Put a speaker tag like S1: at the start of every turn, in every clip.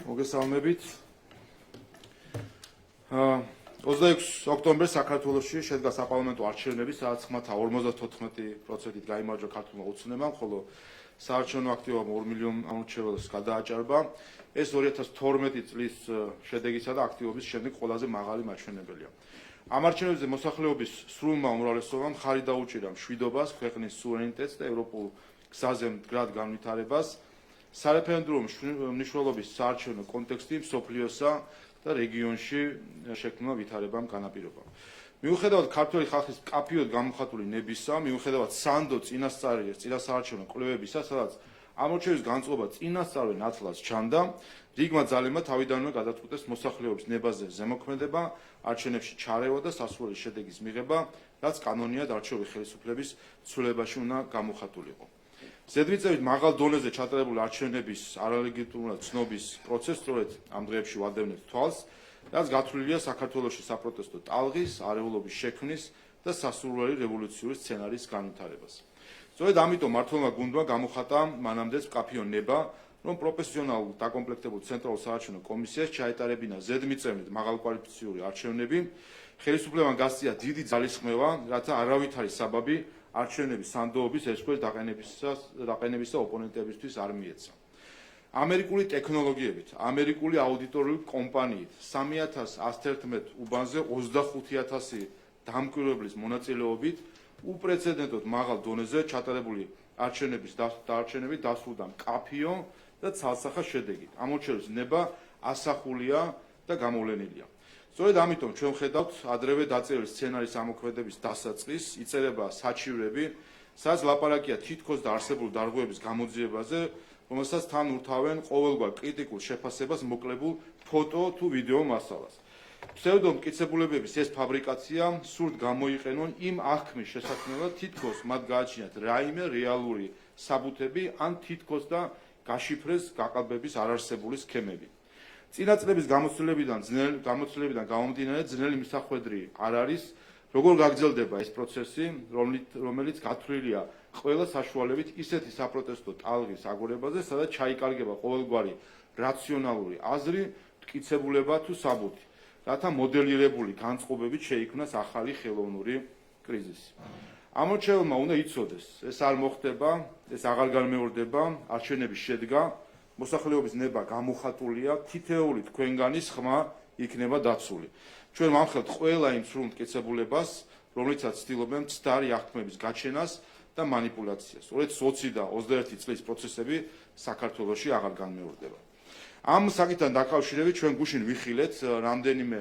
S1: მოგესალმებით. 26 ოქტომბერს საქართველოში შედგა საპარლამენტო არჩევნები, სადაც ხმათა 54%-ით გაიმარჯვა ქართულმა უცნებამ, ხოლო საარჩევნო აქტივობამ 2 მილიონ ამორჩეველს გადააჭარბა. ეს 2012 წლის შედეგისა და აქტივობის შემდეგ ყველაზე მაღალი მაჩვენებელია. ამ არჩევნებზე მოსახლეობის სრულმა უმრავლესობამ ხარი დაუჭირა მშვიდობას, ქვეყნის სუვერენიტეტს და ევროპულ გზაზე მდგრად განვითარებას. სარეფერენდუმო მნიშვნელობის საარჩევნო კონტექსტი მსოფლიოსა და რეგიონში შექმნილ ვითარებამ განაპირობა. მიუხედავად ქართული ხალხის კაფიოდ გამოხატული ნებისა, მიუხედავად სანდო წინასაარჩევნო კვლევებისა, სადაც ამორჩევის განწყობა წინასწარვე ნათლად ჩანდა, რიგმა ძალებმა თავიდანვე გადაწყვიტეს მოსახლეობის ნებაზე ზემოქმედება, არჩევნებში ჩარევა და სასურველი შედეგის მიღება, რაც კანონიად არჩეული ხელისუფლების ცვლილებაში უნდა გამოხატულიყო. ზედმიწევნით მაღალ დონეზე ჩატარებული არჩევნების არალეგიტიმური ცნობის პროცესს სწორედ ამ დღეებში ვადევნებთ თვალს, რაც გათვლილია საქართველოში საპროტესტო ტალღის, არეულობის შექმნის და სასურველი რევოლუციური სცენარის განვითარებას. სწორედ ამიტომ მმართველმა გუნდმა გამოხატა მანამდეც მკაფიო ნება, რომ პროფესიონალურ დაკომპლექტებულ ცენტრალურ საარჩევნო კომისიას ჩაეტარებინა ზედმიწევნით მაღალკვალიფიციური არჩევნები, ხელისუფლებამ გასწია დიდი ძალისხმევა, რათა არავითარი საბაბი არჩევნების სანდოობის ერთგვარ დაყენებისა ოპონენტებისთვის არ მიეცა. ამერიკული ტექნოლოგიებით, ამერიკული აუდიტორიული კომპანიით 3111 უბანზე 25000 დამკვირვებლის მონაწილეობით უპრეცედენტოდ მაღალ დონეზე ჩატარებული არჩევნები დასრულდა მკაფიო და ცალსახა შედეგით. ამორჩევის ნება ასახულია და გამოვლენილია. სწორედ ამიტომ ჩვენ ვხედავთ ადრევე დაწერილი სცენარის ამოქმედების დასაწყისს, იწერება საჩივრები, სადაც ლაპარაკია თითქოს დაარსებული დარღვევების გამოძიებაზე, რომელსაც თან ურთავენ ყოველგვარ კრიტიკულ შეფასებას მოკლებულ ფოტო თუ ვიდეო მასალას. ფსევდომტკიცებულებების ეს ფაბრიკაცია სურთ გამოიყენონ იმ აღქმის შესაქმნელად, თითქოს მათ გააჩინათ რაიმე რეალური საბუთები ან თითქოს და გაშიფრეს გაყალბების არარსებული სქემები. წინა წლების გამოცდილებიდან გამომდინარე ძნელი მისახვედრი არ არის, როგორ გაგრძელდება ეს პროცესი, რომელიც გათვლილია ყველა საშუალებით ისეთი საპროტესტო ტალღის აგორებაზე, სადაც ჩაიკარგება ყოველგვარი რაციონალური აზრი, მტკიცებულება თუ საბუთი, რათა მოდელირებული განწყობებით შეიქმნას ახალი ხელოვნური კრიზისი. ამორჩეველმა უნდა იცოდეს, ეს არ მოხდება, ეს აღარ განმეორდება, არჩევნების შედგა, მოსახლეობის ნება გამოხატულია, თითეული თქვენგანის ხმა იქნება დაცული. ჩვენ ვამხელთ ყველა იმ სრულ მტკიცებულებას, რომლითაც ცდილობენ მცდარი აღქმების გაჩენას და манипуляციას. სწორედ 20 და 21 წლის პროცესები საქართველოში აღარ განმეორდება. ამ საკითხთან დაკავშირებით ჩვენ გუშინ ვიხილეთ რამდენიმე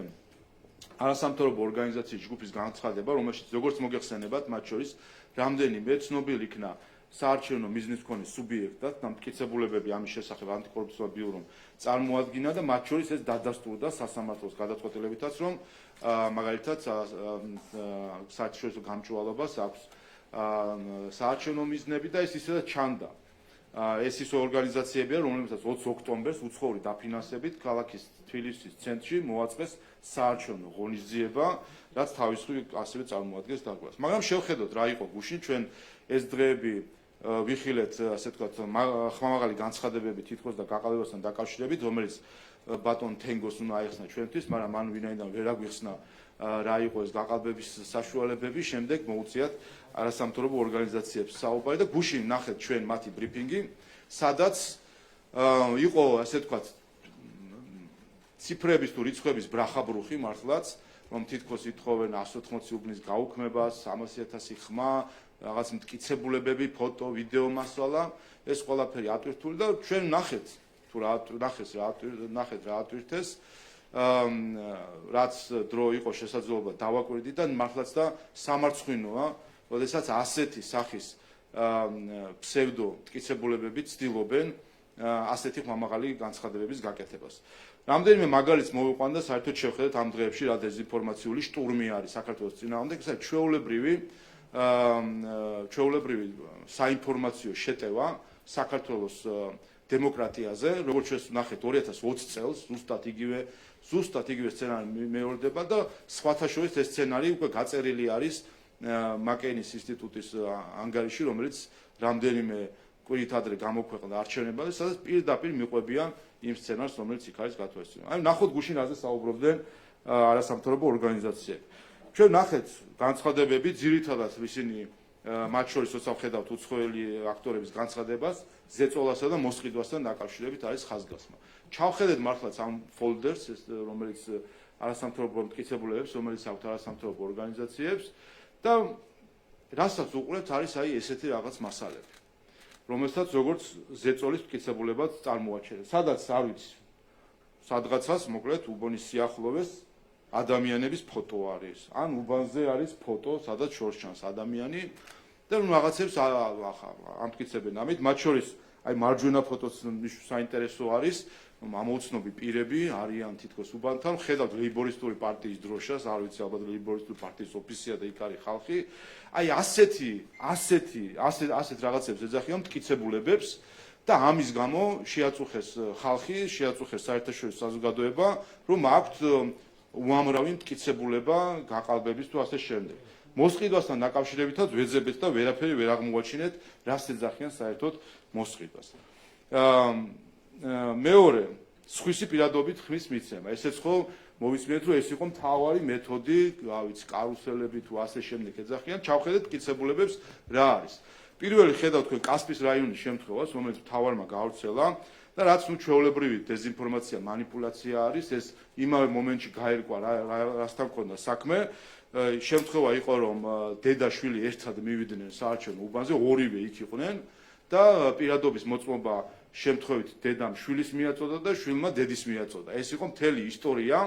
S1: არასამთავრობო ორგანიზაციის ჯგუფის განცხადება, რომელშიც როგორც მოგეხსენებათ, მათ შორის რამდენიმე ცნობილ იქნა საარჩევნო მიზნის მქონე სუბიექტად და მტკიცებულებები ამის შესახებ ანტიკორუფციულ ბიურომ წარმოადგინა და მათ შორის ეს დადასტურდა სასამართლოს გადაწყვეტილებითაც, რომ მაგალითად საერთაშორისო გამჭვალობას აქვს საარჩევნო მიზნები და ეს ისედაც ჩანდა. ეს ის ორგანიზაციებია, რომლებსაც 20 ოქტომბერს უცხოური დაფინანსებით ქალაქის თბილისის ცენტრში მოაწყეს საარჩევნო ღონისძიება, რაც თავისუფლად ასევე წარმოადგენს დარღვევას. მაგრამ შევხედოთ რა იყო გუშინ, ჩვენ ეს დღეები ვიხილეთ, ასე ვთქვათ, ხმამაღალი განცხადებები თითქოს და გაყალბებასთან დაკავშირებით, რომელიც ბატონ თენგოს უნდა აიხსნა ჩვენთვის, მაგრამ მან ვინაიდან ვერ აგვიხსნა რა იყო ეს გაყალბების საშუალებები, შემდეგ მოუწიათ არასამთავრობო ორგანიზაციებს საუბარი და გუშინ ნახეთ ჩვენ მათი ბრიფინგი, სადაც იყო, ასე ვთქვათ, ციფრების თუ რიცხვების ბრახაბრუხი მართლაც, რომ თითქოს ითხოვენ 180 უბნის გაუქმებას, 300,000 ხმა, რაღაც მტკიცებულებები, ფოტო, ვიდეო მასალა, ეს ყველაფერი ატვირთული და ჩვენ ნახეთ თუ რა ატვირთეს, რაც დრო იყო შესაძლებლობა დავაკვირდით და მართლაც და სამარცხვინოა, როდესაც ასეთი სახის ფსევდო მტკიცებულებები ცდილობენ ასეთი ხმამაღალი განცხადებების გაკეთებას. რამდენიმე მაგალითს მოვიყვანდა, საერთოდ შევხედეთ ამ დღეებში რა დეზინფორმაციული შტურმი არის საქართველოს წინააღმდეგ, ეს ჩვეულებრივი საინფორმაციო შეტევა საქართველოს დემოკრატიაზე, როგორც ნახეთ 2020 წელს ზუსტად იგივე სცენარი მეორდება და სხვათა შორის ეს სცენარი უკვე გაწერილი არის მაკეინის ინსტიტუტის ანგარიში, რომელიც რამდენიმე კვირით ადრე გამოქვეყნდა არჩევნებაზე, სადაც პირდაპირ მიყვებიან იმ სცენარს, რომელიც იქ არის გათვალისწინებული. აი ნახოთ გუშინ რაზე საუბრობდნენ არასამთავრობო ორგანიზაციები. ჩვენ ნახეთ განცხადებები, ძირითადად ისინი მათ შორის როცა ვხედავთ უცხოელი აქტორების განცხადებას, ზეწოლასა და მოსყიდვასთან დაკავშირებით არის ხაზგასმა. ჩავხედეთ მართლაც ამ ფოლდერს, რომელიც არასამთავრობო მტკიცებულებებს, რომელიც აქვთ არასამთავრობო ორგანიზაციებს და რასაც უყურებთ არის აი ესეთი რაღაც მასალები, რომელსაც როგორც ზეწოლის მტკიცებულებად წარმოაჩენთ. სადაც არ ვიცი, სადღაცას მოკლედ უბანის სიახლოვეს ადამიანების ფოტო არის, ან უბანზე არის ფოტო, სადაც შორს ჩანს ადამიანი და რაღაცებს ამტკიცებენ ამით, მათ შორის აი მარჯვენა ფოტოც საინტერესო არის, ამოუცნობი პირები არიან თითქოს უბანთან, ხედავთ ლეიბორისტული პარტიის დროშას, არ ვიცი ალბათ ლეიბორისტული პარტიის ოფისია და იქ არის ხალხი. აი ასეთ რაღაცებს ეძახიან მტკიცებულებებს და ამის გამო შეაწუხეს ხალხი, შეაწუხეს საერთაშორისო საზოგადოება, რომ აქვთ უამრავი მტკიცებულება გაყალბების თუ ასე შემდეგ. მოსყიდვასთან დაკავშირებითაც ვეძებეთ და ვერაფერი ვერ აღმოაჩინეთ, რას ეძახიან საერთოდ მოსყიდვას. მეორე, სხვისი პირადობით ხმის მიცემა. ესეც ხო მოვისმენთ, რომ ეს იყო მთავარი მეთოდი, რა ვიცი, კარუსელები თუ ასე შემდეგ ეძახიან, ჩავხედეთ მტკიცებულებებს რა არის. პირველი ხედავთ თქვენ კასპის რაიონის შემთხვევას, რომელიც მთავარმა გაავრცელა და რაც ჩვეულებრივი დეზინფორმაცია, манипуляცია არის, ეს იმავე მომენტში გაერკვა რასთან მქონდა საქმე. შემთხვევა იყო, რომ დედა შვილი ერთად მივიდნენ საარჩევნო უბანზე, ორივე იქ იყვნენ და პირადობის მოწმობა შემთხვევით დედამ შვილის მიაწოდა და შვილმა დედის მიაწოდა. ეს იყო მთელი ისტორია.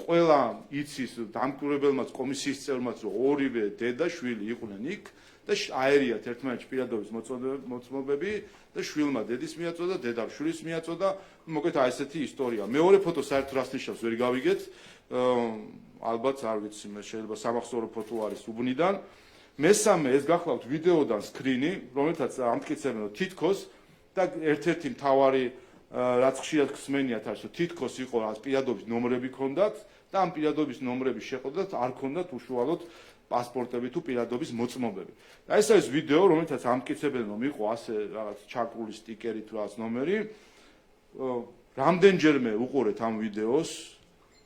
S1: ყველა იცის დამკვირვებელმაც კომისიის წევრმაც, რომ ორივე დედა შვილი იყვნენ იქ და აერიათ ერთმანეთში პირადობის მოწმობები და შვილმა დედის მიაწოდა, დედამ შვილის მიაწოდა. მოკლედ აი ესეთი ისტორია. მეორე ფოტო საერთოდ რას ნიშნავს ვერ გავიგეთ. ალბათ არ ვიცი, შეიძლება სამახსოვრო ფოტო არის უბნიდან. მესამე ეს გახლავთ ვიდეოდან სკრინი, რომელთაც ამტკიცებენ, რომ თითქოს და ერთ-ერთი მთავარი რაც ხშირად ხსმენიათ არის, რომ თითქოს იყო რა პირადობის ნომრები ქონდათ და ამ პირადობის ნომრების შეყოდათ არ ქონდათ უშუალოდ პასპორტები თუ პირადობის მოწმობები. და ეს არის ვიდეო, რომელთაც ამტკიცებენ, რომ იყო ასე რაღაც ჩაკრული სტიკერი თუ რაღაც ნომერი. რამდენჯერმე უყურეთ ამ ვიდეოს,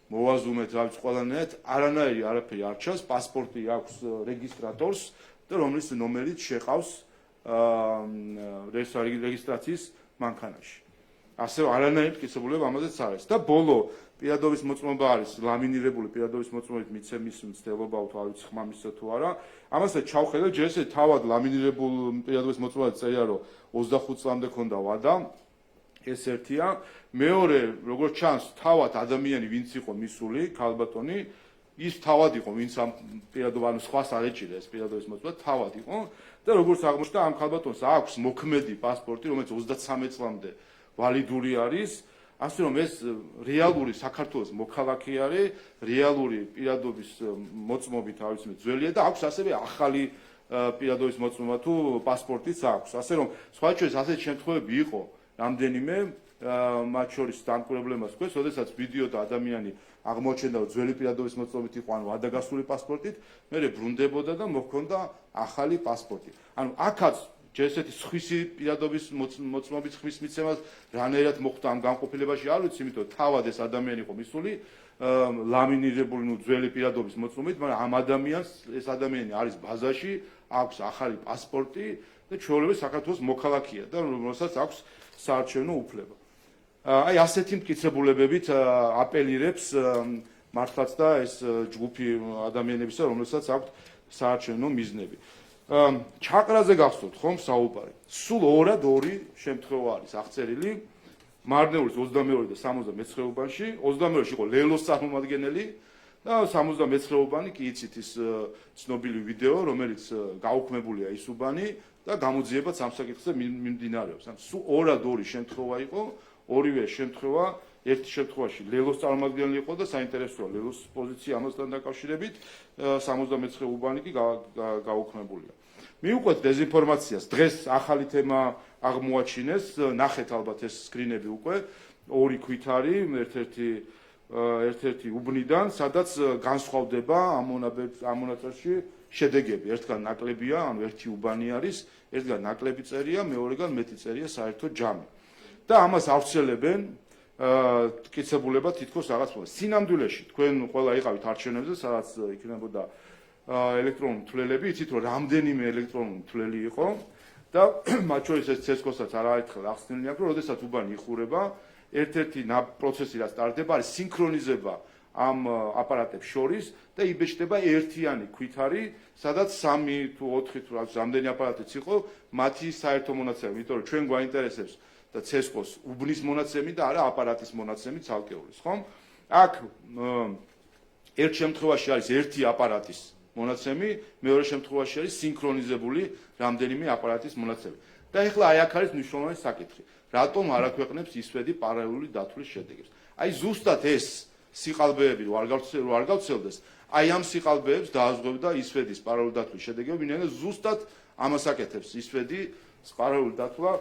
S1: მოვაზუმეთ რა ვიცი ყველანაირად, არანაირი არაფერი არ ჩანს, პასპორტი აქვს რეგისტრატორს და რომლის ნომერით შეყავს რეგისტრაციის მანქანაში. ასე არანაირი მტკიცებულება ამაზეც არის და ბოლო პირადობის მოწმობა არის ლამინირებული პირადობის მოწმობით მიცემის მცდელობა თუ არ ვიცი ხმამისა თუ არა. ამასაც ჩავხედეთ, ჯერ ესე თავად ლამინირებულ პირადობის მოწმობაზე წერია, რომ 25 წლამდე ქონდა ვადა. ეს ერთია. მეორე, როგორც ჩანს, თავად ადამიანი ვინც იყო მისული, ქალბატონი, ის თავად იყო, ვინც ამ პირადობა, ანუ სხვას არ ეჭირა ეს პირადობის მოწმობა, თავად იყო და როგორც აღმოჩნდა, ამ ქალბატონს აქვს მოქმედი პასპორტი, რომელიც 33 წლამდე ვალიდური არის, ასე რომ ეს რეალური საქართველოს მოქალაქე არის, რეალური პირადობის მოწმობით არ ვიცი ძველია და აქვს ასევე ახალი პირადობის მოწმობა თუ პასპორტიც აქვს. ასე რომ სხვა შორის ასეთი შემთხვევები იყო რამდენიმე მათ შორის დამკვირვებელმა თქვეს, როდესაც ვიდეო და ადამიანი აღმოჩნდა, რომ ძველი პირადობის მოწმობით იყო, ანუ ადაგასული პასპორტით, მერე ბრუნდებოდა და მოჰქონდა ახალი პასპორტი. ანუ აქაც ჯერ ესეთი სხვისი პირადობის მოწმობით ხმის მიცემას რანაირად მოხდა ამ განყოფილებაში არ ვიცი, იმიტომ თავად ეს ადამიანი იყო მისული ლამინირებული ძველი პირადობის მოწმობით, მაგრამ ამ ადამიანს ეს ადამიანი არის ბაზაში, აქვს ახალი პასპორტი და ჩვეულებრივ საქართველოს მოქალაქეა და რომელსაც აქვს საარჩევნო უფლება. აი ასეთი მტკიცებულებებით აპელირებს მართლაც და ეს ჯგუფი ადამიანებისა, რომელსაც აქვს საარჩევნო მიზნები. ჩაყრაზე გახსოვთ ხომ საუბარი. სულ ორად ორი შემთხვევა არის აღწერილი. მარნეულის 22 და 79 უბანში, 22-ში იყო ლელოს წარმომადგენელი და 79 უბანი კი იცით ის ცნობილი ვიდეო, რომელიც გაუქმებულია ის უბანი და გამოძიება სამსაკითხზე მიმდინარეობს. სულ ორად ორი შემთხვევა იყო, ორივე შემთხვევა ერთი შემთხვევაში ლელოს წარმომადგენელი იყო და საინტერესოა ლელოს პოზიცია ამასთან დაკავშირებით 79 უბანი კი გაუქმებულია. მიუყვეთ დეზინფორმაციას, დღეს ახალი თემა აღმოაჩინეს, ნახეთ ალბათ ეს სკრინები უკვე, ორი ქვით არის, ერთ-ერთი ერთ-ერთი უბნიდან, სადაც განსხვავდება ამ მონაწერში შედეგები. ერთგან ნაკლებია, ანუ ერთი უბანი არის, ერთგან ნაკლები წერია, მეორეგან მეტი წერია საერთო ჯამი. და ამას ავრცელებენ კიცებულება თითქოს რაღაც მოხდა. სინამდვილეში თქვენ ყველა იყავით არჩევნებზე, სადაც იქნებოდა ელექტრონული თვლელები, იცით რომ რამდენიმე ელექტრონული თვლელი იყო და მათ შორის ეს CESCO-საც არაერთხელ ახსნილი აქვს, რომ როდესაც უბანი იხურება, ერთ-ერთი პროცესი რაც ტარდება არის სინქრონიზება ამ აპარატებს შორის და იბეჭდება ერთიანი ქვითარი, სადაც 3 თუ 4 თუ რამდენი აპარატიც იყო, მათი საერთო მონაცემი, იმიტომ რომ ჩვენ გვაინტერესებს და CESCO-ს უბნის მონაცემი და არა აპარატის მონაცემი ცალკეულის, ხომ? აქ ერთ შემთხვევაში არის ერთი აპარატის მონაცემი, მეორე შემთხვევაში არის სინქრონიზებული რამდენიმე აპარატის მონაცემი. და ეხლა აი აქ არის მნიშვნელოვანი საკითხი. რატომ არ აქვეყნებს ისვედი პარალელური დათვლის შედეგებს? აი ზუსტად ეს სიყალბეები რო არ გავცელდეს, აი ამ სიყალბეებს დააზღვევდა ისვედის პარალელური დათვლის შედეგები, ვინაიდან ზუსტად ამას აკეთებს ისვედი პარალელური დათვლა,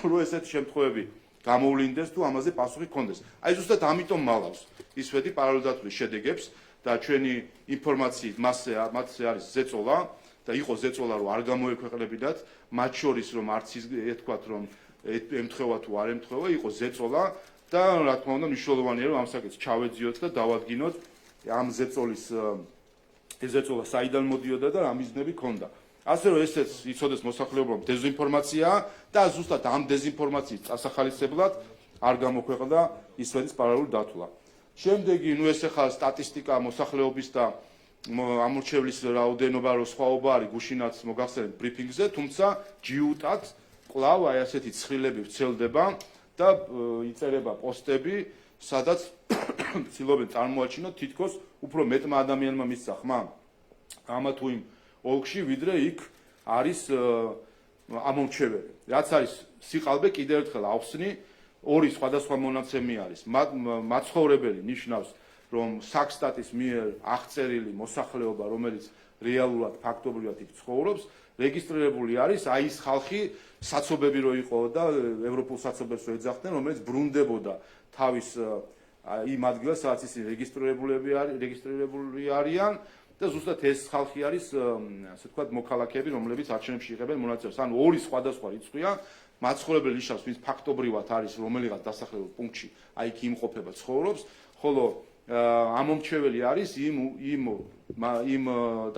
S1: რო ესეთი შემთხვევები გამოვლინდეს თუ ამაზე პასუხი ჰქონდეს. აი ზუსტად ამიტომ მალავს ისვედი პარალელური დათვლის შედეგებს და ჩვენი ინფორმაციით მასზე არის ზეწოლა და იყო ზეწოლა რომ არ გამოექვეყნებინათ, მათ შორის რომ არც ის ეთქვათ რომ ემთხვევა თუ არ ემთხვევა, იყო ზეწოლა და რა თქმა უნდა მნიშვნელოვანია რომ ამ საკითხს ჩავეძიოთ და დავადგინოთ ამ ზეწოლის ზეწოლა საიდან მოდიოდა და რა მიზნები ჰქონდა. ასე რომ ესეც იცოდეს მოსახლეობამ დეზინფორმაციაა და ზუსტად ამ დეზინფორმაციის წასახალისებლად არ გამოქვეყნდა ისვედის პარალელური დათვლა. შემდეგი, ეს ახლა სტატისტიკა მოსახლეობის და ამორჩევლის რაოდენობა რო სხვაობა არის გუშინაც მოგახსენებთ ბრიფინგზე, თუმცა ჯიუტად კვლავ აი ასეთი ცხრილები ვრცელდება და იწერება პოსტები, სადაც ცდილობენ წარმოაჩინოთ თითქოს უფრო მეტმა ადამიანმა მისცა ხმა ამა თუ იმ ოლქში, ვიდრე იქ არის ამორჩეველი. რაც არის სიყალბე, კიდევ ერთხელ ავხსნი, ორი სხვადასხვა მონაცემი არის. მაცხოვრებელი ნიშნავს, რომ საქსტატის მიერ აღწერილი მოსახლეობა, რომელიც რეალურად ფაქტობრივად იქ ცხოვრობს, რეგისტრირებული არის აი ის ხალხი, საცობები რო იყო და ევროპულ საცობებს რო ეძახდნენ, რომელიც ბრუნდებოდა თავის იმ ადგილას, სადაც ისინი რეგისტრირებული არიან და ზუსტად ეს ხალხი არის, ასე ვთქვათ, მოქალაქეები, რომლებიც არჩევნებში იღებენ მონაწილეობას. ანუ ორი სხვადასხვა რიცხვია, მაცხოვრებელი ნიშნავს, ვინც ფაქტობრივად არის რომელიღაც დასახლებულ პუნქტში, აი იქ იმყოფება, ცხოვრობს, ხოლო ამომრჩეველი არის იმ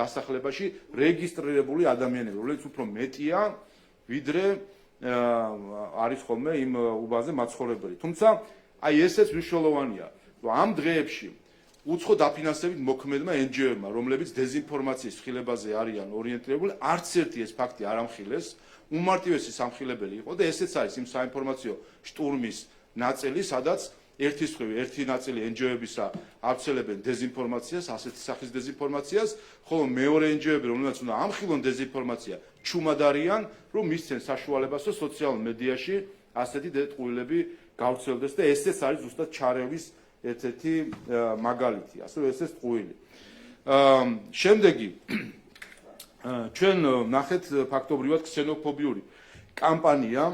S1: დასახლებაში რეგისტრირებული ადამიანები, რომლებიც უფრო მეტია, ვიდრე არის ხოლმე იმ უბანზე მაცხოვრებელი. თუმცა აი ესეც მნიშვნელოვანია, რომ ამ დღეებში უცხო დაფინანსებით მოქმედმა NGO-ებმა, რომლებიც დეზინფორმაციის ხილებაზე არიან ორიენტირებული, არც ერთი ეს ფაქტი არ ამხილეს, უმარტივესი სამხილებელი იყო და ესეც არის იმ საინფორმაციო შტურმის ნაწილი, სადაც ერთი ნაწილი NGO-ებისა ავრცელებენ დეზინფორმაციას, ასეთი სახის დეზინფორმაციას, ხოლო მეორე NGO-ები, რომლებიც უნდა ამხილონ დეზინფორმაცია, ჩუმად არიან, რომ მისცენ საშუალებას, რომ სოციალურ მედიაში ასეთი ტყუილები გავრცელდეს და ესეც არის ზუსტად ჩარევის ერთ-ერთი მაგალითი, ასე რომ ესეც ტყუილი. შემდეგი ჩვენ ნახეთ ფაქტობრივად ქსენოფობიური კამპანია,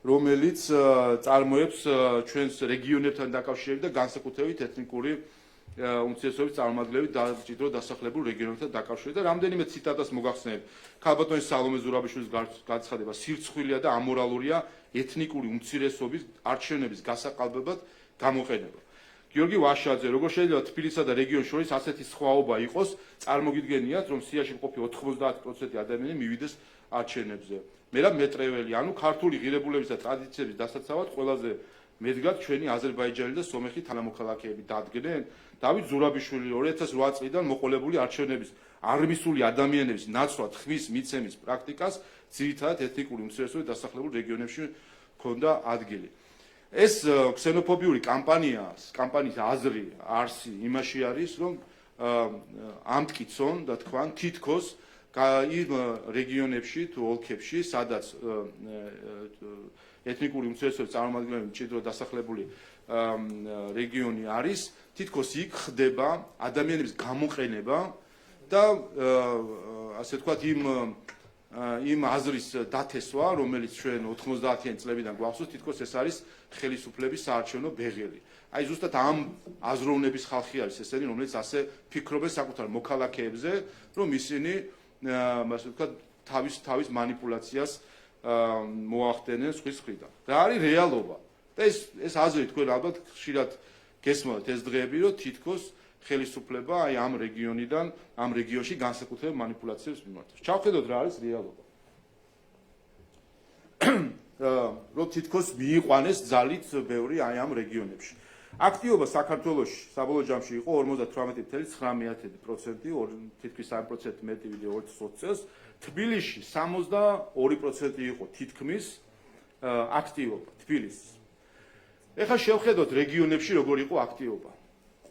S1: რომელიც წარმოებს ჩვენს რეგიონებთან დაკავშირებით და განსაკუთრებით ეთნიკური უმცირესობის წარმომადგენლებით მჭიდრო დასახლებულ რეგიონებთან დაკავშირებით და რამდენიმე ციტატას მოგახსენებთ. ქალბატონის სალომე ზურაბიშვილის განცხადება სირცხვილია და ამორალურია ეთნიკური უმცირესობის არჩევნების გასაყალბებად გამოყენება. გიორგი ვაშაძე, როგორ შეიძლება თბილისსა და რეგიონს შორის ასეთი სხვაობა იყოს, წარმოგიდგენიათ, რომ სიაში მყოფი 90% ადამიანი მივიდეს არჩევნებზე. მერაბ მეტრეველი, ანუ ქართული ღირებულების და ტრადიციების დასაცავად ყველაზე მედგად ჩვენი აზერბაიჯანი და სომეხი თანამოქალაქეები დადგნენ. დავით ზურაბიშვილი 2008 წლიდან მოყოლებული არჩევნების არმისული ადამიანების ნაცვლად ხმის მიცემის პრაქტიკას ძირითადად ეთნიკური უმცირესობის დასახლებულ რეგიონებში ჰქონდა ადგილი. ეს ქსენოფობიური კამპანიის აზრი არსი იმაში არის, რომ ამტკიცონ და თქვან თითქოს იმ რეგიონებში თუ ოლქებში, სადაც ეთნიკური უმცირესობის წარმომადგენლები მჭიდრო დასახლებული რეგიონი არის, თითქოს იქ ხდება ადამიანების გამოყენება და ასე ვთქვათ იმ იმ აზრის დათესვა, რომელიც ჩვენ 90-იან წლებიდან გვახსოვს, თითქოს ეს არის ხელისუფლების საარჩევნო ბეღელი. აი ზუსტად ამ აზროვნების ხალხი არის ესენი, რომელიც ასე ფიქრობენ საკუთარ მოქალაქეებზე, რომ ისინი ასე ვთქვათ, თავის манипуляციას მოახდენენ სხვის მხრიდან. რა არის რეალობა? და ეს აზრი თქვენ ალბათ ხშირად გესმოდეთ ეს დღეები, რომ თითქოს ხელისუფლება აი ამ რეგიონიდან, ამ რეგიონში განსაკუთრებულ манипуляციებს მიმართავს. ჩავხედოთ რა არის რეალობა. რომ თითქოს მიიყვანეს ძალით ბევრი აი ამ რეგიონებში. აქტივობა საქართველოში საბოლოო ჯამში იყო 58.9%, თითქმის 3% მეტი ვიდრე 2020 წელს. თბილისში 62% იყო თითქმის აქტივობა თბილისის. ეხლა შევხედოთ რეგიონებში როგორ იყო აქტივობა.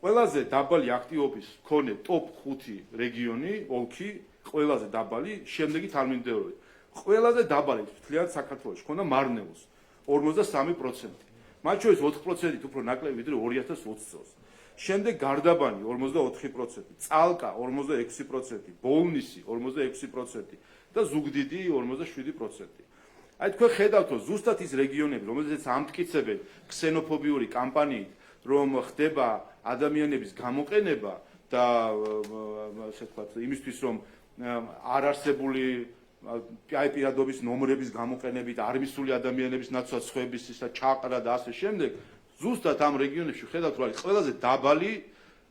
S1: ყველაზე დაბალი აქტივობის მქონე ტოპ 5 რეგიონი, ოლქი, ყველაზე დაბალი, შემდეგი თანმიმდევრული. ყველაზე დაბალი მთლიან საქართველოში ქონდა მარნეულს 43%. მათ შორის 4%-ით უფრო ნაკლები ვიდრე 2020 წელს. შემდეგ გარდაბანი 44%, წალკა 46%, ბოლნისი 46% და ზუგდიდი 47%. აი თქვენ ხედავთ, რომ ზუსტად ის რეგიონები, რომელზეც ამტკიცებენ ქსენოფობიური კამპანიით, რომ ხდება ადამიანების გამოყენება და ასე ვთქვათ, იმისთვის რომ არ არსებული აი პირადობის ნომრების გამოყენებით, არ მისული ადამიანების ნაცვლად სხვების ისა ჩაყრა და ასე შემდეგ, ზუსტად ამ რეგიონებში ხედავთ, რომ არის ყველაზე დაბალი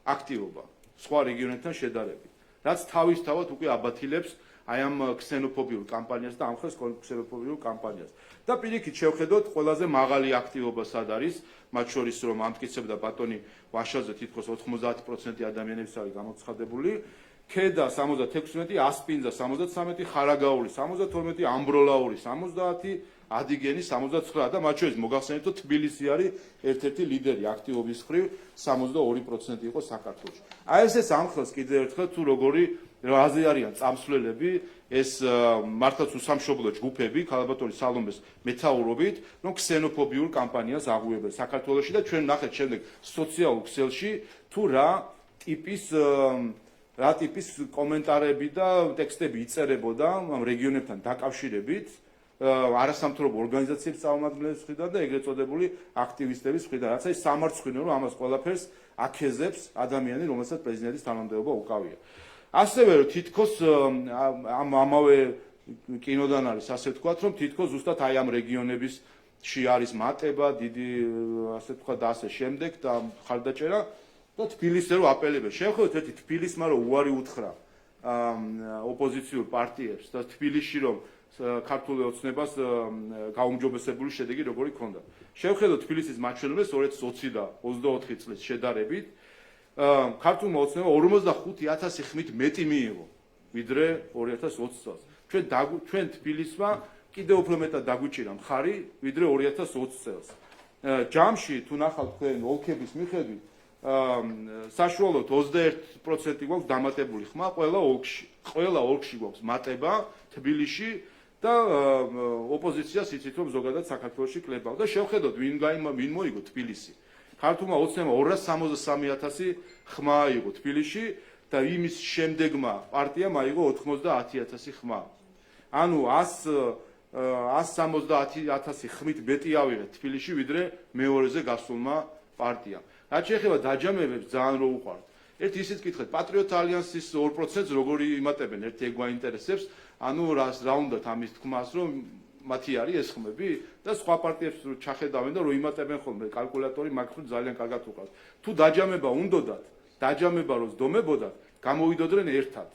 S1: აქტივობა სხვა რეგიონებთან შედარებით, რაც თავისთავად უკვე აბათილებს აი ამ ქსენოფობიურ კამპანიას და ამხელს ქსენოფობიურ კამპანიას. და პირიქით შევხედოთ, ყველაზე მაღალი აქტივობა სად არის, მათ შორის რომ ამტკიცებდა ბატონი ვაშაძე თითქოს 90% ადამიანების არის გამოცხადებული, ქედა 76, ასპინძა 73, ხარაგაული 72, ამბროლაური 70, ადიგენი 79 და მათ შორის მოგახსენეთ, რომ თბილისი არის ერთ-ერთი ლიდერი აქტივობის მხრივ 62% იყო საქართველოში. აი ესეც ამხელს კიდევ ერთხელ თუ როგორი რაზე არიან წამსვლელები ეს მართლაც უსამშობლო ჯგუფები ქალბატონი სალომეს მეთაურობით, რომ ქსენოფობიურ კამპანიას აღვიებენ საქართველოში და ჩვენ ნახეთ შემდეგ სოციალურ ქსელში თუ რა ტიპის კომენტარები და ტექსტები იწერებოდა ამ რეგიონებთან დაკავშირებით არასამთავრობო ორგანიზაციების წარმომადგენლების მხრიდან და ეგრეთ წოდებული აქტივისტების მხრიდან, რაც არის სამარცხვინო, რომ ამას ყველაფერს აქეზებს ადამიანი, რომელსაც პრეზიდენტის თანამდებობა უკავია. ასევე რომ თითქოს ამავე კინოდან არის ასე ვთქვათ, რომ თითქოს ზუსტად აი ამ რეგიონებისში არის მატება, დიდი ასე ვთქვათ და ასე შემდეგ და ხარდაჭერა და თბილისზე რომ აპელებენ. შევხედოთ ერთი თბილისმა რომ უარი უთხრა ოპოზიციურ პარტიებს და თბილისში რომ ქართულ ოცნებას გაუმჯობესებული შედეგი როგორი ჰქონდა. შევხედოთ თბილისის მაჩვენებლებს 2020 და 24 წლის შედარებით. ქართულმა ოცნებამ 45,000 ხმით მეტი მიიღო ვიდრე 2020 წელს. ჩვენ თბილისმა კიდევ უფრო მეტად დაგვიჭირა მხარი ვიდრე 2020 წელს. ჯამში თუ ნახავთ თქვენ ოლქების მიხედვით, საშუალოდ 21% გვაქვს დამატებული ხმა ყველა ოლქში გვაქვს მატება თბილისში და ოპოზიციას იცით რომ ზოგადად საქართველოში კლებავ და შევხედოთ ვინ მოიგო თბილისი. ქართულმა ოცნებამ 263,000 ხმა აიღო თბილისში და იმის შემდეგმა პარტიამ აიღო 90,000 ხმა. ანუ 170,000 ხმით მეტი ავიღეთ თბილისში ვიდრე მეორეზე გასულმა პარტიამ. რაც შეეხება დაჯამებებს ძალიან რო უყვართ. ერთი ისიც გითხეთ, პატრიოტ ალიანსის 2%-ს როგორი იმატებენ, ერთი ეგ გვაინტერესებს, ანუ რა უნდათ ამის თქმას, რომ მათი არის ეს ხმები და სხვა პარტიებს ჩახედავენ და რო იმატებენ ხოლმე კალკულატორი მაგხრივ ძალიან კარგად უყავს. თუ დაჯამება უნდათ, დაჯამება რო ზდომებოდათ, გამოვიდოდნენ ერთად.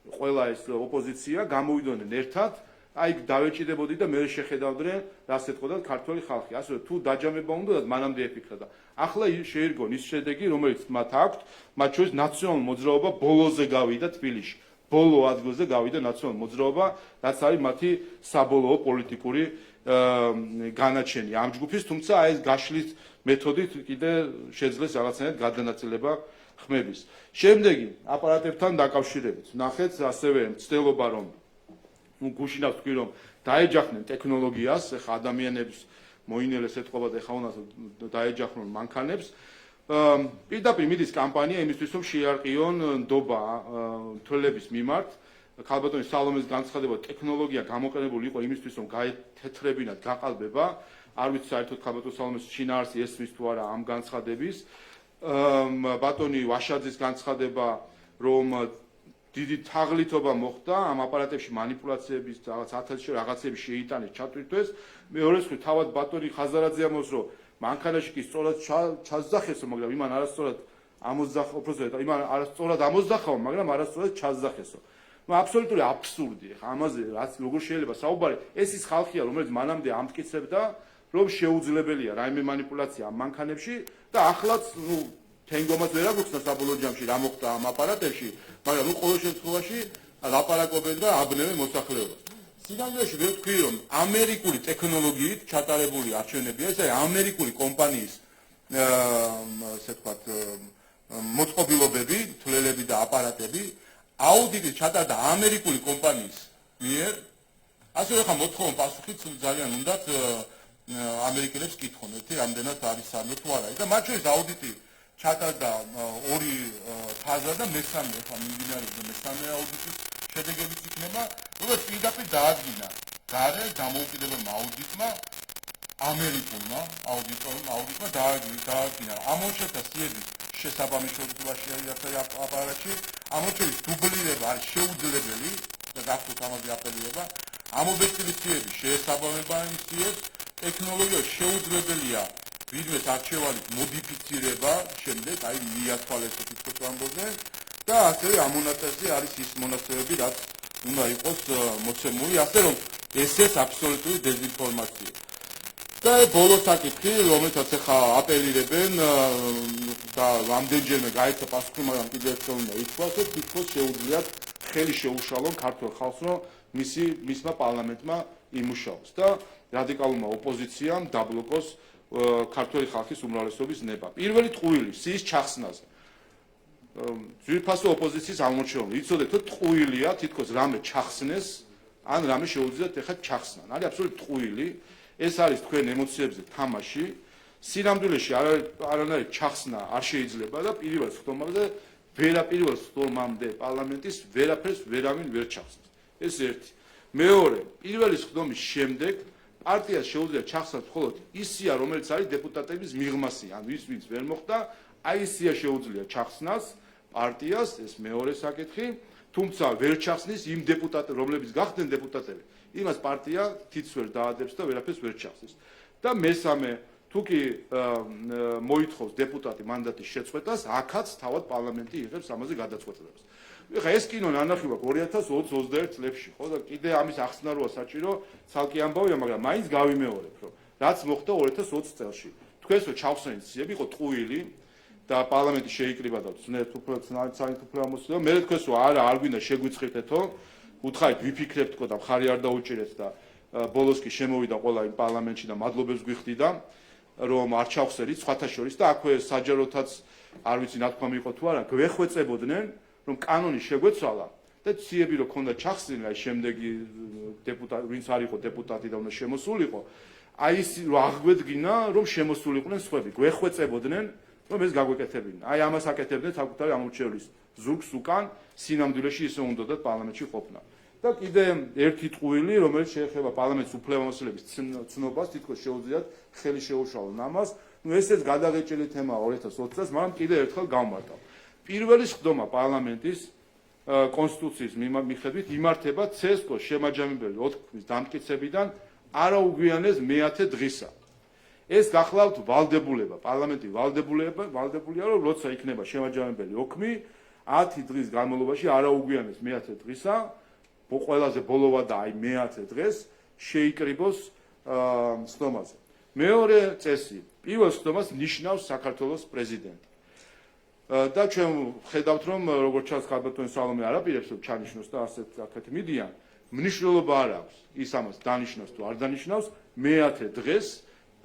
S1: ყველა ეს ოპოზიცია გამოვიდოდნენ ერთად, აი დავეჭიდებოდი და მე შეხედავდნენ რას ეთყოდათ ქართველი ხალხი. ასე რომ თუ დაჯამება უნდათ, მანამდე ეფიქრა და ახლა შეირგონ ის შედეგი, რომელიც მათ აქვთ, მათ შორის ნაციონალურ მოძრაობა ბოლოზე გავიდა თბილისში. ბოლო ადგილზე გავიდა ნაციონალურ მოძრაობა, რაც არის მათი საბოლოო პოლიტიკური განაჩენი ამ ჯგუფის, თუმცა აი ეს გაშლის მეთოდით კიდე შეძლეს რაღაცნაირად გადანაწილება ხმების. შემდეგი აპარატებთან დაკავშირებით ნახეთ ასევე მცდელობა რომ გუშინავს თქვი რომ დაეჯახნენ ტექნოლოგიას, ეხა ადამიანებს მოინელეს ეთყობა და ეხა უნდა დაეჯახნონ მანქანებს. პირდაპირ მიდის კამპანია იმისთვის რომ შეარყიონ ნდობა თვლების მიმართ ქალბატონის სალომეს განცხადება ტექნოლოგია გამოყენებული იყო იმისთვის, რომ გაეთეთრებინათ გაყალბება. არ ვიცი საერთოდ ქალბატონ სალომეს შინაარსი ესმის თუ არა ამ განცხადების. ბატონი ვაშაძის განცხადება, რომ დიდი თაღლითობა მოხდა ამ აპარატებში манипуляციების რაღაც ათასში რაღაცები შეიტანეს ჩატვირთვეს. მეორე მხრივ თავად ბატონი ხაზარაძე ამბობს, რომ მანქანაში კი სწორად ჩასძახესო, მაგრამ იმან არასწორად იმან არასწორად ამოძახაო, მაგრამ არასწორად ჩასძახესო. აბსოლუტური აბსურდი. ამაზე რაც როგორ შეიძლება საუბარი, ეს ის ხალხია, რომელიც მანამდე ამტკიცებდა, რომ შეუძლებელია რაიმე манипуляცია ამ მანქანებში და ახლაც თენგომას ვერ აგვიხსნა საბოლოო ჯამში რა მოხდა ამ აპარატებში, მაგრამ ყოველ შემთხვევაში ლაპარაკობენ და აბნევენ მოსახლეობას. სინამდვილეში ვერ ვთქვი, რომ ამერიკული ტექნოლოგიით ჩატარებული არჩევნებია, ეს არის ამერიკული კომპანიის ასე ვთქვათ მოწყობილობები, თვლელები და აპარატები, აუდიტი ჩატარდა ამერიკული კომპანიის მიერ. ასევე ხა მოთხოვნა პასუხიც ძალიან უნდათ ამერიკელებს კითხონ, რამდენად არის სამი თუ არა. და მათ შორის აუდიტი ჩატარდა ორი ფაზა და მესამე ხა მიმდინარეობს მესამე აუდიტის შედეგებიც იქნება, როგორც პირდაპირ დაადგინა გარე დამოუკიდებელმა აუდიტმა ამერიკულმა აუდიტმა დაადგინა ამონჩეთა სიების შესაბამისობაში აპარატში, ამონჩერის დუბლირება არის შეუძლებელი და გახსოვთ ამაზე აპელირება, ამობეჭდილი სიების შესაბამებანი სიებს ტექნოლოგია შეუძლებელია ვიდმეს არჩევანის მოდიფიცირება შემდეგ, აი მიათვალეს თითქოს ამბობდნენ და ასევე ამონაწილეზე არის ის მონაცემები, რაც უნდა იყოს მოცემული, ასე რომ ესეც აბსოლუტური დეзинფორმაცია. და ბოლო საკითხი, რომელსაც ახლა აპელირებენ და რამდენჯერმე გაიცა პასუხი, მაგრამ კიდევ ერთხელ უნდა ითქვას, რომ თითქოს შეუძლიათ ხელი შეუშალონ ქართულ ხალხს, რომ მისმა პარლამენტმა იმუშაოს და რადიკალურმა ოპოზიციამ დაბლოკოს ქართული ხალხის უმრავლესობის ნება. პირველი ტყუილი სიის ჩახსნაზე. ძვირფასო ოპოზიციის აღმოჩენილი. იცოდეთ, რომ ტყუილია თითქოს რამე ჩახსნეს, ან რამე შეუძლიათ ეხლა ჩახსნან. არის აბსოლუტურად ტყუილი. ეს არის თქვენ ემოციებზე თამაში. სინამდვილეში არანაირი ჩახსნა არ შეიძლება და პირველ ხდომაზე პირველ ხდომამდე პარლამენტის ვერაფერს ვერავინ ვერ ჩახსნას. ეს ერთი. მეორე, პირველი ხდომის შემდეგ პარტიას შეუძლია ჩახსნას მხოლოდ ისია, რომელიც არის დეპუტატების მიღმასი, ან ვინც ვერ მოხდა, აი ისია შეუძლია ჩახსნას პარტიას, ეს მეორე საკითხი, თუმცა ვერ ჩახსნის იმ დეპუტატებს, რომლებიც გახდნენ დეპუტატები, იმას პარტია თითს ვერ დაადებს და ვერაფერს ვერ ჩახსნის. და მესამე, თუ კი მოითხოვს დეპუტატი მანდატის შეწყვეტას, აქაც თავად პარლამენტი იღებს ამაზე გადაწყვეტილებას. ეხლა ეს კინო ნანახი ვაქვს 2020-21 წლებში, ხო და კიდე ამის ახსნა როა საჭირო, ცალკე ამბავია, მაგრამ მაინც გავიმეორებ, რომ რაც მოხდა 2020 წელს. თქვენს რო ჩავხსნით სიები იყო ტყუილი და პარლამენტი შეიკრიბა და ცნეთ უფრო ცნაით უფრო ამოსულა. მე თქვენს რო არა არ გვინდა შეგვიწყიტეთო, უთხარით ვიფიქრებთ თქო და მხარი არ დაუჭირეთ და ბოლოს კი შემოვიდა ყველა იმ პარლამენტში და მადლობებს გვიხდიდა, რომ არ ჩავხსერით სხვათა შორის და აქვე საჯაროთაც არ ვიცი ნათქვამი იყო თუ არა, გვეხვეწებოდნენ რომ კანონი შეგვეცვალა და ციები რო ქონდა ჩახსნილი, აი შემდეგი დეპუტატი, ვინც არ იყო დეპუტატი და უნდა შემოსულიყო, აი ის რო აღგვედგინა, რომ შემოსულიყვნენ სხვები, გვეხვეწებოდნენ, რომ ეს გაგვეკეთებინა. აი ამას აკეთებდნენ საკუთარი ამორჩევლის ზურგს უკან, სინამდვილეში ისე უნდათ პარლამენტში ყოფნა. და კიდე ერთი ტყუილი, რომელიც შეეხება პარლამენტის უფლებამოსილების ცნობას, თითქოს შეუძლიათ ხელი შეუშალონ ამას. ესეც გადაღეჭილი თემაა 2020 წელს, მაგრამ კიდე ერთხელ გავმარტავ. პირველი ხდომა პარლამენტის კონსტიტუციის მიხედვით იმართება CSKO-ს შემაჯამებელი 4 თვის დამტკიცებიდან არაუგვიანეს მე-10 დღისა. ეს გახლავთ ვალდებულება, პარლამენტი ვალდებულია, რომ როცა იქნება შემაჯამებელი ოქმი 10 დღის განმავლობაში არაუგვიანეს მე-10 დღისა, ყველაზე ბოლოვა და აი მე-10 დღეს შეიკრიბოს ხდომაზე. მეორე წესი, პირველ ხდომას ნიშნავს საქართველოს პრეზიდენტი. და ჩვენ ხედავთ, რომ როგორც ჩანს ქალბატონი სალომე არ აპირებს რომ ჩანიშნოს და ასეთ მიდიან, მნიშვნელობა არ აქვს ის ამას დანიშნავს თუ არ დანიშნავს, მე-10 დღეს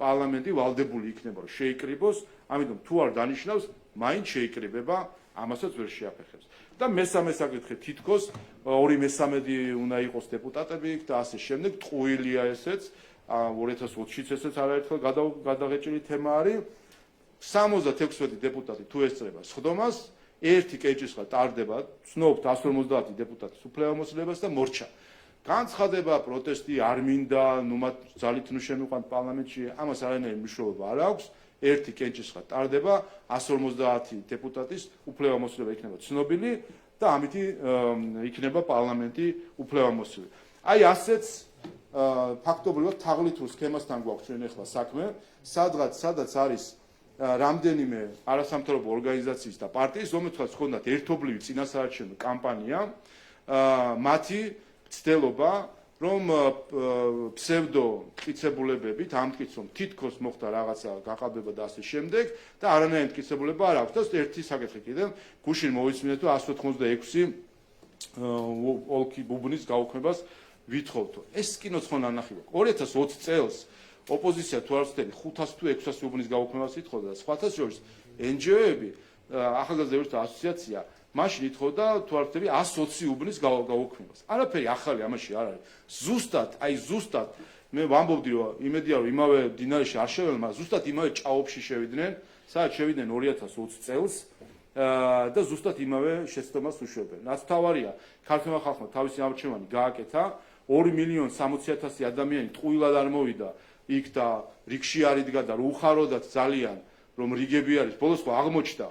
S1: პარლამენტი ვალდებული იქნება რომ შეიკრიბოს, ამიტომ თუ არ დანიშნავს, მაინც შეიკრიბება, ამასაც ვერ შეაფეხებს. და მესამე საკითხი თითქოს 2/3 უნდა იყოს დეპუტატები და ასე შემდეგ, ტყუილია ესეც, 2020-შიც ესეც არაერთხელ გადაღეჭილი თემა არის. 76 დეპუტატი თუ ესწრება სხდომას, ერთი კეჭისყრა ტარდება, ცნობთ 150 დეპუტატის უფლებამოსილებას და მორჩა. განცხადება, პროტესტი არ მინდა, ნუ მათ ძალით ნუ შემიყვანთ პარლამენტში, ამას არანაირი მნიშვნელობა არ აქვს. ერთი კეჭისყრა ტარდება, 150 დეპუტატის უფლებამოსილება იქნება ცნობილი და ამითი იქნება პარლამენტი უფლებამოსილი. აი ასეც ფაქტობრივად თაღლითურ სქემასთან გვაქვს ჩვენ ახლა საქმე, სადაც არის რამდენიმე არასამთავრობო ორგანიზაციის და პარტიის, რომელთაც ჰქონდათ ერთობლივი წინასაარჩევნო კამპანია, მათი ცდილობა, რომ ფსევდო მტკიცებულებებით ამტკიცონ თითქოს მოხდა რაღაცა გაყალბება და ასე შემდეგ და არანაირი მტკიცებულება არ აქვს და ერთი საკითხი კიდევ გუშინ მოვისმინეთ, რომ 186 ოლქი ბუბნის გაუქმებას ვითხოვთო. ეს კინოცხონ არ ნახივა. 2020 წელს ოპოზიცია თუ არ ვცდები 500 თუ 600 ბუბნის გაუქმებას ითხოვდა და სხვათა შორის NGO-ები, ახალგაზრდების ასოციაცია მაშინ ითხოვდა თუ არ ვცდები 120 უბნის გაუქმებას. არაფერი ახალი ამაში არ არის. ზუსტად მე ვამბობდი, რომ იმედია რომ იმავე დინარეში არ შეველენ, მაგრამ ზუსტად იმავე ჭაობში შევიდნენ, სადაც შევიდნენ 2020 წელს და ზუსტად იმავე შეცდომას უშვებენ. რაც თავარია, ქართულმა ხალხმა თავისი არჩევანი გააკეთა, 2,60,000 ადამიანი ტყუილად არ მოვიდა იქ და რიგში არ იდგა და უხაროდათ ძალიან, რომ რიგები არის. ბოლოს ხო აღმოჩნდა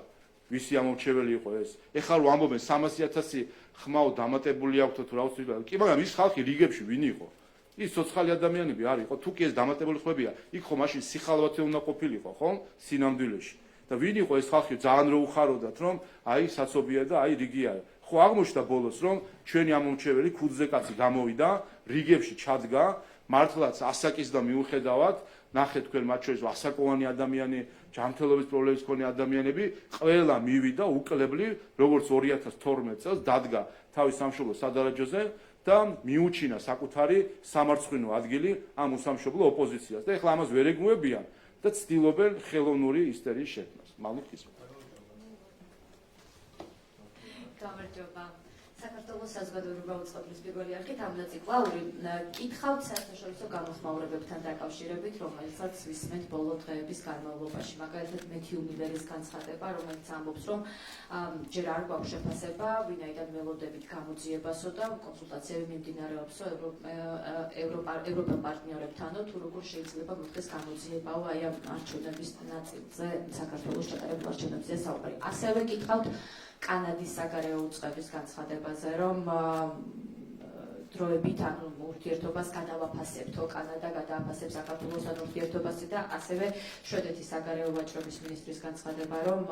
S1: ვისი ამორჩეველი იყო ეს. ეხლა რომ ამბობენ 300,000 ხმაო დამატებული აქვს თუ რა ვიცი, კი, მაგრამ ის ხალხი რიგებში ვინ იყო? ის ცოცხალი ადამიანები არ იყო, თუ კი ეს დამატებული ხმებია, იქ ხო მაშინ სიხალვათე უნდა ყოფილიყო, ხო? სინამდვილეში. და ვინ იყო ეს ხალხი, ძალიან რო უხაროდათ, რომ აი საცობია და აი რიგი არის. ხო აღმოჩნდა ბოლოს, რომ ჩვენი ამორჩეველი ქუძზე კაცი გამოვიდა, რიგებში ჩადგა, მართლაც ასაკის და მიუხედავად, ნახეთ თქვენ მათ შორის ასაკოვანი ადამიანი, ჯანმრთელობის პრობლემის მქონე ადამიანები, ყველა მივიდა უკლებლი, როგორც 2012 წელს დადგა თავის სამშობლოს სადარაჯოზე და მიუჩინა საკუთარი სამარცხვინო ადგილი ამ უსამშობლო ოპოზიციას. და ეხლა ამას ვერ ეგუებიან და ცდილობენ ხელოვნური ისტერიის შექმნას. მალუხის.
S2: გამარჯობა. საქართველოს საზოგადოება უწყებლის პირველი არქით ამბლაძი კლაური კითხავთ საერთაშორისო გამოხმაურებებთან დაკავშირებით, რომელსაც ვისმენთ ბოლო დღეების განმავლობაში. მაგალითად, მეთიუ მილერის განცხადება, რომელიც ამბობს, რომ ჯერ არ გვაქვს შეფასება, ვინაიდან მელოდებით გამოძიებასო და კონსულტაციები მიმდინარეობსო ევროპელ პარტნიორებთანო, თუ როგორ შეიძლება მოხდეს გამოძიებაო აი ამ არჩევნების ნაწილზე, საქართველოს ჩატარებულ არჩევნებზე საუბარი. ასევე კითხავთ კანადის საგარეო უწყების განცხადებაზე, რომ დროებით ანუ ურთიერთობას გადავაფასებთო, კანადა გადააფასებს საქართველოსთან ურთიერთობას და ასევე შვედეთის საგარეო ვაჭრობის მინისტრის განცხადება, რომ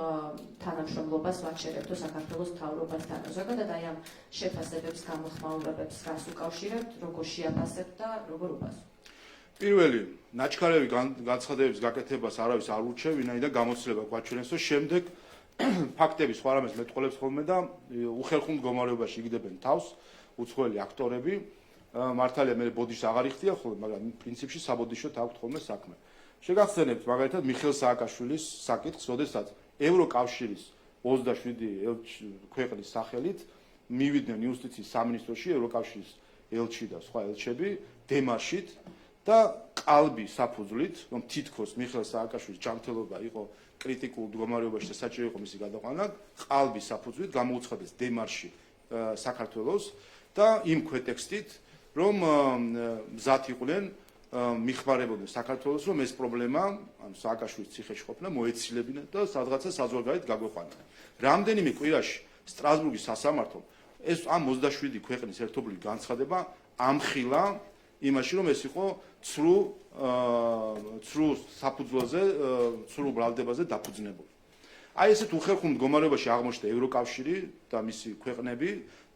S2: თანამშრომლობას ვაჩერებთო საქართველოს მთავრობასთან. ზოგადად აი ამ შეფასებებს, გამოხმაურებებს რას უკავშირებთ, როგორ შეაფასებთ და როგორ უპასუხებთ?
S1: პირველი, ნაჩქარევი განცხადებების გაკეთებას არავის არ ურჩევ, ვინაიდან გამოცდილება გვაჩვენეს, რომ შემდეგ ფაქტები სხვა რამეს მეტყოლებს ხოლმე და უხერხულ მდგომარეობაში იგდებენ თავს უცხოელი აქტორები. მართალია მე ბოდიშს აღარ იხდია ხოლმე, მაგრამ პრინციპში საბოდიშოთ აქვთ ხოლმე საქმე. შეგახსენებთ მაგალითად მიხეილ სააკაშვილის საკითხს, როდესაც ევროკავშირის 27 ქვეყნის სახელით მივიდნენ იუსტიციის სამინისტროში ევროკავშირის ელჩი და სხვა ელჩები დემარშით და ყალბი საფუძვლით, რომ თითქოს მიხეილ სააკაშვილის ჯანმრთელობა იყო კრიტიკულ მდგომარეობაში და საჭირო იყო მისი გადაყვანა, ყალბის საფუძვლით გამოუცხადეს დემარში საქართველოს და იმ ქვეტექსტით, რომ მზად იყვნენ მიხმარებოდნენ საქართველოს, რომ ეს პრობლემა, ანუ სააკაშვილის ციხეში ყოფნა მოეცილებინა და სადღაცა საზღვარგარეთ გაგვეყვანა. რამდენიმე კვირაში სტრასბურგის სასამართლომ ეს ამ 27 ქვეყნის ერთობლივი განცხადება ამხილა იმაში, რომ ეს იყო ცრუ საფუძველზე, ცრუ ბრალდებაზე დაფუძნებული. აი ესეთ უხერხულ მდგომარეობაში აღმოჩნდა ევროკავშირი და მისი ქვეყნები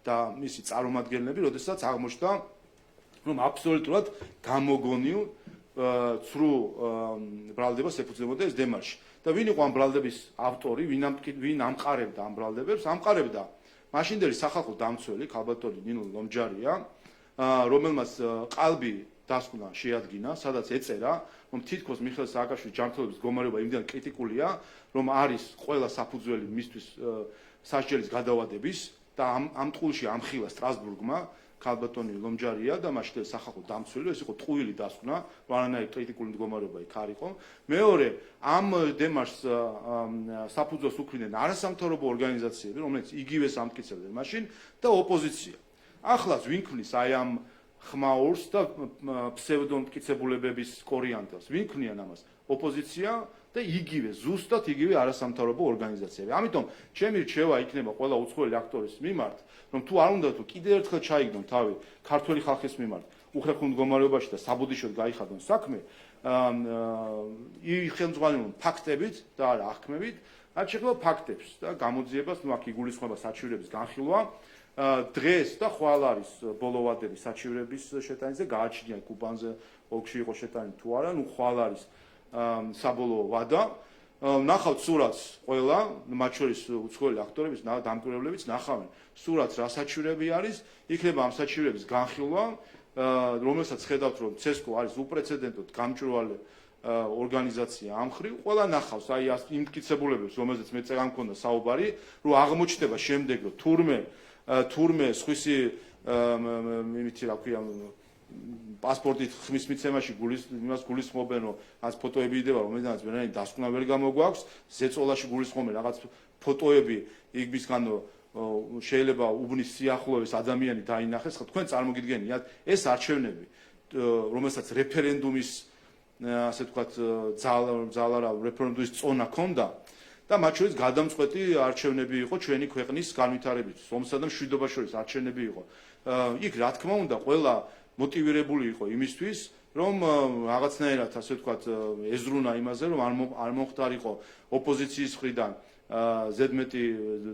S1: და მისი წარმომადგენლები, როდესაც აღმოჩნდა, რომ აბსოლუტურად გამოგონილ ცრუ ბრალდებას ეფუძნებოდა ეს დემარში. და ვინ იყო ამ ბრალდების ავტორი, ვინ ამყარებდა ამ ბრალდებებს? ამყარებდა მაშინდელი სახალხო დამცველი ქალბატონი ნინო ლომჯარია, რომელმაც ყალბი დასკვნა შეადგინა, სადაც ეწერა, რომ თითქოს მიხეილ სააკაშვილის ჯანმრთელობის მდგომარეობა იმდენად კრიტიკულია, რომ არის ყველა საფუძველი მისთვის სასჯელის გადავადების და ამ ტყუილში ამხილა სტრასბურგმა ქალბატონი ლომჯარია და მაშინ სახალხო დამცველი ეს იყო ტყუილი დასკვნა, რანაირი კრიტიკული მდგომარეობა იქ არ იყო. მეორე, ამ დემარშს საფუძველს უქმნიდნენ არასამთავრობო ორგანიზაციები, რომელიც იგივე სამტკიცებდნენ მაშინ და ოპოზიცია. ახლაც ვინ ქმნის აი ამ ხმაურს და ფსევდომტკიცებულებების კორიანტელს? ვინ ქმნიან ამას? ოპოზიცია და იგივე, ზუსტად იგივე არასამთავრობო ორგანიზაციები. ამიტომ ჩემი რჩევა იქნება ყველა უცხოელი აქტორის მიმართ, რომ თუ არ უნდა თუ კიდევ ერთხელ ჩაიგდონ თავი ქართველი ხალხის მიმართ უხერხულ მდგომარეობაში და საბუდიშოდ გაიხადონ საქმე, ხელმძღვანელობენ ფაქტებით და არა აღქმებით, რაც შეეხება ფაქტებს და გამოძიებას, აქ იგულისხმება საჩივრების განხილვა. დღეს და ხვალ არის ბოლო ვადები საჩივრების შეტანილზე, გააჩნია კუბანზე ოლქში იყო შეტანილი თუ არა, ხვალ არის საბოლოო ვადა. ნახავთ სურათს ყველა, მათ შორის უცხოელი აქტორების დამკვირვებლებიც ნახავენ სურათს რა საჩივრები არის, იქნება ამ საჩივრების განხილვა, რომელსაც ხედავთ რომ CESCO არის უპრეცედენტოდ გამჭვირვალე ორგანიზაცია ამ მხრივ, ყველა ნახავს აი იმ მტკიცებულებებს, რომელზეც მე წერა მქონდა საუბარი, რომ აღმოჩნდება შემდეგ რომ თურმე სხვისი იმითი რა ქვია პასპორტით ხმის მიცემაში იმას გულისხმობენ, რომ რაღაც ფოტოები იდება, რომელთაც ვერანაირი დასკვნა ვერ გამოგვაქვს, ზეწოლაში გულისხმობენ რაღაც ფოტოები, იქისგან შეიძლება უბნის სიახლოვეს ადამიანი დაინახეს, ხო თქვენ წარმოგიდგენიათ ეს არჩევნები, რომელსაც რეფერენდუმის ასე ვთქვათ ძალა რეფერენდუმის წონა ჰქონდა და მათ შორის გადამწყვეტი არჩევნები იყო ჩვენი ქვეყნის განვითარებისთვის, ომსა და მშვიდობას შორის არჩევნები იყო. იქ რა თქმა უნდა ყველა მოტივირებული იყო იმისთვის, რომ რაღაცნაირად ასე ვთქვათ ეზრუნა იმაზე, რომ არ მოხდარიყო ოპოზიციის მხრიდან ზედმეტი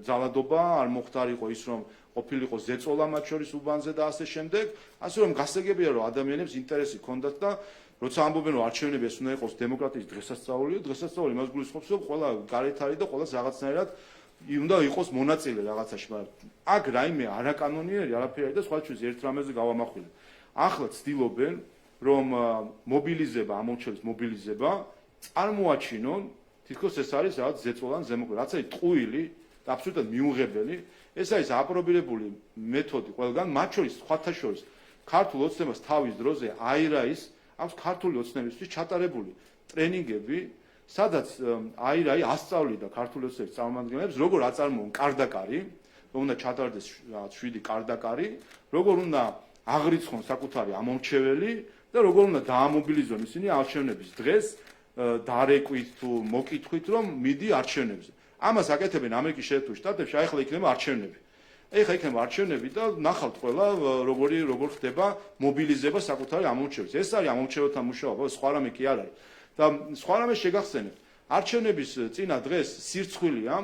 S1: ძალადობა, არ მოხდარიყო ის, რომ ყოფილიყო ზეწოლა მათ შორის უბანზე და ასე შემდეგ, ასე რომ გასაგებია, რომ ადამიანებს ინტერესი ჰქონდათ და როცა ამბობენ, რომ არჩევნები ეს უნდა იყოს დემოკრატიის დღესასწაული, დღესასწაული იმას გულისხმობს, რომ ყველა გარეთ არის და ყველას რაღაცნაირად უნდა იყოს მონაწილე რაღაცაში, მაგრამ აქ რაიმე არაკანონიერი არაფერი არის და სხვა ჩვენს ერთ რამეზე გავამახვილებ. ახლა ცდილობენ, რომ მობილიზება, ამორჩევის მობილიზება წარმოაჩინონ, თითქოს ეს არის რაღაც ზეწოლან ზემოქმედი, რაც არის ტყუილი და აბსოლუტურად მიუღებელი. ეს არის აპრობირებული მეთოდი ყველგან, მათ შორის სხვათა შორის ქართულ ოცნებას თავის დროზე აირაის აქვს ქართული ოცნებისთვის ჩატარებული ტრენინგები, სადაც აირაი ასწავლიდა ქართული ოცნების წარმომადგენლებს, როგორ აწარმოონ კარდაკარი, რომ უნდა ჩატარდეს 7 კარდაკარი, როგორ უნდა აღრიცხონ საკუთარი ამომრჩეველი და როგორ უნდა დაამობილიზონ ისინი არჩევნების დღეს დარეკვით თუ მოკითხვით, რომ მიდი არჩევნებზე. ამას აკეთებენ ამერიკის შეერთებულ შტატებში, ახლა იქნება არჩევნები. ეხლა იქნება არჩევნები და ნახავთ ყველა როგორ ხდება მობილიზება საკუთარი ამომრჩეველის. ეს არის ამომრჩეველთა მუშაობა, სხვა რამე კი არ არის. და სხვა რამე შეგახსენებთ. არჩევნების წინა დღეს სირცხვილია,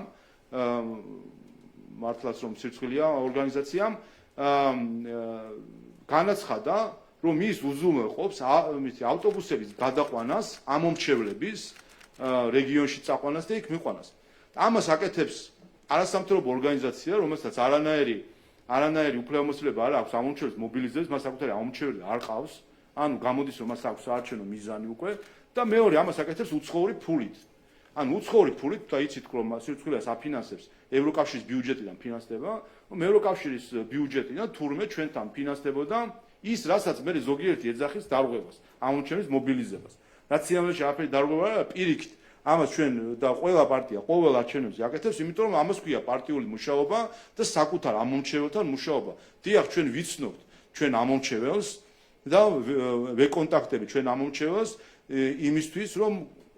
S1: მართლაც რომ სირცხვილია ორგანიზაციამ განაცხადა, რომ ის უზრუნველყოფს ავტობუსების გადაყვანას ამომრჩევლების რეგიონში წაყვანას და იქ მიყვანას. ამას აკეთებს არასამთავრობო ორგანიზაცია, რომელსაც არანაირი უფლებამოსილება არ აქვს ამომრჩეველს მობილიზებს, მას საკუთარი ამომრჩეველი არ ყავს, ანუ გამოდის რომ მას აქვს საარჩევნო მიზანი უკვე და მეორე ამას აკეთებს უცხოური ფულით. ანუ უცხოური ფულით და იცით რომ სირცხვილიას აფინანსებს ევროკავშირის ბიუჯეტიდან ფინანსდება, რომ ევროკავშირის ბიუჯეტიდან თურმე ჩვენთან ფინანსდებოდა ის, რასაც მე ზოგიერთი ეძახის დარღვევას, ამომრჩეველის მობილიზებას. რაც სიამოვნებაში არაფერი დარღვევა არა, პირიქით ამას ჩვენ და ყველა პარტია ყოველ არჩევნებზე აკეთებს, იმიტომ რომ ამას ქვია პარტიული მუშაობა და საკუთარ ამომრჩეველთან მუშაობა. დიახ, ჩვენ ვიცნობთ ჩვენ ამომრჩეველს და ვეკონტაქტებით ჩვენ ამომრჩეველს იმისთვის, რომ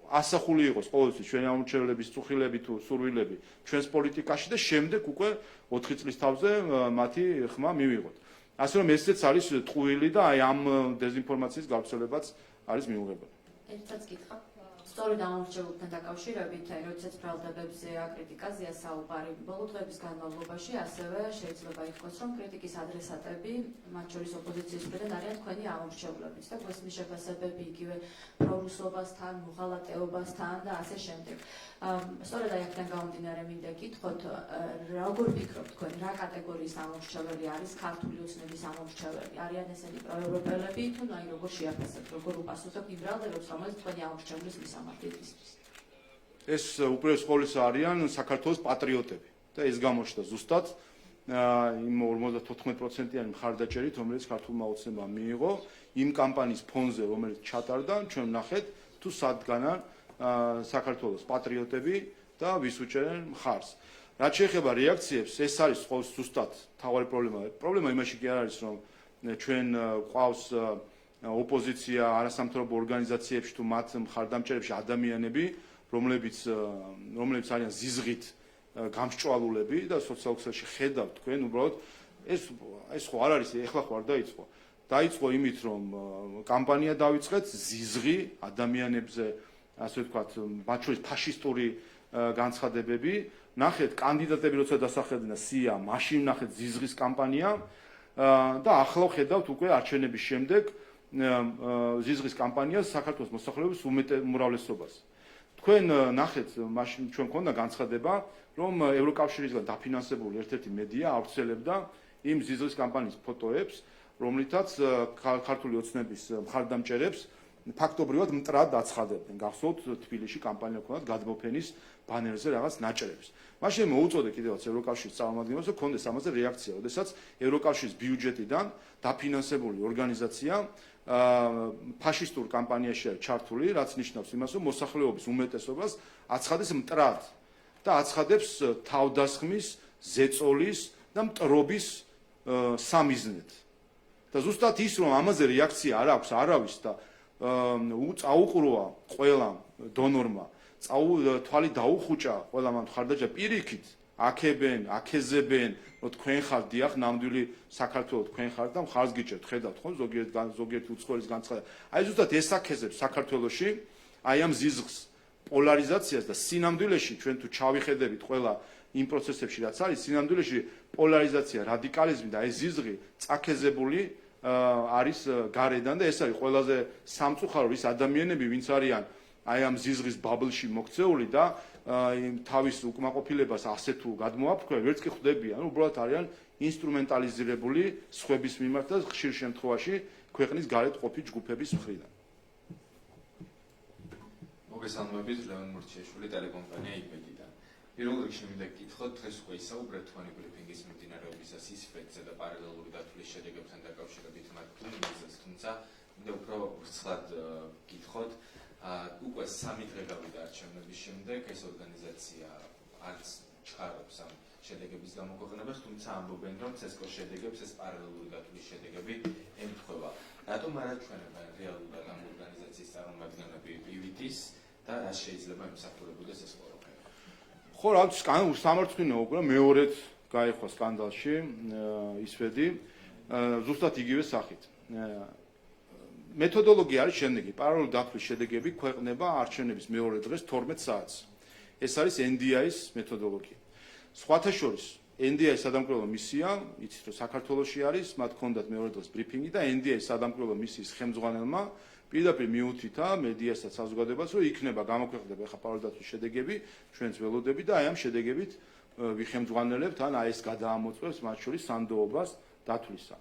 S1: ასახული იყოს ყოველთვის ჩვენი ამომრჩეველების წუხილები თუ სურვილები ჩვენს პოლიტიკაში და შემდეგ უკვე 4 წლის თავზე მათი ხმა მივიღოთ. ასე რომ ესეც არის ტყუილი და აი ამ დეზინფორმაციის გავრცელებაც არის მიუღებელი.
S2: ერთსაც გითხრა სწორედ ამომრჩეველთან დაკავშირებით, როდესაც ბრალდებებზე აკრიტიკაზია საუბარი ბოლო დღეების განმავლობაში, ასევე შეიძლება ითქვას, რომ კრიტიკის ადრესატები, მათ შორის ოპოზიციის მხრიდან არიან თქვენი ამომრჩეველებიც და გვესმის შეფასებები იგივე პრორუსობასთან, მოღალატეობასთან და ასე შემდეგ. სწორედ აი აქედან გამომდინარე მინდა გითხოთ, როგორ ფიქრობთ თქვენ, რა კატეგორიის ამომრჩეველი არის ქართული ოცნების ამომრჩეველი? არიან ესენი პროევროპელები თუ აი როგორ შეაფასებთ, როგორ უპასუხებთ იმ ბრალდებებს, რომელიც თქვენი ამომრჩევლის მისამართით? ეს
S1: უპირველეს ყოვლისა არიან საქართველოს პატრიოტები და ეს გამოჩნდა ზუსტად იმ 54%-იანი მხარდაჭერით, რომელიც ქართულმა ოცნებამ მიიღო, იმ კამპანიის ფონზე, რომელიც ჩატარდა, ჩვენ ვნახეთ, თუ სადგანან საქართველოს პატრიოტები და ვის უჭერენ მხარს. რაც შეეხება რეაქციებს, ეს არის ზუსტად თავარი პრობლემა. პრობლემა იმაში კი არ არის, რომ ჩვენ ყავს ოპოზიცია არასამთავრობო ორგანიზაციებში თუ მათ მხარდამჭერებში ადამიანები, რომლებიც არიან ზიზღით გამსჭვალულები და სოციალურ ქსელში ხედავთ თქვენ უბრალოდ ეს ხო არ არის ეხლა ხო არ დაიწყო. დაიწყო იმით, რომ კამპანია დავიწყეთ ზიზღი ადამიანებზე, ასე ვთქვათ, მათ შორის ფაშისტური განცხადებები. ნახეთ, კანდიდატები როცა დასახელდნენ სია, მაშინ ნახეთ ზიზღის კამპანია და ახლა ხედავთ უკვე არჩევნების შემდეგ ზიზღის კამპანიას საქართველოს მოსახლეობის უმრავლესობას. თქვენ ნახეთ, მაშინ ჩვენ მქონდა განცხადება, რომ ევროკავშირისგან დაფინანსებული ერთ-ერთი მედია ავრცელებდა იმ ზიზღის კამპანიის ფოტოებს, რომლითაც ქართული ოცნების მხარდამჭერებს ფაქტობრივად მტრად აცხადებდნენ. გახსოვთ, თბილისში კამპანია ჰქონდათ გადმოფენის ბანერზე რაღაც ნაჭრებს. მაშინ მოუწოდე კიდევაც ევროკავშირის წარმომადგენლებს, რომ ქონდეს ამაზე რეაქცია, როდესაც ევროკავშირის ბიუჯეტიდან დაფინანსებული ორგანიზაცია ფაშისტურ კამპანიაში არის ჩართული, რაც ნიშნავს იმას, რომ მოსახლეობის უმეტესობას აცხადებს მტრად და აცხადებს თავდასხმის, ზეწოლის და მტრობის სამიზნედ. და ზუსტად ის, რომ ამაზე რეაქცია არ აქვს არავის და წაუყროა ყველა დონორმა, თვალი დაუხუჭა ყველა მხარდაჭერა პირიქით, აქეზებენ, რომ თქვენ ხართ დიახ, ნამდვილი საქართველო თქვენ ხართ და მხარს გიჭერთ, ხედავთ ხო, ზოგიერთი უცხოელის განცხადება. აი ზუსტად ეს აქეზებს საქართველოში, აი ამ ზიზღს, პოლარიზაციას და სინამდვილეში ჩვენ თუ ჩავიხედებით ყველა იმ პროცესებში, რაც არის, სინამდვილეში პოლარიზაცია, რადიკალიზმი და ეს ზიზღი წაქეზებული არის გარედან და ეს არის ყველაზე სამწუხარო ის ადამიანები, ვინც არიან აი ამ ზიზღის ბაბლში მოქცეული და თავის უკმაყოფილებას ასე თუ გადმოაფრქვენ, ვერც კი ხვდებიან, უბრალოდ არიან ინსტრუმენტალიზირებული სხვების მიმართ და ხშირ შემთხვევაში ქვეყნის გარეთ ყოფი ჯგუფების მხრიდან.
S3: მოგესალმებით, ლევან მურჩიაშვილი, ტელეკომპანია იპედიდან. პირველ რიგში მინდა გკითხოთ, დღეს უკვე ისაუბრეთ თქვენი ბრიფინგის მიმდინარეობისას ის ფაქტზე და პარალელური დათვლის შედეგებთან დაკავშირებით მათ თუმცა, მინდა უფრო ვრცლად გკითხოთ, უკვე 3 დღე გავიდა არჩევნების შემდეგ, ეს ორგანიზაცია არც ჩქარობს ამ შედეგების გამოქვეყნებას, თუმცა ამბობენ, რომ ცესკოს შედეგებს ეს პარალელური დათვლის შედეგები ემთხვევა. რატომ არ აჩვენებენ რეალურად ამ ორგანიზაციის წარმომადგენლები პივიტის და რა შეიძლება იმსახურებოდეს ეს ყველაფერი?
S1: ხო, რა სამარცხვინო უკვე მეორედ გაიხვა სკანდალში ისვედი, ზუსტად იგივე სახით. მეთოდოლოგია არის შემდეგი, პარალელური დათვლის შედეგები ქვეყნება არჩევნების მეორე დღეს 12 საათს. ეს არის NDI-ის მეთოდოლოგია. სხვათა შორის NDI-ის სადამკვირვებლო მისია, იცით რომ საქართველოში არის, მათ ჰქონდათ მეორე დღეს ბრიფინგი და NDI-ის სადამკვირვებლო მისიის ხელმძღვანელმა პირდაპირ მიუთითა მედიასაც საზოგადოებას, რომ იქნება გამოქვეყნდება ახლა პარალელური დათვლის შედეგები, ჩვენც ველოდები და აი ამ შედეგებით ვიხემძღვანელებთ, ან აი ეს გადაამოწმებს მათ შორის სანდოობას დათვლისა.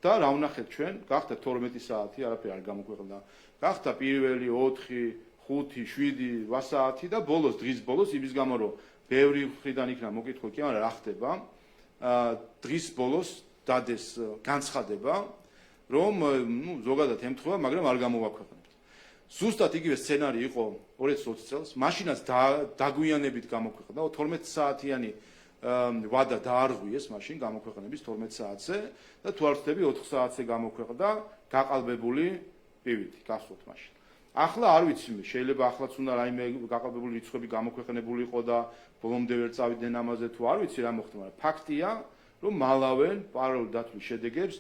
S1: და რა ვნახეთ ჩვენ, გახდა 12 საათი, არაფერი არ გამოქვეყნდა. გახდა პირველი 4, 5, 7, 8 საათი და ბოლოს, დღის ბოლოს, იმის გამო რომ ბევრი მხრიდან იქნა მოკითხვა კი, მაგრამ რა ხდება? დღის ბოლოს დადეს განცხადება, რომ ზოგადად ემთხვევა, მაგრამ არ გამოვაქვეყნებთ. ზუსტად იგივე სცენარი იყო 2020 წელს, მაშინაც დაგვიანებით გამოქვეყნდა 12 საათიანი ვადა დაარღვიეს მაშინ გამოქვეყნების 12 საათზე და თუ არ ვცდები 4 საათზე გამოქვეყნდა გაყალბებული პივიტი, გასვოთ მაშინ. ახლა არ ვიცი, შეიძლება ახლაც უნდა რაიმე გაყალბებული რიცხვები გამოქვეყნებული იყო და ბოლომდე ვერ წავიდნენ ამაზე თუ არ ვიცი რა მოხდა, მაგრამ ფაქტია, რომ მალავენ პარალელურ დათვლის შედეგებს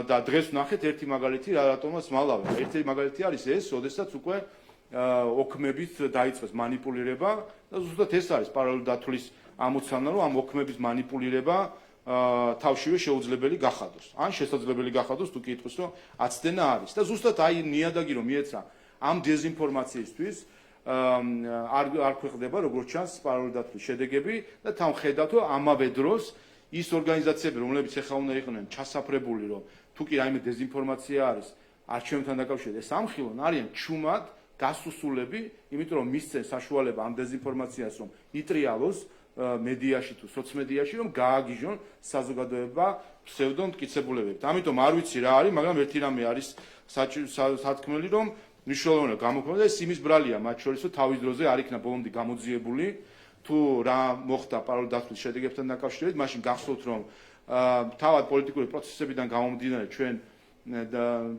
S1: და დღეს ვნახეთ ერთი მაგალითი, რატომაც მალავენ. ერთი მაგალითი არის ეს, როდესაც უკვე ოქმებით დაიწყეს манипуლირება და ზუსტად ეს არის პარალელური დათვლის ამოცანა, რომ ამ ოქმების манипуლირება თავშივე შეუძლებელი გახადოს. ან შესაძლებელი გახადოს თუ კითხვის, რომ აცდენა არის. და ზუსტად აი ნიადაგი რომ მიეცა ამ დეზინფორმაციისთვის არ ქვეყნდება როგორც ჩანს პარალელური დათვლის შედეგები და თან ხედავთ, რომ ამავე დროს ის ორგანიზაციები, რომლებიც ეხლა უნდა იყვნენ ჩასაფრებული, რომ თუ კი რაიმე დეზინფორმაცია არის არჩევნებთან დაკავშირებით, ეს ამხილონ არიან ჩუმად გასუსულები, იმიტომ რომ მისცენ საშუალება ამ დეზინფორმაციას რომ იტრიალოს მედიაში თუ სოციმედიაში, რომ გააგიჟონ საზოგადოება ფსევდო მტკიცებულებებით. ამიტომ არ ვიცი რა არის, მაგრამ ერთი რამე არის სათქმელი, რომ მნიშვნელოვანია გამოქვეყნდა ეს იმის ბრალია, მათ შორის რომ თავის დროზე არ იქნა ბოლომდე გამოძიებული, თუ რა მოხდა პარალელურ დაცვის შედეგებთან დაკავშირებით, მაშინ გახსოვთ, რომ თავად პოლიტიკური პროცესებიდან გამომდინარე ჩვენ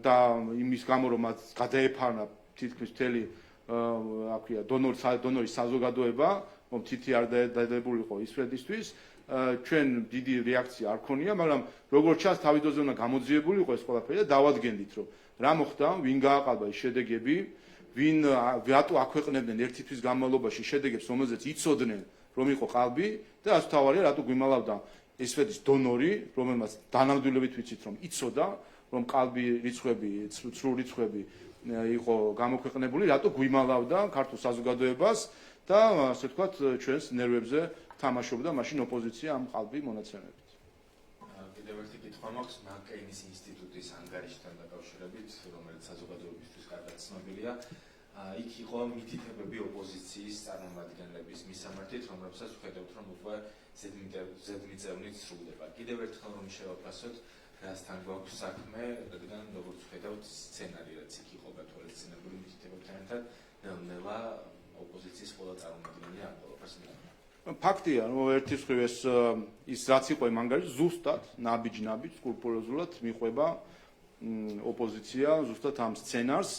S1: და იმის გამო რომ მათ გადაეფარნა თითქმის მთელი დონორის საზოგადოება, რომ თითი არ დადებულიყო ისრედისთვის, ჩვენ დიდი რეაქცია არ ქონია, მაგრამ როგორც ჩანს თავის დროზე უნდა გამოძიებული იყო ეს ყველაფერი და დავადგენდით, რომ რა მოხდა, ვინ გააყალბა ის შედეგები, ვინ რატო აქვეყნებდნენ ერთი თვის განმავლობაში შედეგებს, რომელზეც იცოდნენ, რომ იყო ყალბი და რაც თავარია, რატო გვიმალავდა ესრედის დონორი, რომელმაც დანამდვილებით ვიცით, რომ იცოდა, რომ ყალბი რიცხვები, ცრუ რიცხვები იყო გამოქვეყნებული, რატო გვიმალავდა ქართულ საზოგადოებას და ასე ვთქვათ, ჩვენს ნერვებზე თამაშობდა მაშინ ოპოზიცია ამ ყალბი მონაცემებით.
S3: კიდევ ერთი კითხვა მაქვს მაკეინის ინსტიტუტის ანგარიშთან დაკავშირებით, რომელიც საზოგადოებისთვის კარგად ცნობილია. იქ იყო მითითებები ოპოზიციის წარმომადგენლების მისამართით, რომლებსაც ვხედავთ, რომ უკვე ზედმიწევნით სრულდება. კიდევ ერთხელ რომ შევაფასოთ, რასთან გვაქვს საქმე, რადგან როგორც ვხედავთ, სცენარი რაც იქ იყო გათვალისწინებული მითითებებთან ერთად, ნელ-ნელა ოპოზიციის ყველა წარმომადგენელი ამ ყველაფერს მიაყენა.
S1: ფაქტია, რომ ერთის მხრივ ის რაც იყო იმ ანგარიში, ზუსტად ნაბიჯ-ნაბიჯ სკრუპულოზულად მიყვება ოპოზიცია ზუსტად ამ სცენარს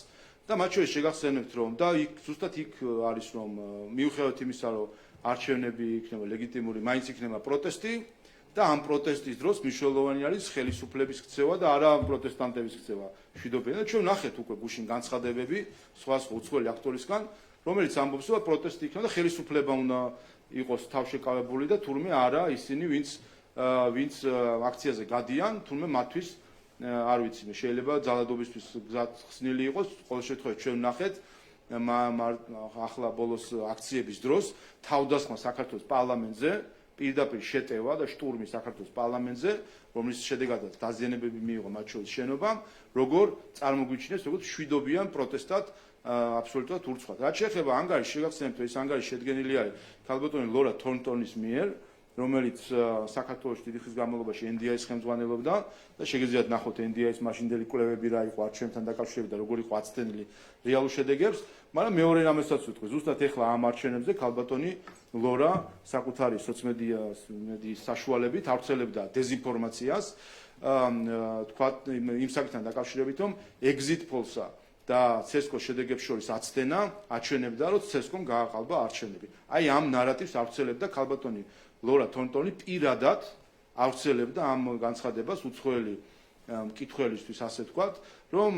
S1: და მათ შორის შეგახსენებთ, რომ და იქ ზუსტად იქ არის, რომ მიუხედავად იმისა, რომ არჩევნები იქნება ლეგიტიმური, მაინც იქნება პროტესტი და ამ პროტესტის დროს მნიშვნელოვანი არის ხელისუფლების ქცევა და არა პროტესტანტების ქცევა. მშვიდობიან და ჩვენ ნახეთ უკვე გუშინ განცხადებები სხვა უცხოელი აქტორისგან, რომელიც ამბობს, რომ პროტესტი იქნება და ხელისუფლება უნდა იყოს თავშეკავებული და თურმე არა ისინი, ვინც აქციაზე გადიან, თურმე მათთვის არ ვიცი, შეიძლება ძალადობისთვის გზად ხსნილი იყოს, ყოველ შემთხვევაში ჩვენ ვნახეთ ახლა ბოლოს აქციების დროს თავდასხმა საქართველოს პარლამენტზე, პირდაპირ შეტევა და შტურმი საქართველოს პარლამენტზე, რომლის შედეგადაც დაზიანებები მიიღო მათ შორის შენობამ, როგორ წარმოგვიჩინეს, როგორც მშვიდობიან პროტესტად აბსოლუტურად ურცხვად. რაც შეეხება ანგარიშს, შეგახსენებთ, რომ ეს ანგარიში შედგენილი არის ქალბატონი ლორა თორნტონის მიერ, რომელიც საქართველოში დიდი ხნის განმავლობაში NDI-ს ხელმძღვანელობდა და შეგიძლიათ ნახოთ NDI-ს მაშინდელი კვლევები რა იყო არჩევნებთან დაკავშირებით და როგორ იყო აცდენილი რეალურ შედეგებს, მაგრამ მეორე რამესაც ვიტყვი, ზუსტად ეხლა ამ არჩევნებზე ქალბატონი ლორა საკუთარი სოციმედიის საშუალებით ავრცელებდა დეზინფორმაციას, თქვა იმ საკითხთან დაკავშირებით, რომ exit poll-სა და ცესკოს შედეგებს შორის აცდენა აჩვენებდა, რომ ცესკომ გააყალბა არჩევნები. აი ამ ნარატივს ავრცელებდა ქალბატონი ლორა თორნტონი პირადად ავრცელებდა ამ განცხადებას უცხოელი მკითხველისთვის, ასე ვთქვათ, რომ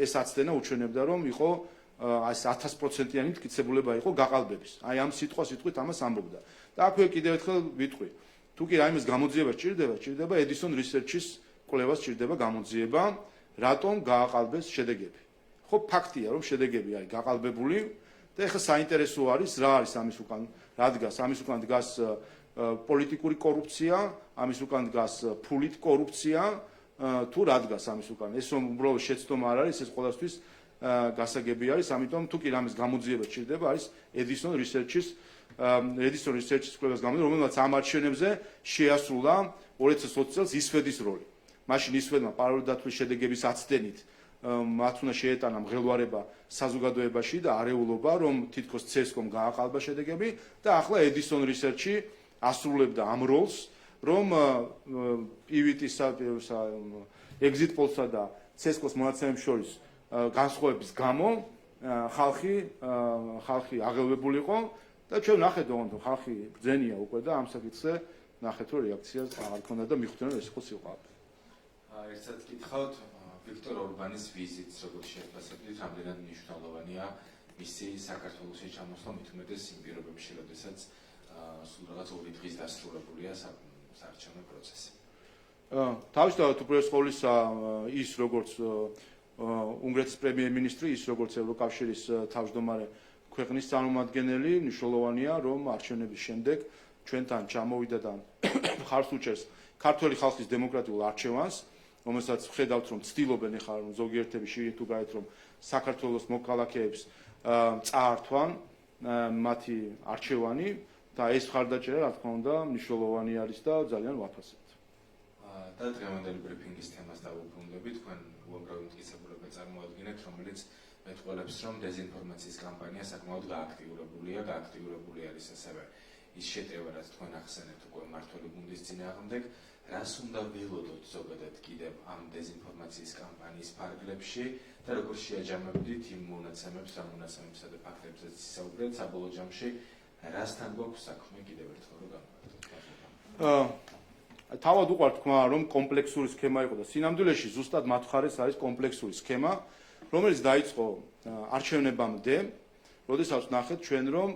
S1: ეს აცდენა უჩვენებდა, რომ იყო 1000%-იანი მტკიცებულება იყო გაყალბების. აი ამ სიტყვით ამას ამბობდა. და აქვე კიდევ ერთხელ ვიტყვი, თუ კი რაიმეს გამოძიება სჭირდება Edison Research-ის კვლევას სჭირდება გამოძიება, რატომ გააყალბეს შედეგები. ხო, ფაქტია, რომ შედეგები არის გაყალბებული და ეხლა საინტერესო არის, რა არის ამის უკან, რა დგას, ამის უკან დგას პოლიტიკური კორუფცია, ამის უკან დგას ფულით კორუფცია, თუ რა დგას ამის უკან. ეს რომ უბრალოდ შეცდომა არ არის, ეს ყველასთვის გასაგები არის, ამიტომ თუ კი რამის გამოძიება სჭირდება, არის Edison Research-ის კვლევას გამოძიება, რომელმაც ამ არჩევნებზე შეასრულა 2020 წელს ისვედის როლი. მაშინ ისვედმა პარალელური დაცვის შედეგების აცდენით მათ უნდა შეეტანა მღელვარება საზოგადოებაში და არეულობა, რომ თითქოს ცესკომ გააყალბა შედეგები და ახლა Edison Research-ი ასრულებდა ამ როლს, რომ PVT-ის exit poll-სა და ცესკოს მონაცემებს შორის განსხვავების გამო ხალხი აღელვებულიყო და ჩვენ ნახეთ, რომ ხალხი ბრძენია უკვე და ამ საკითხზე ნახეთ, რომ რეაქციას აღარ ქონდა და მიხვდნენ, რომ ეს იყო სიყვარული.
S3: ერთად კითხავთ ვიქტორ ორბანის ვიზიტს, როგორც შეფასებთ, რამდენად მნიშვნელოვანია მისი საქართველოში ჩამოსვლა, მით უმეტეს იმ პირობებში, როდესაც სულ რაღაც 2 დღის დასრულებულია საარჩევნო პროცესი.
S1: თავისთავად უპირველეს ყოვლისა ის როგორც უნგრეთის პრემიერ-მინისტრი, ის როგორც ევროკავშირის თავმჯდომარე ქვეყნის წარმომადგენელი, მნიშვნელოვანია, რომ არჩევნების შემდეგ ჩვენთან ჩამოვიდა და ხარს უჭერს ქართველი ხალხის დემოკრატიულ არჩევანს, რომელსაც ვხედავთ, რომ ცდილობენ ახლა რომ ზოგიერთები შიგნით თუ გარეთ რომ საქართველოს მოქალაქეებს წაართვან მათი არჩევანი და ეს მხარდაჭერა რა თქმა უნდა მნიშვნელოვანი არის და ძალიან ვაფასებთ.
S3: და დღევანდელი ბრიფინგის თემას დავუბრუნდები, თქვენ უამრავი მტკიცებულება წარმოადგენთ, რომელიც მეტყველებს, რომ დეზინფორმაციის კამპანია საკმაოდ გააქტიურებული არის ასევე ის შეტევა, რაც თქვენ ახსენებთ უკვე მმართველი გუნდის წინააღმდეგ, რას უნდა ველოდოთ ზოგადად კიდევ ამ დეზინფორმაციის კამპანიის ფარგლებში და როგორ შეაჯამებდით იმ მონაცემებსა და ფაქტებსაც ისაუბრეთ, საბოლოო ჯამში რასთან გვაქვს საქმე კიდევ ერთხელ რომ გამოვიდეთ.
S1: თავად უყვართ თქვა, რომ კომპლექსური სქემა იყო და სინამდვილეში ზუსტად მათ მხარეს არის კომპლექსური სქემა, რომელიც დაიწყო არჩევნებამდე, როდესაც ნახეთ ჩვენ, რომ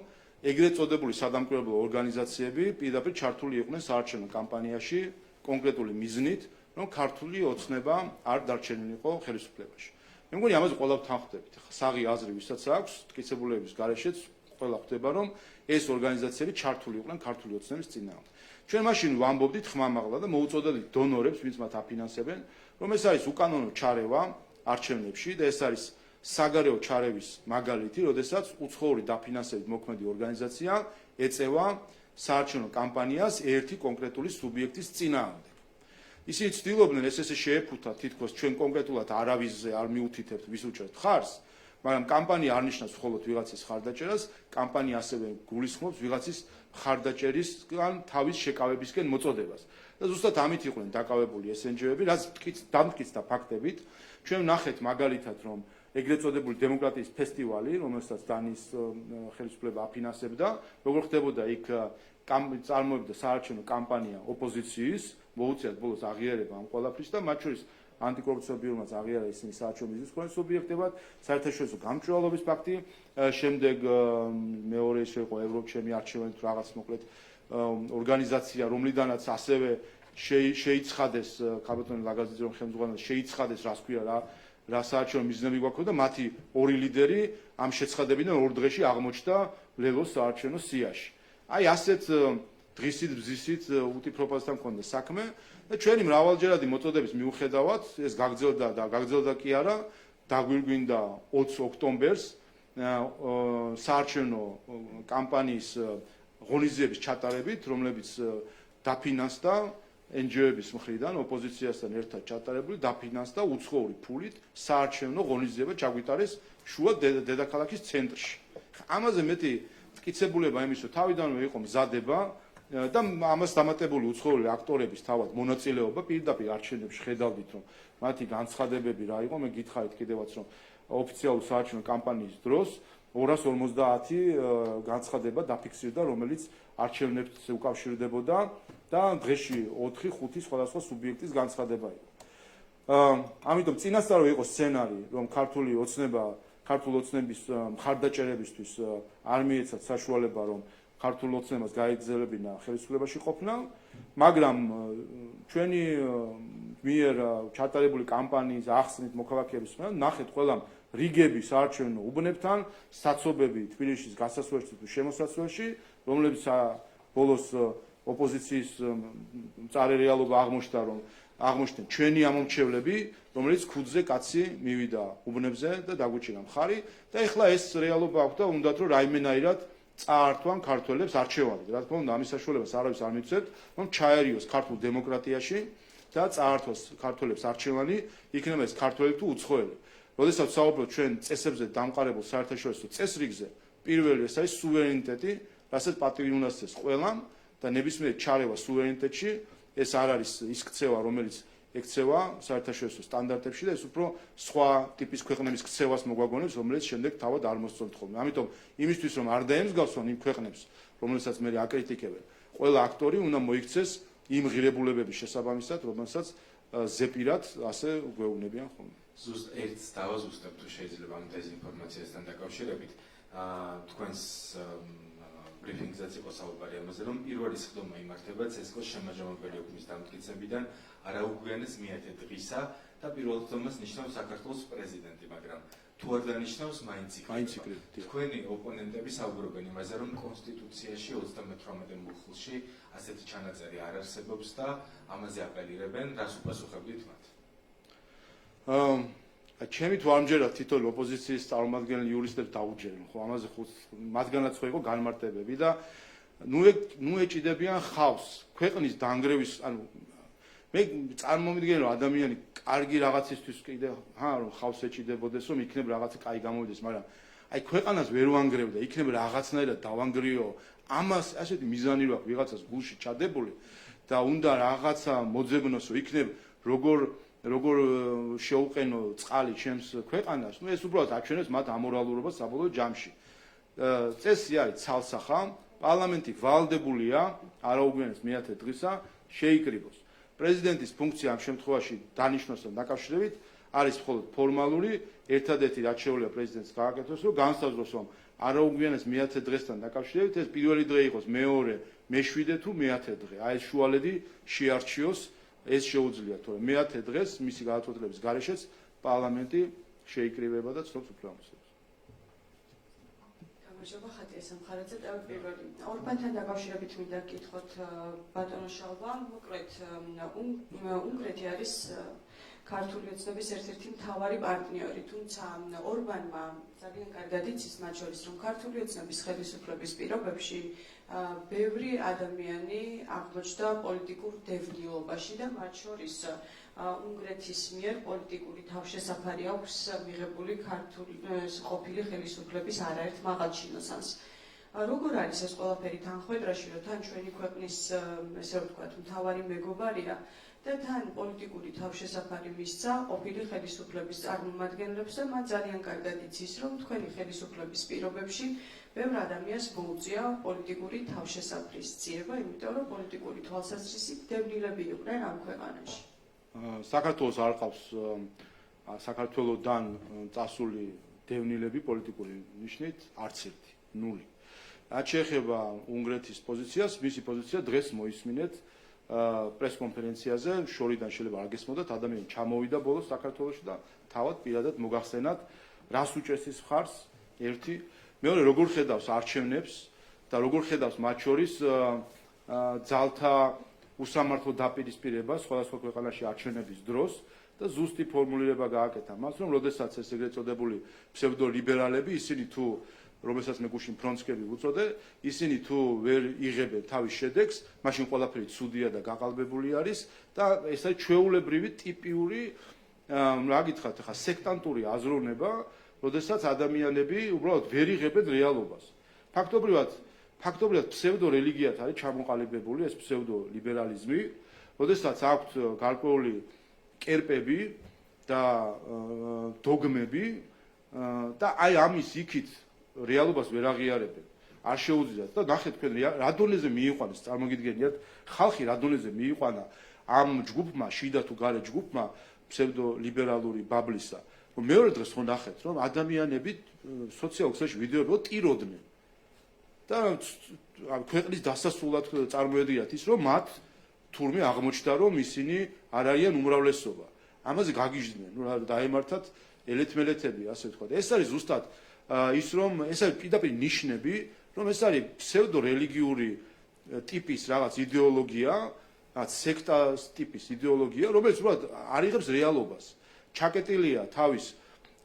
S1: ეგრეთ წოდებული სადამკვირვებლო ორგანიზაციები პირდაპირ ჩართული იყვნენ საარჩევნო კამპანიაში კონკრეტული მიზნით, რომ ქართული ოცნება არ დარჩენილიყო ხელისუფლებაში. მე მგონი ამაზე ყველა თანხმდებით. საღი აზრი ვისაც აქვს, მტკიცებულების გარეშეც ყველა ხვდება, რომ ეს ორგანიზაციები ჩართული იყვნენ ქართული ოცნების წინააღმდეგ. ჩვენ მაშინ ვამბობდით ხმამაღლა და მოუწოდებით დონორებს, ვინც მათ აფინანსებენ, რომ ეს არის უკანონო ჩარევა არჩევნებში და ეს არის საგარეო ჩარევის მაგალითი, როდესაც უცხოური დაფინანსებით მოქმედი ორგანიზაცია ეწევა საარჩევნო კამპანიას ერთი კონკრეტული სუბიექტის წინააღმდეგ. ისინი ცდილობდნენ ეს შეეფუთათ თითქოს ჩვენ კონკრეტულად არავისზე არ მიუთითებთ ვის უჭერთ ხარს, მაგრამ კამპანია არ ნიშნავს მხოლოდ ვიღაცის ხარდაჭერას, კამპანია ასევე გულისხმობს ვიღაცის ხარდაჭერისგან თავის შეკავებისკენ მოწოდებას. და ზუსტად ამით იყვნენ დაკავებული ეს NGO-ები, რაც დამტკიცდა ფაქტებით. ჩვენ ვნახეთ მაგალითად, რომ ეგრეთ წოდებული დემოკრატიის ფესტივალი, რომელსაც დანის ხელისუფლება აფინანსებდა, როგორ ხდებოდა იქ წარმოებდა საარჩევნო კამპანია ოპოზიციის, მოუწიათ ბოლოს აღიარება ამ ყველაფრის და მათ შორის ანტიკორუფციულ ბიუროც აღიარა ისინი საარჩევნო მიზნის მქონე სუბიექტებად, საერთაშორისო გამჭვირვალობის ფაქტი, შემდეგ მეორე შეყო ევროპჩემი არჩევანი თუ რაღაც მოკლედ ორგანიზაცია, რომლიდანაც ასევე შეიცხადეს ქაბატონი ლაგაზიძე რომ ხელმძღვანელად შეიცხადეს რას ქვია რა საარჩევნო მიზნები გვაქვს და მათი ორი ლიდერი ამ შეცხადებიდან ორ დღეში აღმოჩნდა ლელოს საარჩევნო სიაში. აი ასეთ დღისით ბზისით უტიფროპაზთან მქონდა საქმე და ჩვენი მრავალჯერადი მოწოდების მიუხედავად ეს გაგრძელდა კი არა, დაგვირგვინდა 20 ოქტომბერს საარჩევნო კამპანიის ღონისძიების ჩატარებით, რომლებიც დაფინანსდა NGO-ების მხრიდან ოპოზიციასთან ერთად ჩატარებული დაფინანსდა უცხოური ფულით საარჩევნო ღონისძიება ჩაგვიტარეს შუა დედაქალაქის ცენტრში. ამაზე მეტი მტკიცებულება იმის, რომ თავიდანვე იყო მზადება და ამას დამატებული უცხოური აქტორების თავად მონაწილეობა პირდაპირ არჩევნებში ხედავდით, რომ მათი განცხადებები რა იყო, მე გითხარით კიდევაც, რომ ოფიციალური საარჩევნო კამპანიის დროს 250 განცხადება დაფიქსირდა, რომელიც არჩევნებს უკავშირდებოდა და დღეში 4-5 სხვადასხვა სუბიექტის განცხადება იყო. ამიტომ წინასწარ იყო სცენარი, რომ ქართული ოცნების მხარდაჭერებისთვის არ მიეცათ საშუალება, რომ ქართულ ოცნებას გაეგზელებინა ხელისუფლებაში ყოფნა, მაგრამ ჩვენი მიერ ჩატარებული კამპანიის ახსნით მოქალაქეების მიერ ნახეთ ყველამ რიგები საარჩევნო უბნებთან, საცობები თბილისის გასასვლელში თუ შემოსასვლელში, რომლებიც ბოლოს ოპოზიციის მწარე რეალობა აღმოჩნდა, რომ აღმოჩნდნენ ჩვენი ამომრჩევლები, რომელიც ქუდზე კაცი მივიდა უბნებზე და დაგვიჭირა მხარი და ეხლა ეს რეალობა აქვს და უნდათ რომ რაიმენაირად წაართვან ქართველებს არჩევანი. რა თქმა უნდა, ამის საშუალებას არავის არ მიცემთ, რომ ჩაერიოს ქართულ დემოკრატიაში და წაართვას ქართველებს არჩევანი, იქნება ეს ქართველი თუ უცხოელი. როდესაც საუბრობთ ჩვენ წესებზე დამყარებულ საერთაშორისო წესრიგზე, პირველი ეს არის სუვერენიტეტი, რასაც პატივი უნდა სცეს ყველამ და ნებისმიერ ჩარევა სუვერენიტეტში ეს არ არის ის ქცევა, რომელიც ექცევა საერთაშორისო სტანდარტებში და ეს უფრო სხვა ტიპის ქვეყნების ქცევას მოგვაგონებს, რომელიც შემდეგ თავად არ მოსწონთ ხოლმე. ამიტომ იმისთვის რომ არ დაემსგავსონ იმ ქვეყნებს, რომელსაც მე აკრიტიკებენ, ყველა აქტორი უნდა მოიქცეს იმ ღირებულებების შესაბამისად, რომელსაც ზეპირად ასე გვეუბნებიან ხოლმე.
S3: ზუსტ ერთს დავაზუსტებ თუ შეიძლება ამ დეზინფორმაციასთან დაკავშირებით. თქვენს ბრიფინგზეც იყო საუბარი ამაზე, რომ პირველი სხდომა იმართება CSKO-ს შემაჯამებელი ოქმის დამტკიცებიდან არაუგვიანეს მიათე დღისა და პირველ სხდომას ნიშნავს საქართველოს პრეზიდენტი, მაგრამ თუ არ დანიშნავს მაინც იქნება. თქვენი ოპონენტები საუბრობენ იმაზე, რომ კონსტიტუციაში 38 მუხლში ასეთი ჩანაწერი არ არსებობს და ამაზე აპელირებენ, რას უპასუხებდით მათ?
S1: ჩემი თუ არ მჯერათ თითოეული ოპოზიციის წარმომადგენელი იურისტებს დაუჯერენ, ხო, ამაზე მათგანაც ხო იყო განმარტებები და ნუ ეჭიდებიან ხავს ქვეყნის დანგრევის ანუ მე წარმომიდგენ რომ ადამიანი კარგი რაღაცისთვის კიდე რომ ხავს ეჭიდებოდეს რომ იქნებ რაღაცა კაი გამოვიდეს მაგრამ აი ქვეყანას ვერ ვანგრევდა იქნებ რაღაცნაირად დავანგრიო ამას ასეთი მიზანი რო აქვს ვიღაცას გულში ჩადებული და უნდა რაღაცა მოძებნოს რომ იქნებ როგორ შეუყენო წყალი ჩემს ქვეყანას ნუ ეს უბრალოდ აჩვენებს მათ ამორალურობას საბოლოო ჯამში წესი არის ცალსახა პარლამენტი ვალდებულია არაუგვიანეს მეათე დღისა შეიკრიბოს პრეზიდენტის ფუნქცია ამ შემთხვევაში დანიშნვასთან დაკავშირებით არის მხოლოდ ფორმალური ერთადერთი რაც შეუძლია პრეზიდენტს გააკეთოს რომ განსაზღვროს რომ არაუგვიანეს მეათე დღესთან დაკავშირებით ეს პირველი დღე იყოს მეორე მეშვიდე თუ მეათე დღე აი ეს შუალედი შეარჩიოს ეს შეუძლია თორემ მეათე დღეს მისი გადაწყვეტილების გარეშეც პარლამენტი შეიკრიბება და ცნობს უფლებამოსილებას
S4: გამარჯობა ხატია სამხარაძე პირველი ორბანთან დაკავშირებით მინდა გკითხოთ ბატონო შალვა მოკლედ უნგრეთი არის ქართული ოცნების ერთ-ერთი მთავარი პარტნიორი თუმცა ორბანმა ძალიან კარგად იცის მათ შორის რომ ქართული ოცნების ხელისუფლების პირობებში ბევრი ადამიანი აღმოჩნდა პოლიტიკურ დევნილობაში და მათ შორის უნგრეთის მიერ პოლიტიკური თავშესაფარი აქვს მიღებული ქართული ყოფილი ხელისუფლების არაერთ მაღალჩინოსანს. როგორ არის ეს ყველაფერი თანხმედრაში, რომ თან ჩვენი ქვეყნის ესე ვთქვათ, მთავარი მეგობარია და თან პოლიტიკური თავშესაფარი მისცა ყოფილი ხელისუფლების წარმომადგენლებს და მათ ძალიან კარგად იცის, რომ თქვენი ხელისუფლების პირობებში ბევრ ადამიანს მოუწია პოლიტიკური თავშესაფრის ძიება, იმიტომ რომ პოლიტიკური თვალსაზრისით დევნილები იყვნენ ამ ქვეყანაში.
S1: საქართველოს არ ყავს საქართველოსდან წასული დევნილები პოლიტიკური ნიშნით არც ერთი, ნული. რაც შეეხება უნგრეთის პოზიციას, მისი პოზიცია დღეს მოისმინეთ პრესკონფერენციაზე, შორიდან შეიძლება არ გესმოდათ, ადამიანი ჩამოვიდა ბოლოს საქართველოში და თავად პირადად მოგახსენათ, რას უჭერს ის მხარს, ერთი, მეორე როგორ ხედავს არჩევნებს და როგორ ხედავს მათ შორის ძალთა უსამართლო დაპირისპირებას სხვადასხვა ქვეყანაში არჩევნების დროს და ზუსტი ფორმულირება გააკეთა მას, რომ როდესაც ეს ეგრეთ წოდებული ფსევდოლიბერალები, ისინი თუ რომელსაც მე გუშინ ფრონცკები ვუწოდე, ისინი თუ ვერ იღებენ თავის შედეგს, მაშინ ყველაფერი ცუდია და გაყალბებული არის და ეს არის ჩვეულებრივი ტიპიური რა გითხრათ ახლა სექტანტური აზროვნება, როდესაც ადამიანები უბრალოდ ვერ იღებენ რეალობას. ფაქტობრივად ფსევდორელიგიათ არის ჩამოყალიბებული ეს ფსევდოლიბერალიზმი, როდესაც აქვთ გარკვეული კერპები და დოგმები და აი ამის იქით რეალობას ვერ აღიარებენ. არ შეუძლიათ და ნახეთ თქვენ რა დონეზე მიიყვანეს, წარმოგიდგენიათ, ხალხი რა დონეზე მიიყვანა ამ ჯგუფმა, შიდა თუ გარე ჯგუფმა ფსევდოლიბერალური ბაბლისა. რომ მეორე დღეს ხო ნახეთ, რომ ადამიანები სოციალურ ქსელში ვიდეოები ტიროდნენ. და ქვეყნის დასასრულად წარმოედგინათ ის, რომ მათ თურმე აღმოჩნდა, რომ ისინი არ არიან უმრავლესობა. ამაზე გაგიჟდნენ, რომ დაემართათ ელეთმელეთები, ასე ვთქვათ. ეს არის ზუსტად ის რომ ეს არის პირდაპირ ნიშნები, რომ ეს არის ფსევდორელიგიური ტიპის რაღაც იდეოლოგია, რაღაც სექტას ტიპის იდეოლოგია, რომელიც უბრალოდ არ იღებს რეალობას. ჩაკეტილია თავის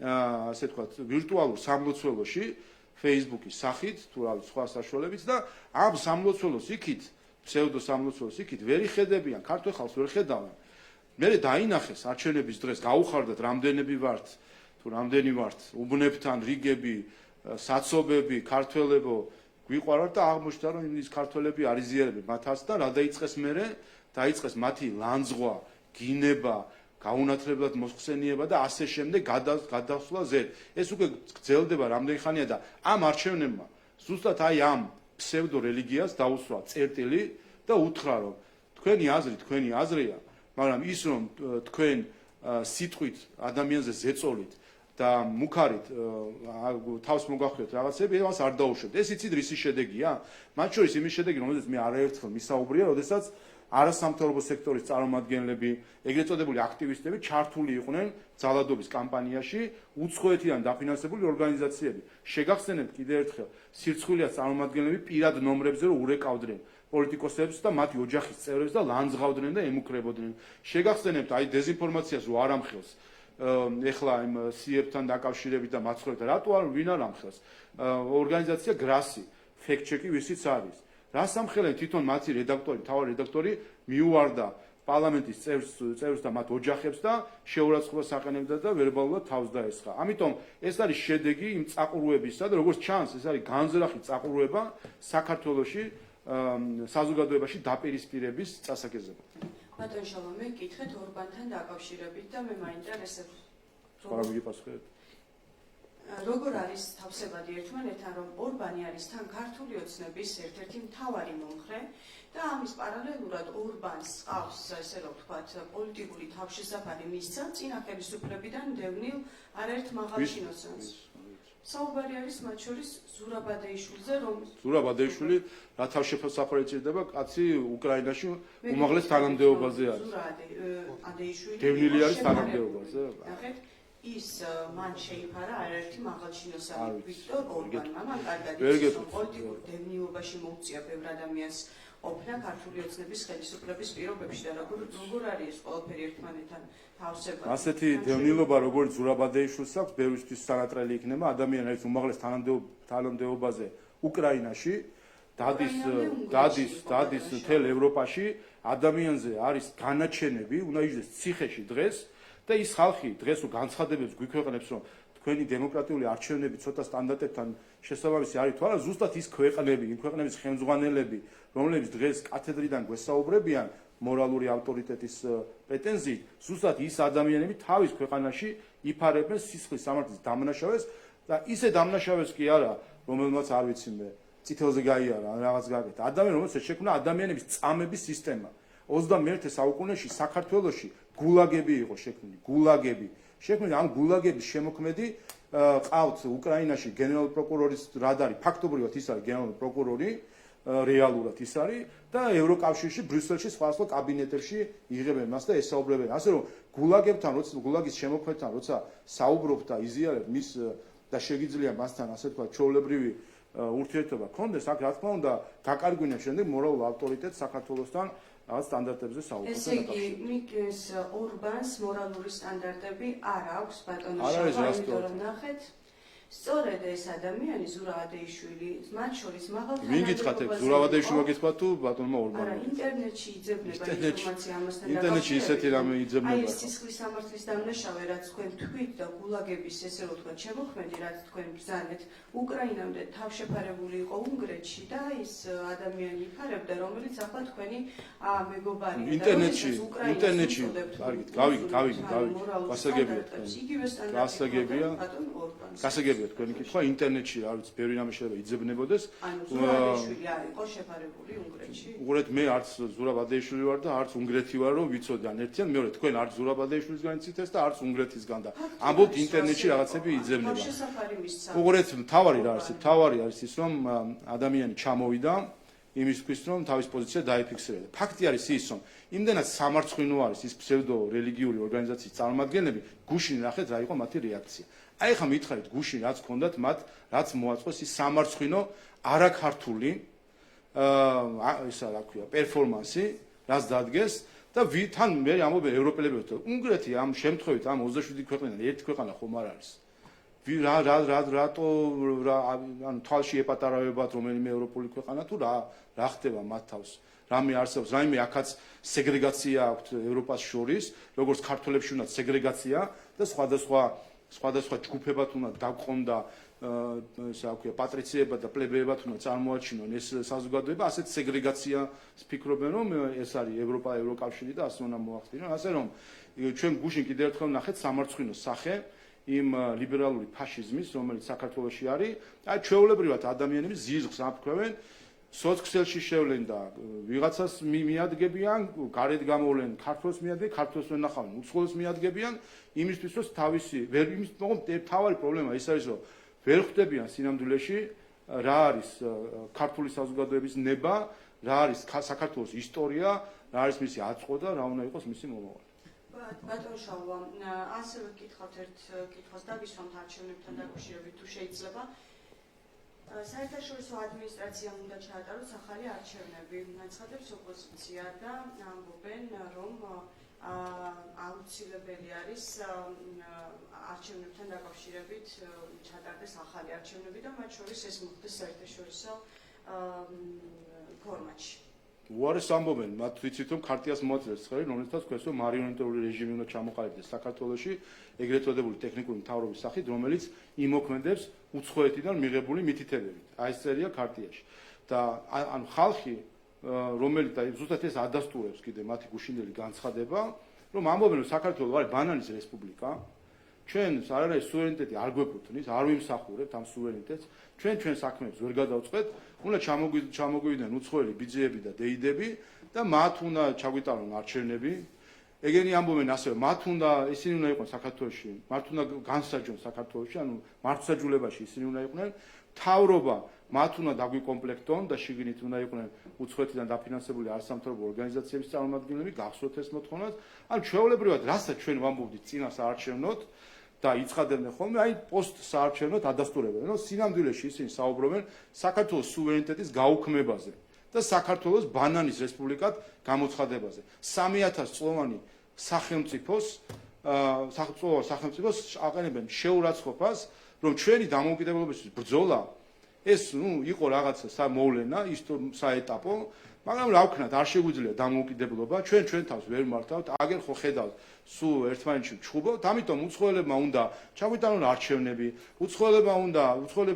S1: ასე ვთქვათ ვირტუალურ სამლოცველოში, Facebook-ის სახით, თუ რა ვიცი, სხვა საშუალებით და ამ სამლოცველოს იქით, ფსევდო სამლოცველოს იქით ვერ იხედებიან, ქართულ ხალხს ვერ ხედავენ. მე დაინახეს არჩევნების დღეს, გაუხარდათ რამდენები ვართ, თუ რამდენი ვართ, უბნებთან რიგები, საცობები, ქართველებო, გვიყვარათ და აღმოჩნდა, რომ ის ქართველები არ იზიარებენ მათაც და რა დაიწყეს მერე? დაიწყეს მათი ლანძღვა, გინება, გაუნათლებლად მოსხსენიება და ასე შემდეგ გადასვლა ზედ. ეს უკვე გრძელდება რამდენი ხანია და ამ არჩევნებმა ზუსტად აი ამ ფსევდორელიგიას დაუსვა წერტილი და უთხრა, რომ თქვენი აზრია, მაგრამ ის რომ თქვენ სიტყვით ადამიანზე ზეწოლით და მუქარით თავს მოგახდეთ რაღაცები, მას არ დაუშვებთ. ეს იცით რისი შედეგია? მათ შორის იმის შედეგი, რომელზეც მე არაერთხელ მისაუბრია, როდესაც არასამთავრობო სექტორის წარმომადგენლები, ეგრეთ წოდებული აქტივისტები ჩართული იყვნენ ძალადობის კამპანიაში, უცხოეთიდან დაფინანსებული ორგანიზაციები. შეგახსენებთ კიდევ ერთხელ, სირცხვილეა წარმომადგენლები პირად ნომრებზე რომ ურეკავდნენ პოლიტიკოსებს და მათი ოჯახის წევრებს და ლანძღავდნენ და ემუქრებოდნენ. შეგახსენებთ აი დეზინფორმაციას რო არ ამხელს ეხლა იმ სიებთან დაკავშირებით და მაცხოვრებთან, რატო არ ვინ არ ამხელს? ორგანიზაცია გრასი, ფექტ-ჩეკი ვისიც არის. რას ამხელენ თვითონ მათი რედაქტორი, მთავარი რედაქტორი მიუვარდა პარლამენტის წევრს და მათ ოჯახებს და შეურაცხყოფას აყენებდა და ვერბალურად თავს დაესხა. ამიტომ ეს არის შედეგი იმ წაყურუებისა და როგორც ჩანს, ეს არის განზრახი წაყურუება საქართველოში საზოგადოებაში დაპირისპირების წასაგებზე.
S4: ბატონ შალომე, გითხეთ ორბანთან დაკავშირებით და მე მაინტერესებს
S1: სხვა რა მიგიპასუხეთ?
S4: როგორ არის თავსებადი ერთმანეთთან, რომ ორბანი არის თან ქართული ოცნების ერთ-ერთი მთავარი მომხრე და ამის პარალელურად ორბანს ყავს, ესე რომ ვთქვათ, პოლიტიკური თავშესაფარი მისცა წინა ხელისუფლებიდან დევნილ არაერთ მაღალჩინოსანს. საუბარი არის მათ შორის ზურაბადეიშვილზე, რომ
S1: ზურაბადეიშვილი რა თავშესაფარი ჭირდება, კაცი უკრაინაში უმაღლეს თანამდებობაზე არის.
S4: ზურაბადეიშვილი
S1: დევნილი არის თანამდებობაზე.
S4: ნახეთ, ის მან შეიფარა არაერთი მაღალჩინოსანი ვიქტორ ორბანმა, მან კარგად იცის, რომ პოლიტიკურ დევნილობაში მოუწია ბევრ ადამიანს ყოფნა ქართული ოცნების ხელისუფლების პირობებში და როგორ არის ეს ყველაფერი ერთმანეთთან თავსებადი.
S1: ასეთი დევნილობა, როგორც ზურაბადეიშვილს აქვს, ბევრისთვის სანატრელი იქნება, ადამიანი არის უმაღლეს თანამდებობაზე უკრაინაში, დადის მთელ ევროპაში, ადამიანზე არის განაჩენები, უნდა იზრდეს ციხეში დღეს და ის ხალხი დღეს რო განცხადებებს გვიქვეყნებს, რომ თქვენი დემოკრატიული არჩევნები ცოტა სტანდარტებთან შესაბამისი არის თუ არა, ზუსტად ის ქვეყნები, იმ ქვეყნების ხელმძღვანელები, რომლებიც დღეს კათედრიდან გვესაუბრებიან მორალური ავტორიტეტის პრეტენზიით, ზუსტად ის ადამიანები თავის ქვეყანაში იფარებენ სისხლის სამართლის დამნაშავეს და ისე დამნაშავეს კი არა, რომელმაც არ ვიცი მე, წითელზე გაიარა ან რაღაც გაკეთა. ადამიანი, რომელსაც შექმნა ადამიანების წამების სისტემა. 21 საუკუნეში საქართველოში გულაგები იყო შექმნილი, გულაგები. შექმნილი ამ გულაგების შემოქმედი ყავთ უკრაინაში გენერალ პროკურორის რადარი, ფაქტობრივად ის არის გენერალური პროკურორი, რეალურად ის არის და ევროკავშირში, ბრიუსელში სხვა კაბინეტებში იღებენ მას და ესაუბრებენ. ასე რომ გულაგებთან, როცა გულაგის შემოქმედთან, როცა საუბრობთ და იზიარებთ მის და შეგიძლია მასთან ასე თქვა ჩვეულებრივი ურთიერთობა გქონდეს, აქ რა თქმა უნდა გაკარგვინებს შემდეგ მორალურ ავტორიტეტს საქართველოსთან რაღაც სტანდარტებზე საუბრობთ.
S4: ესე იგი, მიგეს ორბანს მორალური სტანდარტები არ აქვს ბატონო
S1: არ არის
S4: შალვა,
S1: რასტო.
S4: იმიტომ რომ ნახეთ, სწორედ ეს ადამიანი ზურაბადეიშვილი, მათ შორის მაღალ
S1: ვინ გითხათებ, ზურაბადეიშვილმა გითხრა თუ ბატონმა
S4: არა,
S1: ორბანმა?
S4: ინტერნეტში იძებნება ინფორმაცია ამასთან
S1: ინტერნეტში ისეთი რამე იძებნება.
S4: აი ეს სისხლის სამართლის დამნაშავე, რაც თქვენ თქვით და გულაგების ესე რომ ვთქვათ შემოქმედი, რაც თქვენ ბრძანეთ, უკრაინამდე თავშეფარებული იყო უნგრეთში და ის ადამიანი იფარებდა, რომელიც ახლა თქვენი მეგობარია.
S1: ინტერნეტში, კარგით, გავიგეთ. გასაგებია თქვენ.
S4: იგივე სტანდარტი.
S1: გასაგებია.
S4: ბატონ ორბანს.
S1: გასაგებია თქვენი კითხვა, ინტერნეტში რა ვიცი, ბევრი რამე შეიძლება იძებნებოდეს.
S4: ანუ ზურაბადეიშვილი არ იყო შეფარებული უნგრეთში?
S1: უყურეთ, მე არც ზურაბადეიშვილი ვარ და არც უნგრეთი ვარ, რომ ვიცოდე ან ერთიან, მეორე თქვენ არც ზურაბადეიშვილისგან იცით ეს და არც უნგრეთისგან და ამბობთ ინტერნეტში რაღაცები იძებნება.
S4: თავშესაფარი მისცა.
S1: უყურეთ, მთავარი რა არის, მთავარი არის ის, რომ ადამიანი ჩამოვიდა იმისთვის, რომ თავის პოზიცია დაიფიქსირება. ფაქტი არის ის, რომ იმდენად სამარცხვინო არის ის ფსევდო რელიგიური ორგანიზაციის წარმომადგენლები, გუშინ ნახეთ რა იყო მათი რეაქცია. აი ხა მითხარით გუშინ რაც ქონდათ მათ, რაც მოაწყოს ის სამარცხვინო არაქართული ისა რა ქვია, პერფორმანსი, რაც დადგეს და თან მე ამბობენ ევროპელები, რომ უნგრეთი ამ შემთხვევით ამ 27 ქვეყნიდან ერთი ქვეყანა ხომ არ არის. რატო ანუ თვალში ეპატარავებათ რომელიმე ევროპული ქვეყანა თუ რა ხდება მათ თავს? რამე არსებობს, რაიმე აქაც სეგრეგაცია აქვს ევროპას შორის, როგორც ქართველებში უნდა სეგრეგაცია და სხვადასხვა ჯგუფებად უნდა დაგყონ და ესე აქვია პატრიციებად და პლებეებად უნდა წარმოაჩინონ ეს საზოგადოება, ასეთ სეგრეგაციას ფიქრობენ, რომ ეს არის ევროპა, ევროკავშირი და ასე უნდა მოახდინონ. ასე რომ ჩვენ გუშინ კიდევ ერთხელ ნახეთ სამარცხვინო სახე იმ ლიბერალური ფაშიზმის, რომელიც საქართველოში არის, აი ჩვეულებრივად ადამიანები ზიზღს აფქვევენ, სოციალში შევლენ და ვიღაცას მიადგებიან, გარეთ გამოვლენ, ქართულს მიადგებიან, ქართულს ვერ ნახავენ, უცხოელს მიადგებიან, იმისთვის რომ თავისი ვერ იმის თავარი პრობლემა ის არის, რომ ვერ ხვდებიან სინამდვილეში რა არის ქართული საზოგადოების ნება, რა არის საქართველოს ისტორია, რა არის მისი აწყო და რა უნდა იყოს მისი მომავალი.
S4: ბატონ შალვა, ასევე გითხავთ ერთ კითხვას დაგისვამთ არჩევნებთან დაკავშირებით თუ შეიძლება. საერთაშორისო ადმინისტრაციამ უნდა ჩაატაროს ახალი არჩევნები. აცხადებს ოპოზიცია და ამბობენ, რომ აუცილებელი არის არჩევნებთან დაკავშირებით ჩატარდეს ახალი არჩევნები და მათ შორის ეს მოხდეს საერთაშორისო ფორმატში.
S1: უარეს ამბობენ, მათ ვიცით რომ ქარტიას მოაწევს ხელი, რომელსაც ქვეს რომ მარიონეტული რეჟიმი უნდა ჩამოყალიბდეს საქართველოში, ეგრეთ წოდებული ტექნიკური მთავრობის სახით, რომელიც იმოქმედებს უცხოეთიდან მიღებული მითითებებით. აი ეს წერია ქარტიაში. და ანუ ხალხი რომელიც ზუსტად ეს ადასტურებს კიდე მათი გუშინდელი განცხადება, რომ ამბობენ რომ საქართველო არის ბანანის რესპუბლიკა, ჩვენს არ არის სუვერენიტეტი არ გვეკუთვნის, არ ვიმსახურებთ ამ სუვერენიტეტს, ჩვენ საქმეებს ვერ გადავწყვეტ, უნდა ჩამოგვიდნენ უცხოელი ბიძიები და დეიდები და მათ უნდა ჩაგვიტანონ არჩევნები. ეგენი ამბობენ ასევე, მათ უნდა ისინი უნდა იყვნენ საქართველოში, მათ უნდა განსაჯონ საქართველოში, ანუ მართლმსაჯულებაში ისინი უნდა იყვნენ, მთავრობა მათ უნდა დაგვიკომპლექტონ და შიგნით უნდა იყვნენ უცხოეთიდან დაფინანსებული არასამთავრობო ორგანიზაციების წარმომადგენლები, გახსოვთ ეს მოთხოვნას. ანუ ჩვეულებრივად, რასაც ჩვენ ვამბობდით წინა საარჩევნოდ და იცხადებდნენ ხოლმე, აი პოსტ საარჩევნოდ ადასტურებენ, რომ სინამდვილეში ისინი საუბრობენ საქართველოს სუვერენიტეტის გაუქმებაზე და საქართველოს ბანანის რესპუბლიკად გამოცხადებაზე. 3000 წლოვანი სახელმწიფოს აყენებენ შეურაცხყოფას, რომ ჩვენი დამოუკიდებლობისთვის ბრძოლა ეს იყო რაღაცა მოვლენა, საეტაპო, მაგრამ რა ვქნათ, არ შეგვიძლია დამოუკიდებლობა, ჩვენ თავს ვერ მართავთ, აგერ ხო ხედავთ, სულ ერთმანეთში ჩხუბობთ, ამიტომ უცხოელებმა უნდა ჩაგვიტანონ არჩევნები, უცხოელები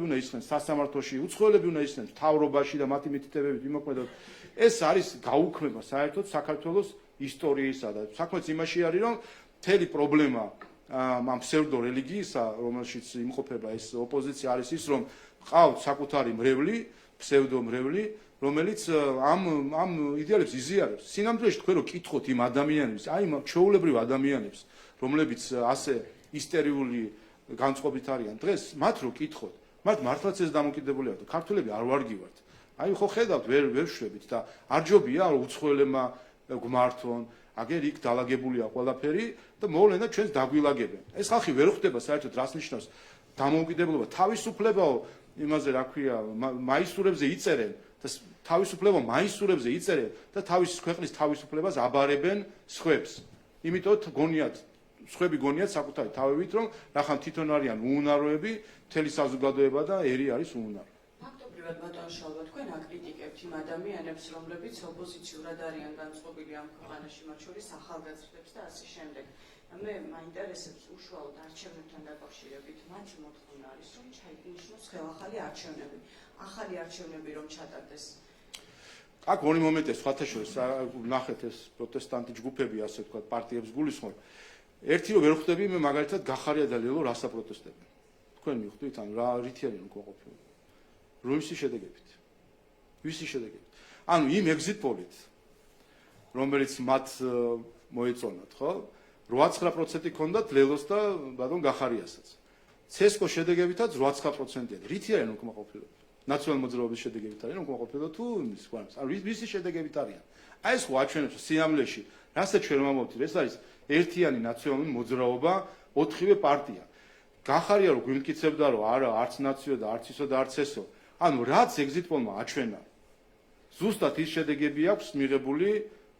S1: უნდა ისხდნენ სასამართლოში, უცხოელები უნდა ისხდნენ მთავრობაში და მათი მითითებებით იმოქმედოთ. ეს არის გაუქმება საერთოდ საქართველოს ისტორიისა და საქმეც იმაში არის, რომ მთელი პრობლემა ამ ფსევდო რელიგიისა, რომელშიც იმყოფება ეს ოპოზიცია, არის ის, რომ ყავთ საკუთარი მრევლი, ფსევდო მრევლი, რომელიც ამ იდეალებს იზიარებს. სინამდვილეში თქვენ რო კითხოთ იმ ადამიანებს, აი იმ ჩვეულებრივ ადამიანებს, რომლებიც ასე ისტერიული განწყობით არიან დღეს, მათ რო კითხოთ, მათ მართლაც ეს დამოკიდებულია და ქართველები არ ვარგივართ. აი ხო ხედავთ, ვერ ვშვებით და არ ჯობია რომ უცხოელებმა გვმართონ, აგერ იქ დალაგებულია ყველაფერი და მოვლენა ჩვენს დაგვილაგებენ. ეს ხალხი ვერ ხვდება საერთოდ რას ნიშნავს დამოუკიდებლობა, თავისუფლებაო იმაზე რა ქვია, მაისურებზე იწერენ და თავისუფლება მაისურებზე იწერენ და თავის ქვეყნის თავისუფლებას აბარებენ სხვებს. იმიტომ გონიათ, სხვები გონიათ საკუთარი თავებით, რომ რახან თვითონ არიან უუნაროები, მთელი საზოგადოება და ერი არის უუნარო.
S4: ფაქტობრივად ბატონ შალვა, თქვენ აკრიტიკებთ იმ ადამიანებს, რომლებიც ოპოზიციურად არიან განწყობილი ამ ქვეყანაში, მათ შორის ახალგაზრდებს და ასე შემდეგ. მე მაინტერესებს უშუალოდ არჩევნებთან დაკავშირებით მათი მოთხოვნა არის, რომ ჩაინიშნოს ხელახალი არჩევნები. ახალი არჩევნები რომ ჩატარდეს.
S1: აქ ორი მომენტია სხვათა შორის, ნახეთ ეს პროტესტანტი ჯგუფები, ასე ვთქვათ, პარტიებს გულისხმობ. ერთი რომ ვერ ხვდები, მე მაგალითად გახარია და ლელო რას აპროტესტებენ. თქვენ მიხვდით, ანუ რა რითი არის უკმაყოფილება. რომის შედეგებით. ვისი შედეგებით. ანუ იმ exit poll-ით, რომელიც მათ მოეწონათ, ხო? 8-9% ქონდათ ლელოს და ბატონ გახარიასაც. ცესკო შედეგებითაც 8-9%-ია. რითი არის უკმაყოფილება? ნაციონალური მოძრაობის შედეგებით არის უკმაყოფილება თუ ის გვამს. ანუ ვისი შედეგებით არიან? აი ეს ხო აჩვენებს სიამლეში, რასაც ჩვენ ვამბობთ, ეს არის ერთიანი ნაციონალური მოძრაობა, 4-ვე პარტია. გახარია რომ გვიმტკიცებდა რომ არა, არც ნაციო და არც ისო და არც ესო. ანუ რაც exit poll-მა აჩვენა. ზუსტად ის შედეგები აქვს მიღებული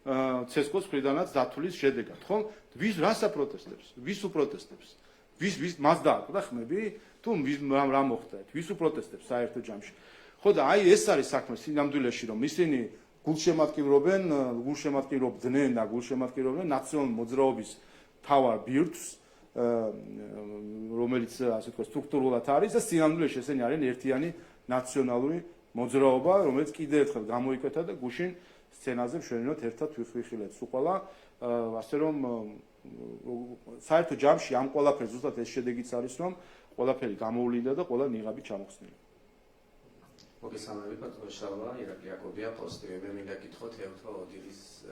S1: ცესკოს მხრიდანაც დათulis შედეგად, ხო? ვის რას აპროტესტებს? ვის უპროტესტებს? ვის მას დააკვდა ხმები? თუ რა მოხდა? ვის უპროტესტებს საერთო ჯამში? ხო და აი ეს არის საქმე სინამდვილეში, რომ ისინი გულშემატკივრობდნენ და გულშემატკივრობდნენ ნაციონალური მოძრაობის თავარ ბირთვს, რომელიც ასე ვთქვათ სტრუქტურულად არის და სინამდვილეში ესენი არიან ერთიანი ნაციონალური მოძრაობა, რომელიც კიდევ ერთხელ გამოიკვეთა და გუშინ სცენაზე ვშვენინოთ ერთად ვიხილეთ სულ ასე რომ საერთო ჯამში ამ ყველაფერს ზუსტად ეს შედეგიც არის, რომ ყველაფერი გამოვლინდა და ყველა ნიღაბი ჩამოხსნილი.
S5: მოგესალმებით, ბატონ შალვა, ირაკლი იაკობია, პოზიტივი. მე მინდა გითხოთ ეუთო ოდილის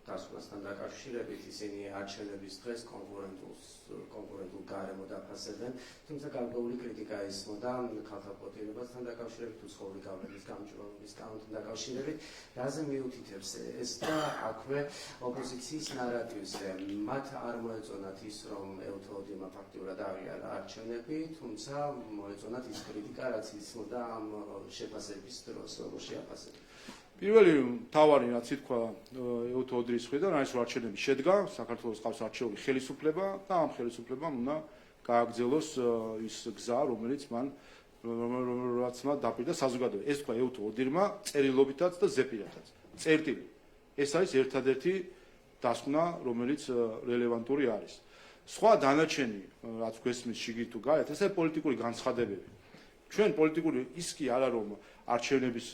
S5: დასვლასთან დაკავშირებით, ისინი არჩევნების დღეს კონკურენტულ გარემო დაფასებენ, თუმცა გარკვეული კრიტიკა ისმოდა ქალთა კვოტირებასთან დაკავშირებით, უცხოური გავლენის გამჭვირვალობის კანონთან დაკავშირებით. რაზე მიუთითებს ეს და აქვე ოპოზიციის ნარატივს? მათ არ მოეწონათ ის, რომ ეუთო ოდილმა ფაქტიურად აღიარა არჩევნები, თუმცა მოეწონათ ის კრიტიკა, რაც ისმოდა ამ შეფასების დროს, როგორ შეაფასებთ?
S1: პირველი მთავარი რაც ითქვა ეუთო ოდილის მხრიდან, არის არჩევნები შედგა, საქართველოს ყავს არჩეული ხელისუფლება და ამ ხელისუფლებამ უნდა გააგრძელოს ის გზა, რომელიც მან რომელმაც დაპირდა საზოგადოება. ეს თქვა ეუთო ოდირმა წერილობითაც და ზეპირათაც. წერტილი. ეს არის ერთადერთი დასკვნა, რომელიც რელევანტური არის. სხვა დანარჩენი, რაც გვესმის შიგით თუ გარეთ, ეს არის პოლიტიკური განცხადებები. ჩვენ პოლიტიკური ის კი არა რომ არჩევნების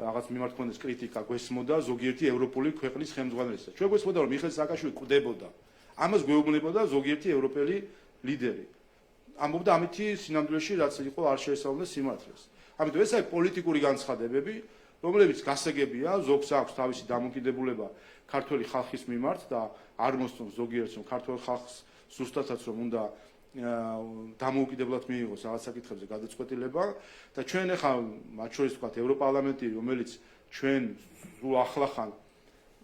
S1: რაღაც მიმართ ქონდეს კრიტიკა გვესმოდა ზოგიერთი ევროპული ქვეყნის ხელმძღვანელისა. ჩვენ გვესმოდა რომ მიხეილ სააკაშვილი კვდებოდა. ამას გვეუბნებოდა ზოგიერთი ევროპელი ლიდერი. ამბობდა ამითი სინამდვილეში რაც იყო არ შეესაბამება სიმართლეს. ამიტომ ეს არის პოლიტიკური განცხადებები, რომლებიც გასაგებია, ზოგს აქვს თავისი დამოკიდებულება ქართველი ხალხის მიმართ და არ მოსწონს ზოგიერთს რომ ქართველ ხალხს ზუსტადაც რომ უნდა დამოუკიდებლად მიიღოს რაღაც საკითხებზე გადაწყვეტილება და ჩვენ ახლა მათ შორის ვთქვათ ევროპარლამენტი რომელიც ჩვენ სულ ახლახან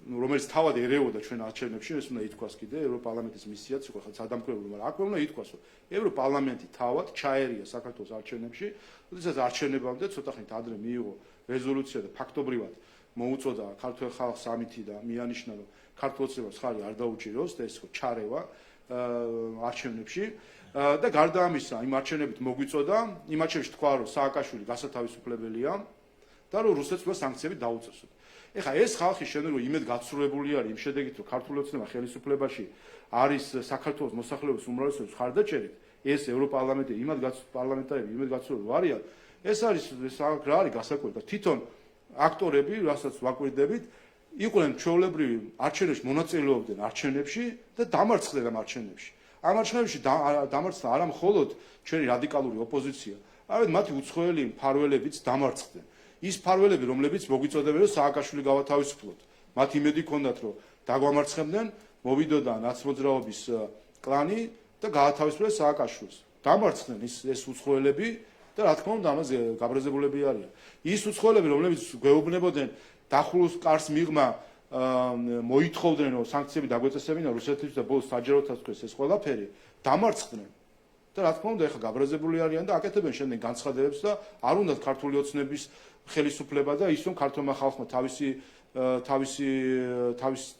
S1: რომელიც თავად ერეოდა ჩვენ არჩევნებში ეს უნდა ითქვას კიდე ევროპარლამენტის მისიაც იყო ხა სადამკვირვებლო მაგრამ აქ უნდა ითქვას რომ ევროპარლამენტი თავად ჩაერია საქართველოს არჩევნებში როდესაც არჩევნებამდე ცოტა ხნით ადრე მიიღო რეზოლუცია და ფაქტობრივად მოუწოდა ქართველ ხალხს ამითი და მიანიშნა რომ ქართველებს ხარი არ დაუჭიროს და ეს იყო ჩარევა არჩევნებში და გარდა ამისა იმ არჩევნებით მოგვიწოდა იმ არჩევნებში თქვა რომ სააკაშვილი გასათავისუფლებელია და რომ რუსეთს სანქციები დაუწესოთ. ეხლა ეს ხალხი შენ რომ იმედ გაცრუებული არის იმ შედეგით რომ ქართული ოცნება ხელისუფლებაში არის საქართველოს მოსახლეობის უმრავლესობის ხარდაჭერით ეს ევროპარლამენტი პარლამენტარები იმედ გაცრუებული არიან ეს არის რა არის გასაკვირი და თვითონ აქტორები რასაც ვაკვირდებით იყვნენ ჩვეულებრივი არჩევნებში მონაწილეობდნენ არჩევნებში და დამარცხდნენ ამ არჩევნებში. ამ არჩევნებში დამარცხდა არა მხოლოდ ჩვენი რადიკალური ოპოზიცია, არამედ მათი უცხოელი მფარველებიც დამარცხდნენ. ის მფარველები, რომლებიც მოგვიწოდებენ რომ სააკაშვილი გავათავისუფლოთ. მათ იმედი ჰქონდათ რომ დაგვამარცხებდნენ, მოვიდოდა ნაცმოძრაობის კლანი და გაათავისუფლეს სააკაშვილს. დამარცხდნენ ეს უცხოელები და რა თქმა უნდა ამაზე გაბრაზებულები არიან. ის უცხოელები, რომლებიც გვეუბნებოდნენ დახულოს კარს მიღმა მოითხოვდნენ რომ სანქციები დაგვეწესებინა რუსეთთვის და ბოლოს საჯაროთაც თქვეს ეს ყველაფერი დამარცხდნენ და რა თქმა უნდა ეხა გაბრაზებული არიან და აკეთებენ შემდეგ განცხადებებს და არ უნდათ ქართული ოცნების ხელისუფლება და ის რომ ქართულმა ხალხმა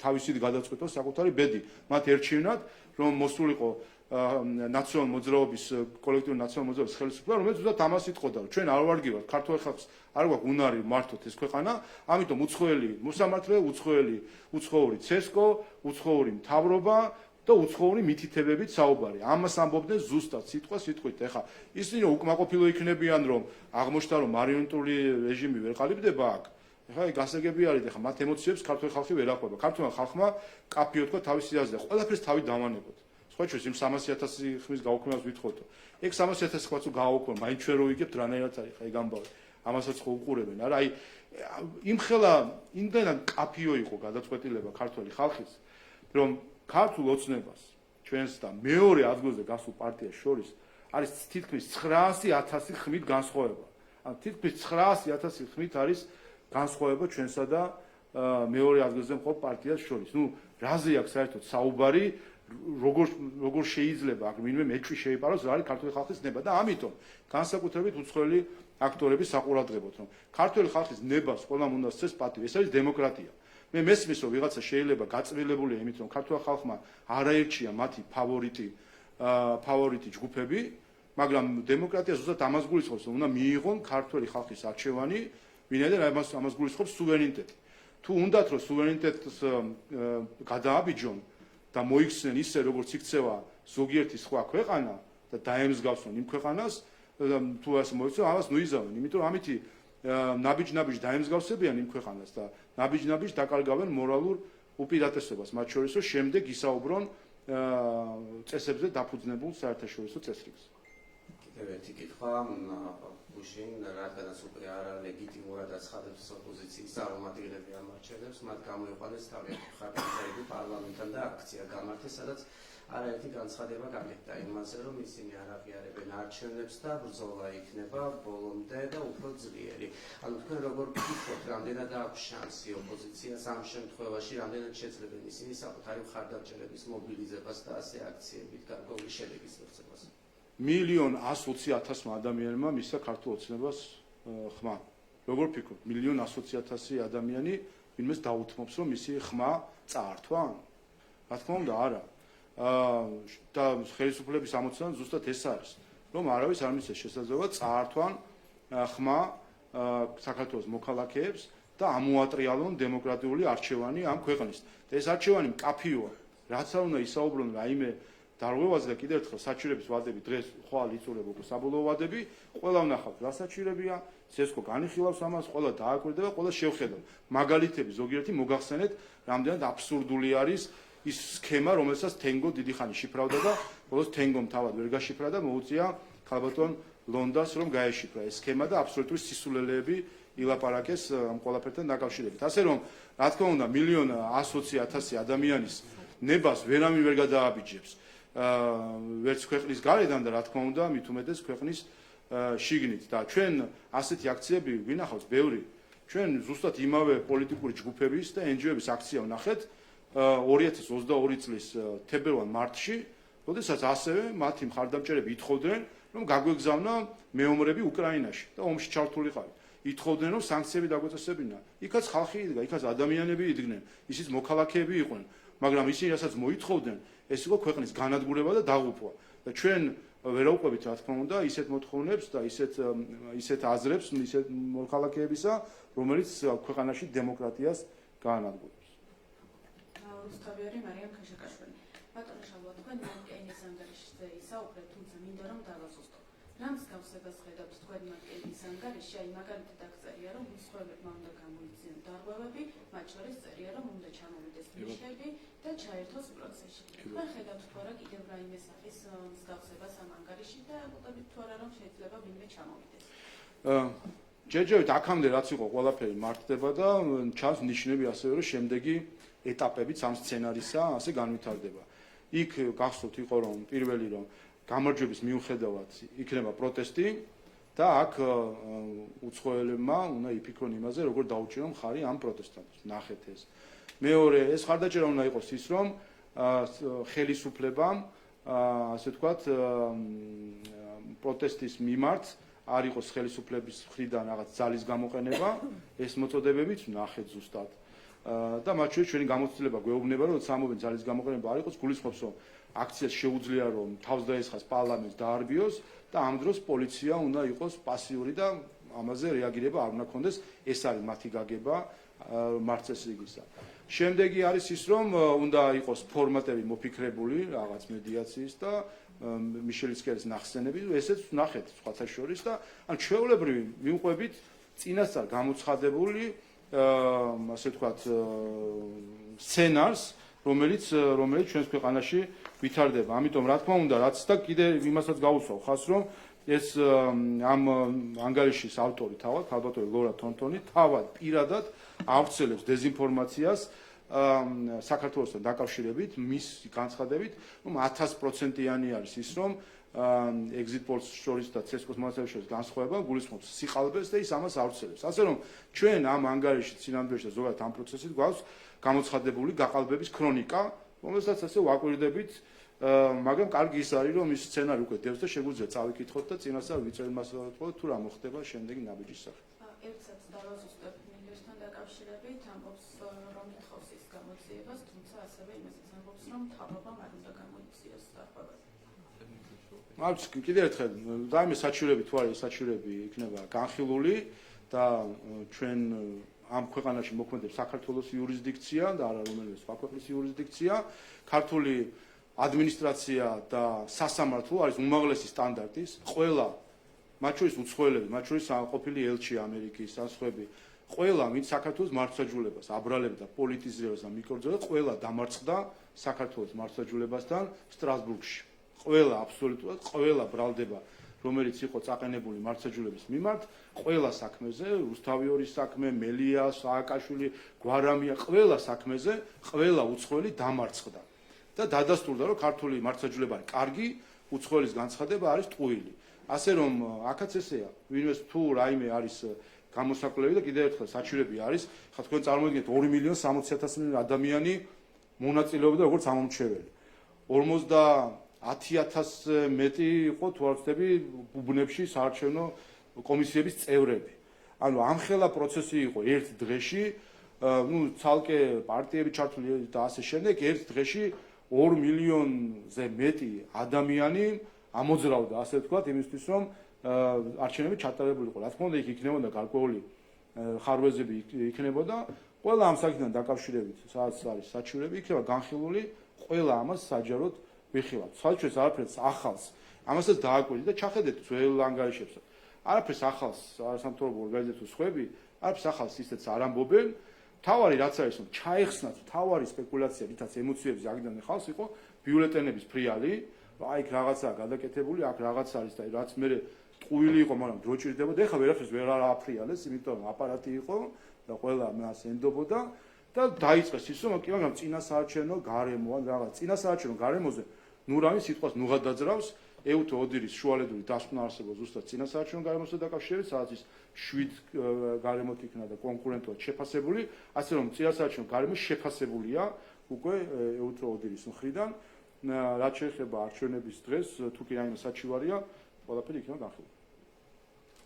S1: თავისით გადაწყვეტოს საკუთარი ბედი მათ ერჩივნათ რომ მოსულიყო ნაციონალ მოძრაობის კოლექტიური ნაციონალ მოძრაობის ხელისუფლება რომელიც უბრალოდ ამას იტყოდა რომ ჩვენ არ ვარგივართ ქართულ ხალხს არ გვაქვს უნარი მართოთ ეს ქვეყანა ამიტომ უცხოელი მოსამართლე უცხოური ცესკო უცხოური მთავრობა და უცხოური მითითებებით საუბარი ამას ამბობდნენ ზუსტად სიტყვა სიტყვით ეხა ისინი უკმაყოფილო იქნებიან რომ აღმოჩნდა რომ მარიონეტული რეჟიმი ვერ ყალიბდება აქ ეხა გასაგები არის ეხა მათ ემოციებს ქართული ხალხი ვერ აყვება ქართულმა ხალხმა კაფიო თქვა თავისი აზრი ყველაფერს თავი დავანებოთ სხვა ჩვენ იმ 300,000 ხმის გაუქმებას ვითხოვთო ეგ 300,000 ხმაც გააუქმა მაინც ჩვენ რო ვიგებთ რანაირად არის ხა ეგ ამბავი ამასაც ხო უყურებენ არა აი იმხელა იმდენად კაფიო იყო გადაწყვეტილება ქართული ხალხის რომ ქართულ ოცნებას ჩვენს და მეორე ადგილზე გასულ პარტიას შორის არის თითქმის 900,000 ხმით განსხვავება. ან თითქმის 900,000 ხმით არის განსხვავება ჩვენსა და მეორე ადგილზე მყოფ პარტიას შორის. ნუ რაზე აქვს საერთოდ საუბარი როგორ შეიძლება აქ ვინმე მეჭვი შეიპაროს რა არის ქართული ხალხის ნება და ამიტომ განსაკუთრებით უცხოელი აქტორები საყურადღებოთ რომ ქართული ხალხის ნებას ყველამ უნდა სცეს პატივი ეს არის დემოკრატია. მე მესმის რომ ვიღაცა შეიძლება გაწმილებულია იმით რომ ქართულ ხალხმა არაერჩია მათი ფავორიტი ჯგუფები მაგრამ დემოკრატია ზუსტად ამას გულისხმობს რომ უნდა მიიღონ ქართული ხალხის არჩევანი ვინაიდან ამას გულისხმობს სუვერენიტეტი თუ უნდათ რომ სუვერენიტეტს გადააბიჯონ და მოიქცნენ ისე როგორც იქცევა ზოგიერთი სხვა ქვეყანა და დაემსგავსონ იმ ქვეყანას თუ ასე მოიქცენ ამას ნუიზავენ იმიტომ რომ ამითი ნაბიჯ დაემსგავსებიან იმ ქვეყანას და ნაბიჯ დაკარგავენ მორალურ უპირატესობას მათ შორის რომ შემდეგ ისაუბრონ წესებზე დაფუძნებულ საერთაშორისო წესრიგს.
S5: კიდევ ერთი კითხვა გუშინ რადგანაც უკვე არა ლეგიტიმურად აცხადებს ოპოზიციის წარმომადგენლები ამ არჩევნებს მათ გამოიყვანეს თავიანთი ხარჯები პარლამენტთან და აქცია გამართეს სადაც არაერთი განცხადება გაკეთდა იმაზე რომ ისინი არ აღიარებენ არჩევნებს და ბრძოლა იქნება ბოლომდე და უფრო ძლიერი. ანუ თქვენ როგორ გითხოთ რამდენად აქვს შანსი ოპოზიციას ამ შემთხვევაში რამდენად შეძლებენ ისინი საკუთარი მხარდამჭერების მობილიზებას და ასე აქციებით გარკვეული შედეგის მიღწევას.
S1: 1,120,000 ადამიანმა მისცა ქართულ ოცნებას ხმა. როგორ ფიქრობთ 1,120,000 ადამიანი ვინმეს დაუთმობს რომ მისი ხმა წაართვან? რა თქმა უნდა არა. და ხელისუფლების ამოცანა ზუსტად ეს არის რომ არავის არ მისცეს შესაძლებლობა წაართვან ხმა საქართველოს მოქალაქეებს და ამოატრიალონ დემოკრატიული არჩევანი ამ ქვეყნის. და ეს არჩევანი მკაფიოა. რაც არ უნდა ისაუბრონ რაიმე დარღვევაზე და კიდევ ერთხელ საჩივრების ვადები დღეს ხვალ იწურება უკვე საბოლოო ვადები, ყველა ვნახავთ რა საჩივრებია, ცესკო განიხილავს ამას, ყველა დააკვირდება, ყველა შევხედავ. მაგალითები ზოგიერთი მოგახსენეთ, რამდენად აბსურდული არის ის სქემა, რომელსაც თენგო დიდი ხანი შიფრავდა და ბოლოს თენგომ თავად ვერ გაშიფრა და მოუწია ქალბატონ ლონდას რომ გაეშიფრა ეს სქემა და აბსოლუტური სისულელეები ილაპარაკეს ამ ყველაფერთან დაკავშირებით. ასე რომ, რა თქმა უნდა, 1,120,000 ადამიანის ნებას ვერავინ ვერ გადააბიჯებს. ვერც ქვეყნის გარედან და რა თქმა უნდა, მით უმეტეს ქვეყნის შიგნით და ჩვენ ასეთი აქციები ვინახავთ ბევრი. ჩვენ ზუსტად იმავე პოლიტიკური ჯგუფების და NGO-ების აქცია ვნახეთ 2022 წლის თებერვალ-მარტში, როდესაც ასევე მათი მხარდამჭერები ითხოვდნენ, რომ გაგვეგზავნა მეომრები უკრაინაში და ომში ჩართულიყავით. ითხოვდნენ, რომ სანქციები დაგვეწესებინა. იქაც ხალხი იდგა, იქაც ადამიანები იდგნენ, ისიც მოქალაქეები იყვნენ, მაგრამ ისინი რასაც მოითხოვდნენ, ეს იყო ქვეყნის განადგურება და დაღუპვა. და ჩვენ ვერაუყვებით, რა თქმა უნდა, ისეთ მოთხოვნებს და ისეთ აზრებს, ისეთ მოქალაქეებისა, რომელიც ქვეყანაში დემოკრატიას გაანადგურებს.
S4: რუსთავიარი მარიამ ქაშაკაშვილი. ბატონო შალვა, თქვენ მაკეინის ანგარიშზე ისაუბრეთ, თუმცა მინდა რომ დავაზუსტო. რა მსგავსებას ხედავთ თქვენ მაკეინის ანგარიშში, აი მაგალითად აღწერია, რომ მსხვერპლებმა უნდა გამოიწვიონ დარღვევები, მათ შორის წერია, რომ უნდა ჩამოვიდეს ნიშნები და ჩაერთოს პროცესში. თქვენ ხედავთ თუ არა კიდევ რაიმე სახის მსგავსებას ამ ანგარიშში და უტყობთ თუ არა რომ შეიძლება ვინმე ჩამოვიდეს.
S1: ჯერჯერობით აქამდე რაც იყო ყველაფერი მართდება და ჩანს ნიშნები ასევე რომ შემდეგი ეტაპებიც ამ სცენარისა ასე განვითარდება. იქ გახსოვთ იყო რომ პირველი რომ გამარჯვების მიუხედავად იქნება პროტესტი და აქ უცხოელებმა უნდა იფიქრონ იმაზე როგორ დაუჭირონ მხარი ამ პროტესტანტებს. ნახეთ ეს. მეორე ეს ხარდაჭერა უნდა იყოს ის რომ ხელისუფლებამ ასე ვთქვათ პროტესტის მიმართ არ იყოს ხელისუფლების მხრიდან რაღაც ძალის გამოყენება, ეს მოწოდებებიც ნახეთ ზუსტად. და მათ შორის ჩვენი გამოცდილება გვეუბნება რომ სამობენ ძალის გამოყენება არ იყოს, გულისხმობს რომ აქციას შეუძლია რომ თავს დაესხას პარლამენტს დაარბიოს და ამ დროს პოლიცია უნდა იყოს პასიური და ამაზე რეაგირება არ უნდა ქონდეს, ეს არის მათი გაგება მარცხესრიგისა. შემდეგი არის ის რომ უნდა იყოს ფორმატები მოფიქრებული რაღაც მედიაციის და მიშელისკერის ნახსენები, ესეც ნახეთ სხვათა შორის და ან ჩვეულებრივი მივყვებით წინასწარ გამოცხადებული ასე ვთქვათ სცენარს, რომელიც ჩვენს ქვეყანაში ვითარდება. ამიტომ რა თქმა უნდა, რაც და კიდე იმასაც გავუსვავ ხას, რომ ეს ამ ანგარიშის ავტორი თავად, ქალბატონი ლორა თონტონი თავად პირადად ავრცელებს დეზინფორმაციას საქართველოსთან დაკავშირებით, მის განცხადებით, რომ 1000%-იანი არის ის, რომ exit polls შორის და CSKO-ს მონაცემების შორის განსხვავება გულისხმობს სიყალბეს და ის ამას ავრცელებს. ასე რომ ჩვენ ამ ანგარიშის წინამძღოლში და ზოგადად ამ პროცესით გვაქვს გამოცხადებული გაყალბების ქრონიკა, რომელსაც ასე ვაკვირდებით, მაგრამ კარგი ის არის, რომ ის სცენარი უკვე დევს და შეგვიძლია წავიკითხოთ და წინასწარ ვიწეროთ მასალას, თუ რა მოხდება შემდეგი ნაბიჯის სახით.
S4: ერთსაც დავაზუსტებ მილიოსთან დაკავშირებით, ამბობს რომ ითხოვს ის გამოძიებას, თუმცა ასევე იმასაც ამბობს, რომ თავობამ არ უნდა გამოიწვიოს დარღვევები.
S1: არც კიდევ ერთხელ რაიმე საჩივრები თუ არის საჩივრები იქნება განხილული და ჩვენ ამ ქვეყანაში მოქმედებს საქართველოს იურისდიქცია და არა რომელიმე სხვა ქვეყნის იურისდიქცია, ქართული ადმინისტრაცია და სასამართლო არის უმაღლესი სტანდარტის, ყველა მათ შორის უცხოელები, მათ შორის ყოფილი ელჩი ამერიკის ასხვები, ყველა ვინც საქართველოს მართლმსაჯულებას აბრალებდა პოლიტიზირებას და მიკერძოდა, ყველა დამარცხდა საქართველოს მართლმსაჯულებასთან სტრასბურგში. ყველა აბსოლუტურად ყველა ბრალდება რომელიც იყო წაყენებული მართლმსაჯულების მიმართ, ყველა საქმეზე, რუსთავიორის საქმე, მელია, სააკაშვილი, გვარამია, ყველა საქმეზე, ყველა უცხოელი დამარცხდა. და დადასტურდა, რომ ქართული მართლმსაჯულება არის კარგი, უცხოელის განცხადება არის ტყუილი. ასე რომ, აქაც ესეა, ვინმეს თუ რაიმე არის გამოსაკვლევი და კიდევ ერთხელ საჩივრები არის, ხა თქვენ წარმოიდგინეთ 2,60,000 ადამიანი მონაწილეობდა როგორც ამომრჩეველი. 50,000 მეტი იყო თუ არ ვცდები ბუბნებში საარჩევნო კომისიების წევრები. ანუ ამხელა პროცესი იყო ერთ დღეში, ცალკე პარტიები ჩართული და ასე შემდეგ, ერთ დღეში 2 მილიონზე მეტი ადამიანი ამოძრავდა, ასე ვთქვათ, იმისთვის რომ არჩევნები ჩატარებულიყო. რა თქმა უნდა, იქ იქნებოდა გარკვეული ხარვეზები იქნებოდა, ყველა ამ საკითხთან დაკავშირებით, სადაც არის საჩივრები, იქნება განხილული, ყველა ამას საჯაროდ ვიხილავთ. სხვათა არაფერს ახალს, ამასაც დააკვირდით და ჩახედეთ ძველ ანგარიშებს. არაფერს ახალს არასამთავრობო ორგანიზაციების სხვები, არაფერს ახალს ისეც არ ამბობენ. თავარი რაც არის, რომ ჩაეხსნათ თავარი სპეკულაცია, რითაც ემოციებზე აგდანენ ხალხს, იყო ბიულეტენების ფრიალი, აი იქ რაღაცაა გადაკეთებული, აქ რაღაც არის და რაც მე ტყუილი იყო, მაგრამ დრო ჭირდებოდა. ეხლა ვერაფერს ვერ ააფრიალეს, იმიტომ რომ აპარატი იყო და ყველა მას ენდობოდა და დაიწყეს ის, რომ კი, მაგრამ წინასაარჩევნო გარემო ან რაღაც წინასაარჩევნო გარემოზე ნურავი სიტყვას ნუღად დაძრავს ეუთო ოდირის შუალედური დასკვნა არსებობს ზუსტად წინასაარჩევნო გარემოსთან დაკავშირებით, სადაც ის 7 გარემოთ იქნა და კონკურენტულად შეფასებული, ასე რომ წინასაარჩევნო გარემო შეფასებულია უკვე ეუთო ოდირის მხრიდან. რაც შეეხება არჩევნების დღეს, თუ კი რაიმე საჩივარია, ყველაფერი იქნება განხილული.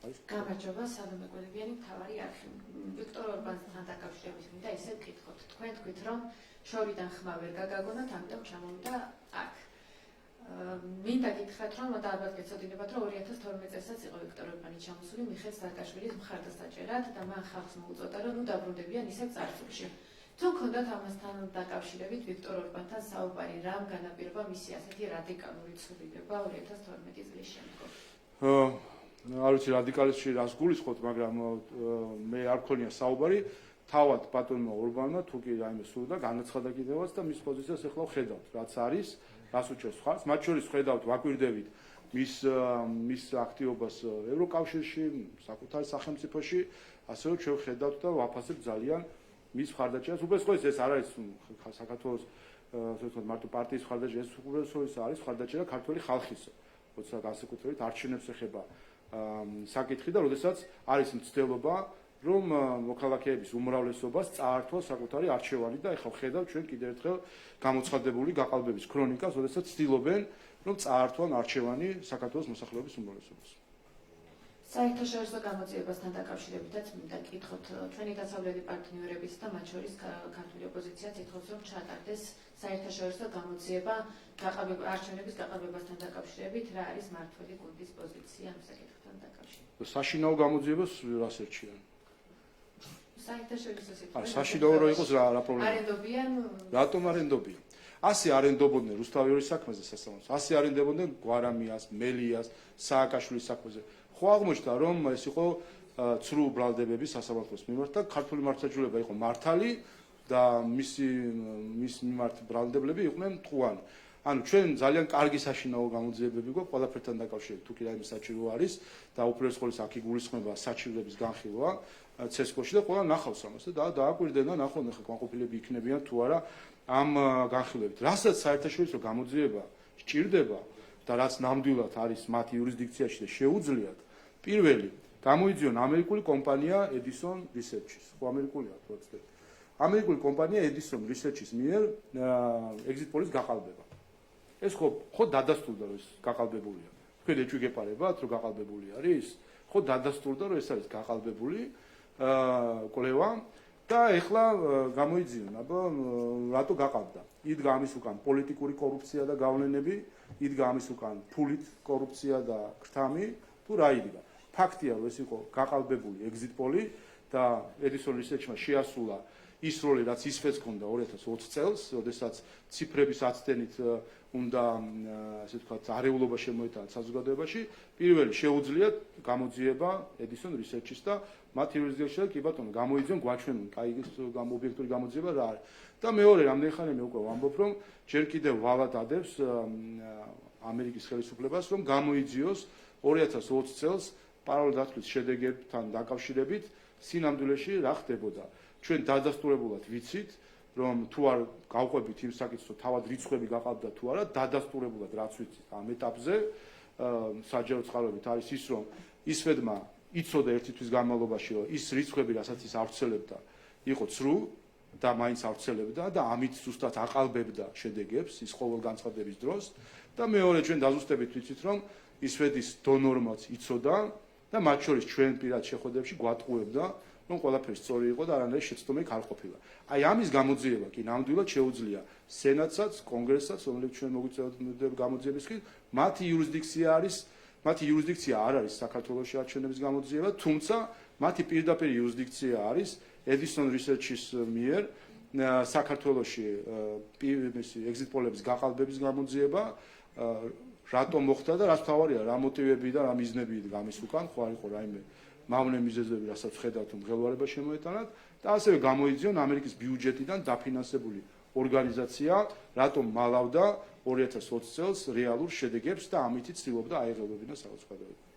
S2: გამარჯობა, სალომე გველებიანი, მთავარი არხი. ვიქტორ ორბანთან დაკავშირებით მინდა ისე ვკითხოთ. თქვენ თქვით, რომ შორიდან ხმა ვერ გაგაგონათ, ამიტომ ჩამოვიდა აქ. მინდა გითხრათ, რომ და ალბათ გეცოდინებათ, რომ 2012 წელსაც იყო ვიქტორ ორბანი ჩამოსული მიხეილ სააკაშვილის მხარდასაჭერად და მან ხალხს მოუწოდა, რომ ნუ დაბრუნდებიან ისევ წარსულში. თუ გქონდათ ამასთან დაკავშირებით ვიქტორ ორბანთან საუბარი, რამ განაპირობა მისი ასეთი რადიკალური ცვლილება 2012 წლის შემდგომ?
S1: არ ვიცი რადიკალიზმში რას გულისხმობთ, მაგრამ მე არ მქონია საუბარი. თავად ბატონმა ორბანმა თუ კი რაიმე სურდა განაცხადა კიდევაც და მის პოზიციას ეხლა ვხედავთ, რაც არის, რას უჩვენს ხალხს. მათ შორის ვხედავთ, ვაკვირდებით მის აქტივობას ევროკავშირში, საკუთარ სახელმწიფოში, ასე რომ ჩვენ ვხედავთ და ვაფასებთ ძალიან მის მხარდაჭერას. უბრალოდ ეს არ არის საქართველოს ასე ვთქვათ მარტო პარტიის მხარდაჭერა, ეს უბრალოდ არის მხარდაჭერა ქართული ხალხის, როცა განსაკუთრებით არჩევნებს ეხება საკითხი და როდესაც არის მცდელობა რომ მოქალაქეების უმრავლესობას წაართვა საკუთარი არჩევანი და ეხლა ვხედავთ ჩვენ კიდევ ერთხელ გამოცხადებული გაყალბების ქრონიკას, როდესაც ცდილობენ რომ წაართვან არჩევანი საქართველოს მოსახლეობის უმრავლესობას.
S2: საერთაშორისო გამოძიებასთან დაკავშირებითაც მინდა გკითხოთ, ჩვენი დასავლელი პარტნიორების და მათ შორის ქართული ოპოზიციაც ითხოვს, რომ ჩატარდეს საერთაშორისო გამოძიება არჩევნების გაყალბებასთან დაკავშირებით, რა არის მმართველი გუნდის პოზიცია ამ საკითხთან დაკავშირებით.
S1: საშინაო გამოძიებას რას ერჩიან?
S2: საერთაშორისო სიტყვა.
S1: საშინაო რო იყოს რა პრობლემა?
S2: არენდობიან?
S1: რატომ არენდობიან? ასე არენდობოდნენ რუსთავიორის საქმეზე სასამართლოს, ასე არენდობოდნენ გვარამიას, მელიას, სააკაშვილის საქმეზე. ხო აღმოჩნდა რომ ეს იყო ცრუ ბრალდებები სასამართლოს მიმართ და ქართული მართლმსაჯულება იყო მართალი და მის მიმართ ბრალდებლები იყვნენ მტყუანი. ანუ ჩვენ ძალიან კარგი საშინაო გამოძიებები გვაქვს ყველაფერთან დაკავშირებით, თუ კი რაიმე საჭირო არის და უპირველეს ყოვლისა აქ იგულისხმება საჭიროების განხილვა ცესკოში და ყველა ნახავს ამას და დააკვირდნენ და ნახონ ახლა განყოფილები იქნებიან თუ არა ამ განხილვებით. რასაც საერთაშორისო გამოძიება სჭირდება და რაც ნამდვილად არის მათი იურისდიქციაში და შეუძლიათ, პირველი გამოიძიონ ამერიკული კომპანია Edison Research-ის. ხო ამერიკულია თუ არა? ამერიკული კომპანია Edison Research-ის მიერ exit polls გაყალბება. ეს ხო დადასტურდა რომ ეს გაყალბებულია. თქვენ ეჭვი გეპარებათ რომ გაყალბებული არის? ხო დადასტურდა რომ ეს არის გაყალბებული კვლევა და ეხლა გამოიძიონ, აბა რატო გაყალბდა? იდგა ამის უკან პოლიტიკური კორუფცია და გავლენები, იდგა ამის უკან ფულით კორუფცია და ქრთამი, თუ რა იდგა? ფაქტია რომ ეს იყო გაყალბებული exit poll და Edison Research-მა შეასრულა ის როლი, რაც ისფეც ჰქონდა 2020 წელს, როდესაც ციფრების აცდენით უნდა ასე ვთქვათ არეულობა შემოიტანა საზოგადოებაში, პირველი შეუძლიათ გამოძიება Edison Research-ის და მათ იურისდიქციაში კი ბატონო გამოიძიონ გვაჩვენონ კაი ობიექტური გამოძიება რა არის. და მეორე რამდენი ხანი მე უკვე ვამბობ რომ ჯერ კიდევ ვალად ადევს ამერიკის ხელისუფლებას რომ გამოიძიოს 2020 წელს პარალელურ დათვლის შედეგებთან დაკავშირებით სინამდვილეში რა ხდებოდა. ჩვენ დადასტურებულად ვიცით რომ თუ არ გავყვებით იმ საკითხს რომ თავად რიცხვები გაყალბდა თუ არა, დადასტურებულად რაც ვიცით ამ ეტაპზე საჯარო წყაროებით არის ის რომ ისვედმა იცოდა ერთი თვის განმავლობაში რომ ის რიცხვები რასაც ის ავრცელებდა იყო ცრუ და მაინც ავრცელებდა და ამით ზუსტად აყალბებდა შედეგებს ის ყოველ განცხადების დროს და მეორე ჩვენ დაზუსტებით ვიცით რომ ისვედის დონორმაც იცოდა და მათ შორის ჩვენ პირად შეხვედრებში გვატყუებდა რომ ყველაფერი სწორი იყო და არანაირი შეცდომა იქ არ ყოფილა. აი ამის გამოძიება კი ნამდვილად შეუძლია სენატსაც, კონგრესსაც, რომლებიც ჩვენ მოგვიწევთ გამოძიების ხით, მათი იურისდიქცია არ არის საქართველოში არჩევნების გამოძიება, თუმცა მათი პირდაპირ იურისდიქცია არის Edison Research-ის მიერ საქართველოში exit poll-ების გაყალბების გამოძიება, რატომ მოხდა და რაც თავარია, რა მოტივები და რა მიზნები გამის უკან, ხო არ იყო რაიმე მავნე მიზეზები, რასაც ხედავთ, მღელვარება შემოეტანათ და ასევე გამოიძიონ ამერიკის ბიუჯეტიდან დაფინანსებული ორგანიზაცია, რატომ მალავდა 2020 წელს რეალურ შედეგებს და ამით ცდილობდა აიღებებინა საზოგადოება.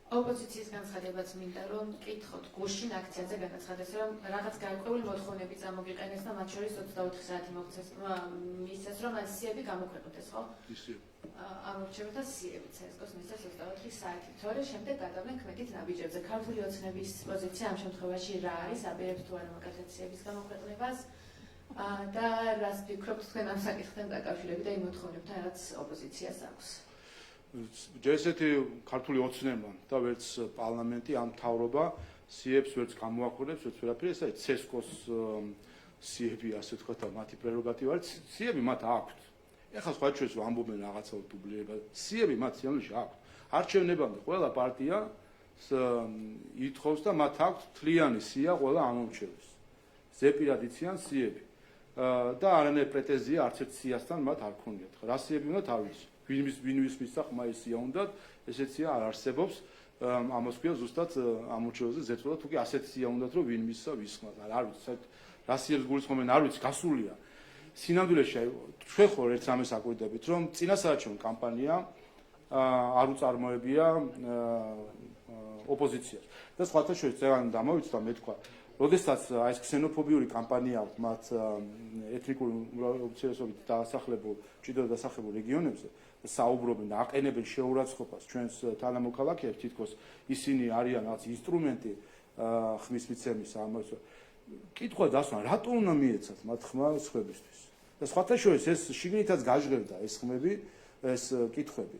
S2: ოპოზიციის განცხადებაც მინდა რომ კითხოთ გუშინ აქციაზე განაცხადეს რომ რაღაც გარკვეული მოთხოვნები წამოგიყენეს და მათ შორის 24 საათი მოხდეს მისცეს რომ ან სიები გამოქვეყნდეს ხო? ამორჩევა სიები CSGO-ს მისცეს 24 საათი. თორე შემდეგ გადავლენ ქმედით ნაბიჯებზე. ქართული ოცნების პოზიცია ამ შემთხვევაში რა არის? აპირებთ თუ არა მაგალითად სიების გამოქვეყნებას და რას ფიქრობთ თქვენ ამ საკითხთან დაკავშირებით და იმ მოთხოვნებთან რაც ოპოზიციას აქვს?
S1: ჯერ ესეთი ქართული ოცნება და ვერც პარლამენტი ამ მთავრობა სიებს ვერც გამოაქვეყნებს, ვერც ვერაფერი, ეს არის CSGO-ს სიები, ასე ვთქვათ, მათი პრეროგატივა არის, სიები მათ აქვთ. ეხლა სხვა ჩვენს ამბობენ რაღაცა დუბლირება, სიები მათ სიამოვნებაში აქვთ. არჩევნებამდე ყველა პარტია ითხოვს და მათ აქვთ თლიანი სია ყველა ამომრჩევლის. ზეპირად იციან სიები და არანაირი პრეტენზია არც ერთ სიასთან მათ არ ქონიათ. რა სიები უნდათ არ ვიცი. ვინვის მისცა ხმა ეს სია უნდათ, ესეც სია არ არსებობს. ამას ქვია ზუსტად ამორჩეულზე ზეწოლა, თუ კი ასეთ სია უნდათ, რომ ვინ მისცა ვის ხმა. არ ვიცი, რა სიებს გულისხმობენ, არ ვიცი, გასულია. სინამდვილეში ჩვენ ხო ერთს ამას აკვირდებით, რომ წინასაარჩევნო კამპანია არ უწარმოებია ოპოზიციას. და სხვათა შორის ძალიან დამოვიცვა მე თქვა, როდესაც აი ეს ქსენოფობიური კამპანია აქვს მათ ეთნიკური უმცირესობით დასახლებულ, ჭიდროდ დასახლებულ რეგიონებზე, საუბრობენ და აყენებენ შეურაცხყოფას ჩვენს თანამოქალაქეებს, თითქოს ისინი არიან რაღაც ინსტრუმენტი ხმის მიცემის ამას. კითხვა დასვან, რატო უნდა მიეცათ მათ ხმა სხვებისთვის? და სხვათა შორის ეს შიგნითაც გაჟღერდა ეს ხმები, ეს კითხვები.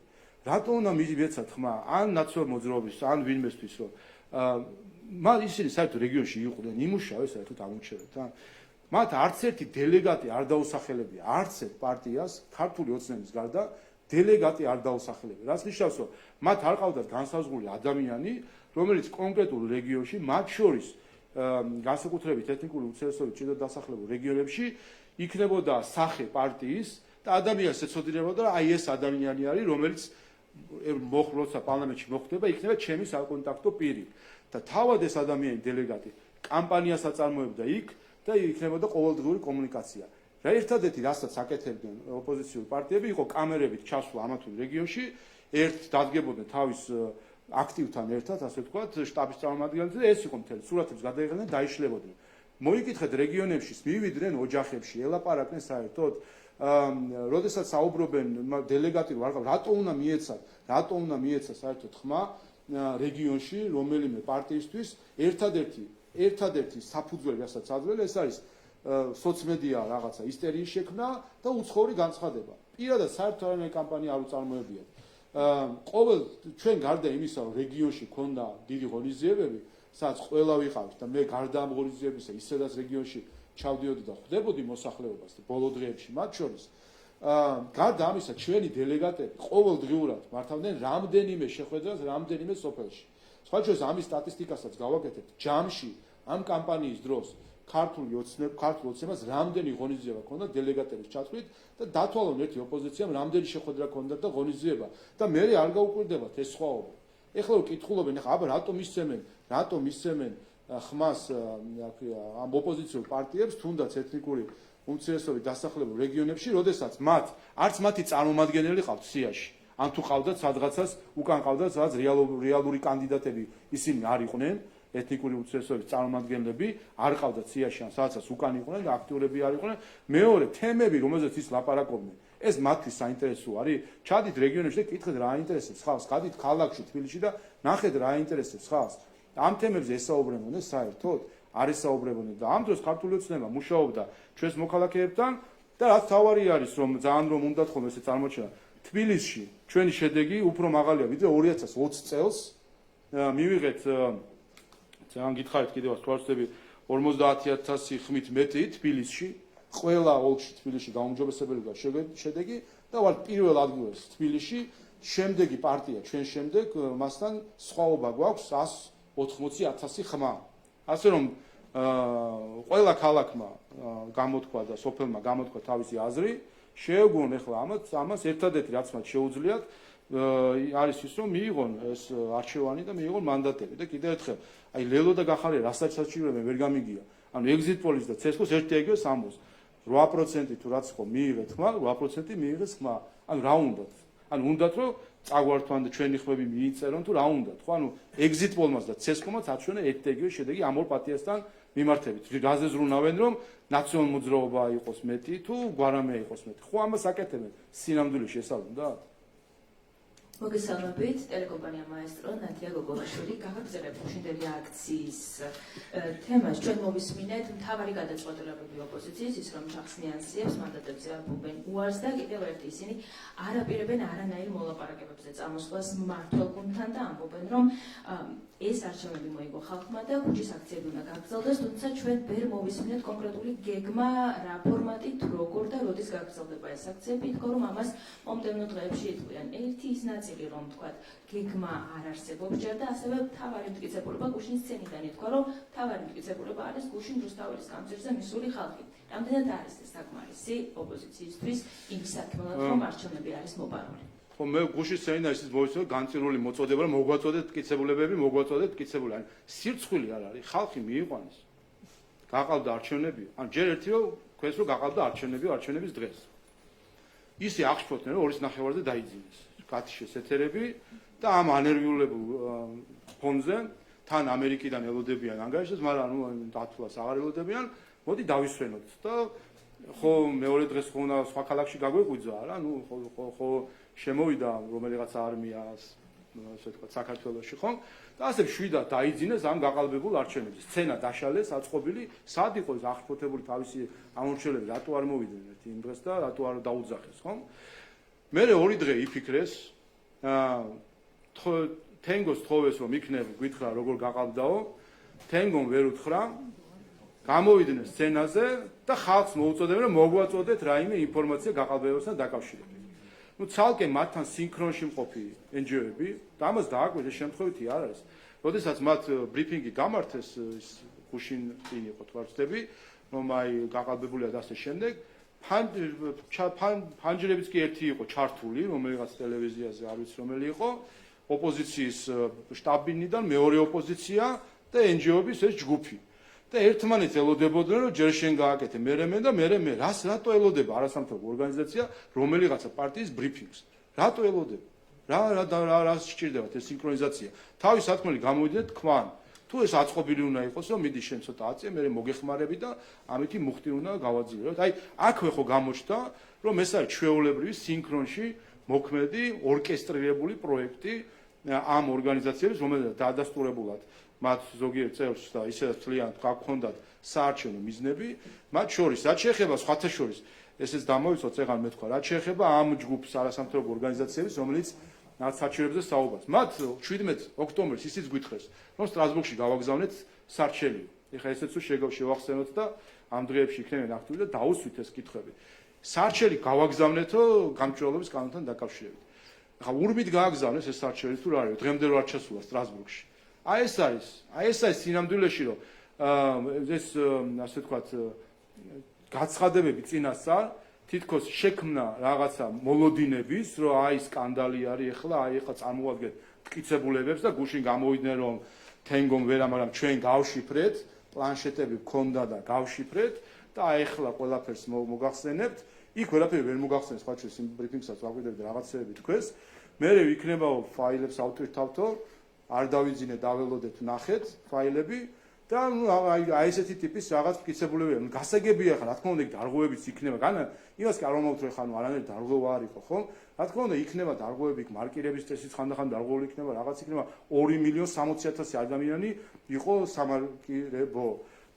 S1: რატო უნდა მიეცათ ხმა ან ნაციონალ მოძრაობის, ან ვინმესთვის, რომ მათ ისინი საერთოდ რეგიონში იყვნენ, იმუშავე საერთოდ ამორჩევეთ, ან მათ არც ერთი დელეგატი არ დაუსახელებია, არც ერთ პარტიას ქართული ოცნების გარდა დელეგატი არ დაუსახელებია. რაც ნიშნავს, რომ მათ არ ყავდათ განსაზღვრული ადამიანი, რომელიც კონკრეტულ რეგიონში, მათ შორის განსაკუთრებით ეთნიკური უმცირესობით ჭიდროდ დასახლებულ რეგიონებში იქნებოდა სახე პარტიის და ადამიანს ეცოდინებოდა, რომ აი ეს ადამიანი არის, რომელიც როცა პარლამენტში მოხვდება, იქნება ჩემი საკონტაქტო პირი. და თავად ეს ადამიანი დელეგატი კამპანიას აწარმოებდა იქ და იქნებოდა ყოველდღიური კომუნიკაცია. რა ერთადერთი რასაც აკეთებდნენ ოპოზიციური პარტიები იყო კამერებით ჩასვლა ამა თუ რეგიონში, ერთ დადგებოდნენ თავის აქტივთან ერთად, ასე ვთქვათ, შტაბის წარმომადგენლებს და ეს იყო მთელი სურათებს გადაიღებდნენ და დაიშლებოდნენ. მოიკითხეთ რეგიონებში, მივიდნენ ოჯახებში, ელაპარაკნენ საერთოდ, როდესაც საუბრობენ დელეგატი რატო უნდა მიეცა საერთოდ ხმა რეგიონში რომელიმე პარტიისთვის ერთადერთი საფუძველი, რასაც აძლევს, ეს არის სოციმედია რაღაცა ისტერიის შექმნა და უცხოური განცხადება. პირადად საერთოდ არანაირი კამპანია არ უწარმოებიათ. ყოველ ჩვენ გარდა იმისა, რომ რეგიონში ქონდა დიდი ღონისძიებები, სადაც ყველა ვიყავით და მე გარდა ამ ღონისძიებისა ისედაც რეგიონში ჩავდიოდი და ხვდებოდი მოსახლეობას და ბოლო დღეებში მათ შორის გარდა ამისა ჩვენი დელეგატები ყოველდღიურად მართავდნენ რამდენიმე შეხვედრას რამდენიმე სოფელში. სხვა შორის ამის სტატისტიკასაც გავაკეთებთ ჯამში ამ კამპანიის დროს ქართულ ოცნებას რამდენი ღონისძიება ქონდა დელეგატების ჩათვლით და დათვალონ ერთი ოპოზიციამ რამდენი შეხვედრა ქონდა და ღონისძიება და მე არ გაუკვირდებათ ეს სხვაობა. ეხლა ვკითხულობენ, აბა რატომ ისცემენ ხმას ამ ოპოზიციურ პარტიებს, თუნდაც ეთნიკური უმცირესობით დასახლებულ რეგიონებში, როდესაც არც მათი წარმომადგენელი ყავთ სიაში. ან თუ ყავდათ სადღაცას, უკან ყავდათ სადღაც რეალური კანდიდატები, ისინი არ იყვნენ, ეთნიკური უმცირესობის წარმომადგენლები, არ ყავდათ სიაში, ან სადღაცას უკან იყვნენ და აქტიურები არ იყვნენ. მეორე, თემები, რომელზეც ის ლაპარაკობდნენ, ეს მათთვის საინტერესო არის. ჩადით რეგიონებში და კითხეთ რა აინტერესებს ხალხს, გადით ქალაქში, თბილისში და ნახეთ რა აინტერესებს ხალხს. ამ თემებზე ესაუბრებოდნენ საერთოდ, არ ესაუბრებოდნენ და ამ დროს ქართული ოცნება მუშაობდა ჩვენს მოქალაქეებთან და რაც თავარი არის, რომ ძალიან რომ უნდათ ხოლმე ესე წარმოჩენა. თბილისში ჩვენი შედეგი უფრო მაღალია, ვიდრე 2020 წელს მივიღეთ ძალიან გითხარით კიდევაც თვალსწრები 50000 ხმით მეტი თბილისში, ყველა ოლქში თბილისში გაუმჯობესებელი შედეგი და ვარ პირველ ადგილას თბილისში, შემდეგი პარტია ჩვენ შემდეგ მასთან სხვაობა გვაქვს 180,000 ხმა. ასე რომ ყველა ქალაქმა გამოთქვა და სოფელმა გამოთქვა თავისი აზრი, შეეგუონ ახლა ამას ერთადერთი რაც მათ შეუძლიათ არის ის რომ მიიღონ ეს არჩევანი და მიიღონ მანდატები და კიდევ ერთხელ აი ლელო და გახარია რასაც საჭიროებენ ვერ გამიგია. ანუ exit polls და CSGO-ს ერთი ეგრეს ამბობს 8% თუ რაც ხო მიიღეთ ხმა, 8% მიიღეს ხმა. ანუ რა უნდათ? ანუ უნდათ რომ წაგვართვან და ჩვენი ხმები მიიწერონ თუ რა უნდათ, ხო? ანუ exit poll-მას და CSGO-მას აჩვენა ერთ-ეგრე შედეგი ამ ორ პარტიასთან მიმართებით. რაზე ზრუნავენ რომ ნაციონალ მოძრაობა იყოს მეტი თუ გვარამე იყოს მეტი. ხო ამას აკეთებენ სინამდვილეში ეს არ უნდა?
S2: მოგესალმებით, ტელეკომპანია მაესტრო ნადია გოგოვაშვილი გაგაგზავნებთ გუშინდელი აქციის თემას. ჩვენ მოვისმინეთ მთავარი გადაწყვეტილებები ოპოზიციის, ის რომ ჩახსნიან სიებს მანდატებზე ამბობენ უარს და კიდევ ერთი ისინი არ აპირებენ არანაირ მოლაპარაკებებზე წამოსვლას მმართველ გუნდთან და ამბობენ რომ ეს არჩევნები მოიგო ხალხმა და ქუჩის აქციები უნდა გაგრძელდეს, თუმცა ჩვენ ვერ მოვისმინეთ კონკრეტული გეგმა, რა ფორმატით, როგორ და როდის გაგრძელდება ეს აქციები, თქო რომ ამას მომდევნო დღეებში იტყვიან. ერთი ის ნაწილი რომ თქვა გეგმა არ არსებობს ჯერ და ასევე მთავარი მტკიცებულება გუშინ სცენიდან ითქვა რომ მთავარი მტკიცებულება არის გუშინ რუსთაველის კამცირზე მისული ხალხი. რამდენად არის ეს საკმარისი ოპოზიციისთვის იმ საქმეად რომ არჩევნები არის მოპარული?
S1: ხო მე გუშინ სცენიდან ისიც მოვიცნო განწირული მოწოდება რომ მოგვაწოდეთ მტკიცებულებები, მოგვაწოდეთ მტკიცებული. ან სირცხვილი არ არის, ხალხი მიიყვანეს. გაყავდა არჩევნები, ან ჯერ ერთი რომ ქვეს რომ გაყავდა არჩევნების დღეს. ისე აღშფოთდნენ რომ 2.5-ზე დაიძინეს. გათიშეს ეთერები და ამ ანერვიულებულ ფონზე თან ამერიკიდან ელოდებიან ანგარიშებს, მაგრამ დათვლას აღარ ელოდებიან, მოდი დავისვენოთ და ხო მეორე დღეს ხო უნდა სხვა ქალაქში გაგვეღვიძა რა, ხო შემოვიდა რომელიღაც არმიას, ასე ვთქვათ, საქართველოში ხო? და ასე შვიდად დაიძინეს ამ გაყალბებულ არჩევნებზე. სცენა დაშალეს, აწყობილი, სად იყო ეს აღშფოთებული თავისი ამორჩევლები, რატო არ მოვიდნენ ერთი იმ დღეს და რატო არ დაუძახეს, ხო? მერე ორი დღე იფიქრეს, თენგოს თხოვეს რომ იქნებ გითხრა როგორ გაყავდაო, თენგომ ვერ უთხრა, გამოვიდნენ სცენაზე და ხალხს მოუწოდებენ რომ მოგვაწოდეთ რაიმე ინფორმაცია გაყალბებასთან დაკავშირებით. ნუ ცალკე მათთან სინქრონში მყოფი NGO-ები და ამას დააკვირდეს შემთხვევითი არ არის. როდესაც მათ ბრიფინგი გამართეს გუშინ წინ იყო თვალსწრები, რომ აი გაყალბებულია და ასე შემდეგ ფანჯრებიც კი ერთი იყო ჩართული, რომელიღაც ტელევიზიაზე არ ვიცი რომელი იყო, ოპოზიციის შტაბინიდან მეორე ოპოზიცია და NGO-ების ეს ჯგუფი. და ერთმანეთს ელოდებოდნენ, რომ ჯერ შენ გააკეთე, მერე მე და მერე მე. რატო ელოდება არასამთავრობო ორგანიზაცია რომელიღაცა პარტიის ბრიფინგს? რატო ელოდება? რა სჭირდებათ ეს სინქრონიზაცია? თავის საქმელი გამოვიდნენ თქვან. თუ ეს აწყობილი უნდა იყოს, რომ მიდი შენ ცოტა აწე, მე მოგეხმარები და ამითი მუხტი უნდა გავაძირო. აი, აქვე ხო გამოჩნდა, რომ ეს არის ჩვეულებრივი სინქრონში მოქმედი ორკესტრირებული პროექტი ამ ორგანიზაციების, რომელზეც დაადასტურებულად მათ ზოგიერთ წევრს და ისედაც თლიანად გაგქონდათ საარჩევნო მიზნები, მათ შორის, რაც შეეხება სხვათა შორის, ესეც დამოვიცოთ წეგან მეთქვა, რაც შეეხება ამ ჯგუფს არასამთავრობო ორგანიზაციების, რომელიც საჩივრებზე საუბარს. მათ 17 ოქტომბერს ისიც გვითხრეს, რომ სტრასბურგში გავაგზავნეთ სარჩელი. ეხლა ესეც შევახსენოთ და ამ დღეებში იქნებიან აქტიური და დაუსვით ეს კითხვები. სარჩელი გავაგზავნეთო გამჭვირვალობის კანონთან დაკავშირებით. ეხლა ურმით გააგზავნეს ეს სარჩელი თუ რა არის, დღემდე რო არ ჩასულა სტრასბურგში. აი ეს არის სინამდვილეში რომ ეს ასე ვთქვათ გაცხადებები წინასწარ თითქოს შექმნა რაღაცა მოლოდინების, რომ აი სკანდალი არის ახლა, აი ახლა წარმოვადგეთ მტკიცებულებებს და გუშინ გამოვიდნენ რომ თენგომ ვერა, მაგრამ ჩვენ გავშიფრეთ, პლანშეტები გქონდა და გავშიფრეთ და აი ახლა ყველაფერს მოგახსენებთ. იქ ყველაფერი ვერ მოგახსენეს, სხვა ჩვენ ბრიფინგსაც ვაკვირდებით რაღაცეები თქვენს. მე ვიქნება ფაილებს ავტვირთავთო, არ დავიძინე, დაველოდეთ, ნახეთ ფაილები და აი ესეთი ტიპის რაღაც მტკიცებულებია. გასაგებია ხა, რა თქმა უნდა, დარღვევებიც იქნება. იმას კი არ მომავთრე ხანუ არანაირი დარღვევა არ იყო, ხო? რა თქმა უნდა, იქნება დარღვევები, მარკირების წესით ხანდახან დარღვეული იქნება, რაღაც იქნება 2,60,000 ადამიანი იყო სამარკირებო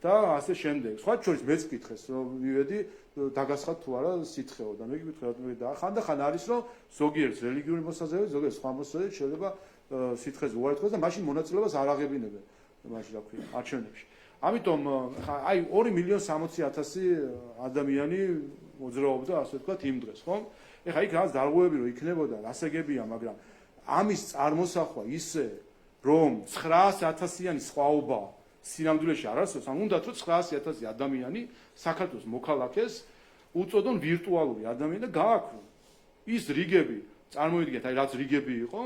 S1: და ასე შემდეგ. სხვა შორის მეც გითხეს, რომ მივედი დაგასხათ თუ არა სითხეო და მე გითხრათ და ხანდახან არის რომ ზოგიერთ რელიგიური მოსაზრებით, ზოგიერთ სხვა მოსაზრებით შეიძლება სითხეზე უარი თქვას და მაშინ მონაწილეობას არ აღებინებენ. მაშინ რა ქვია, არჩევნებში. ამიტომ აი 2,60,000 ადამიანი მოძრაობდა, ასე ვთქვათ, იმ დღეს, ხო? ეხლა იქ რაღაც დარღვევები რო იქნებოდა, რასაგებია, მაგრამ ამის წარმოსახვა ისე, რომ 900,000-იანი სხვაობა სინამდვილეში არ არსებობს, ან უნდათ რომ 900,000 ადამიანი საქართველოს მოქალაქეს უწოდონ ვირტუალური ადამიანი და გააქვთ. ის რიგები, წარმოიდგინეთ, აი რაც რიგები იყო,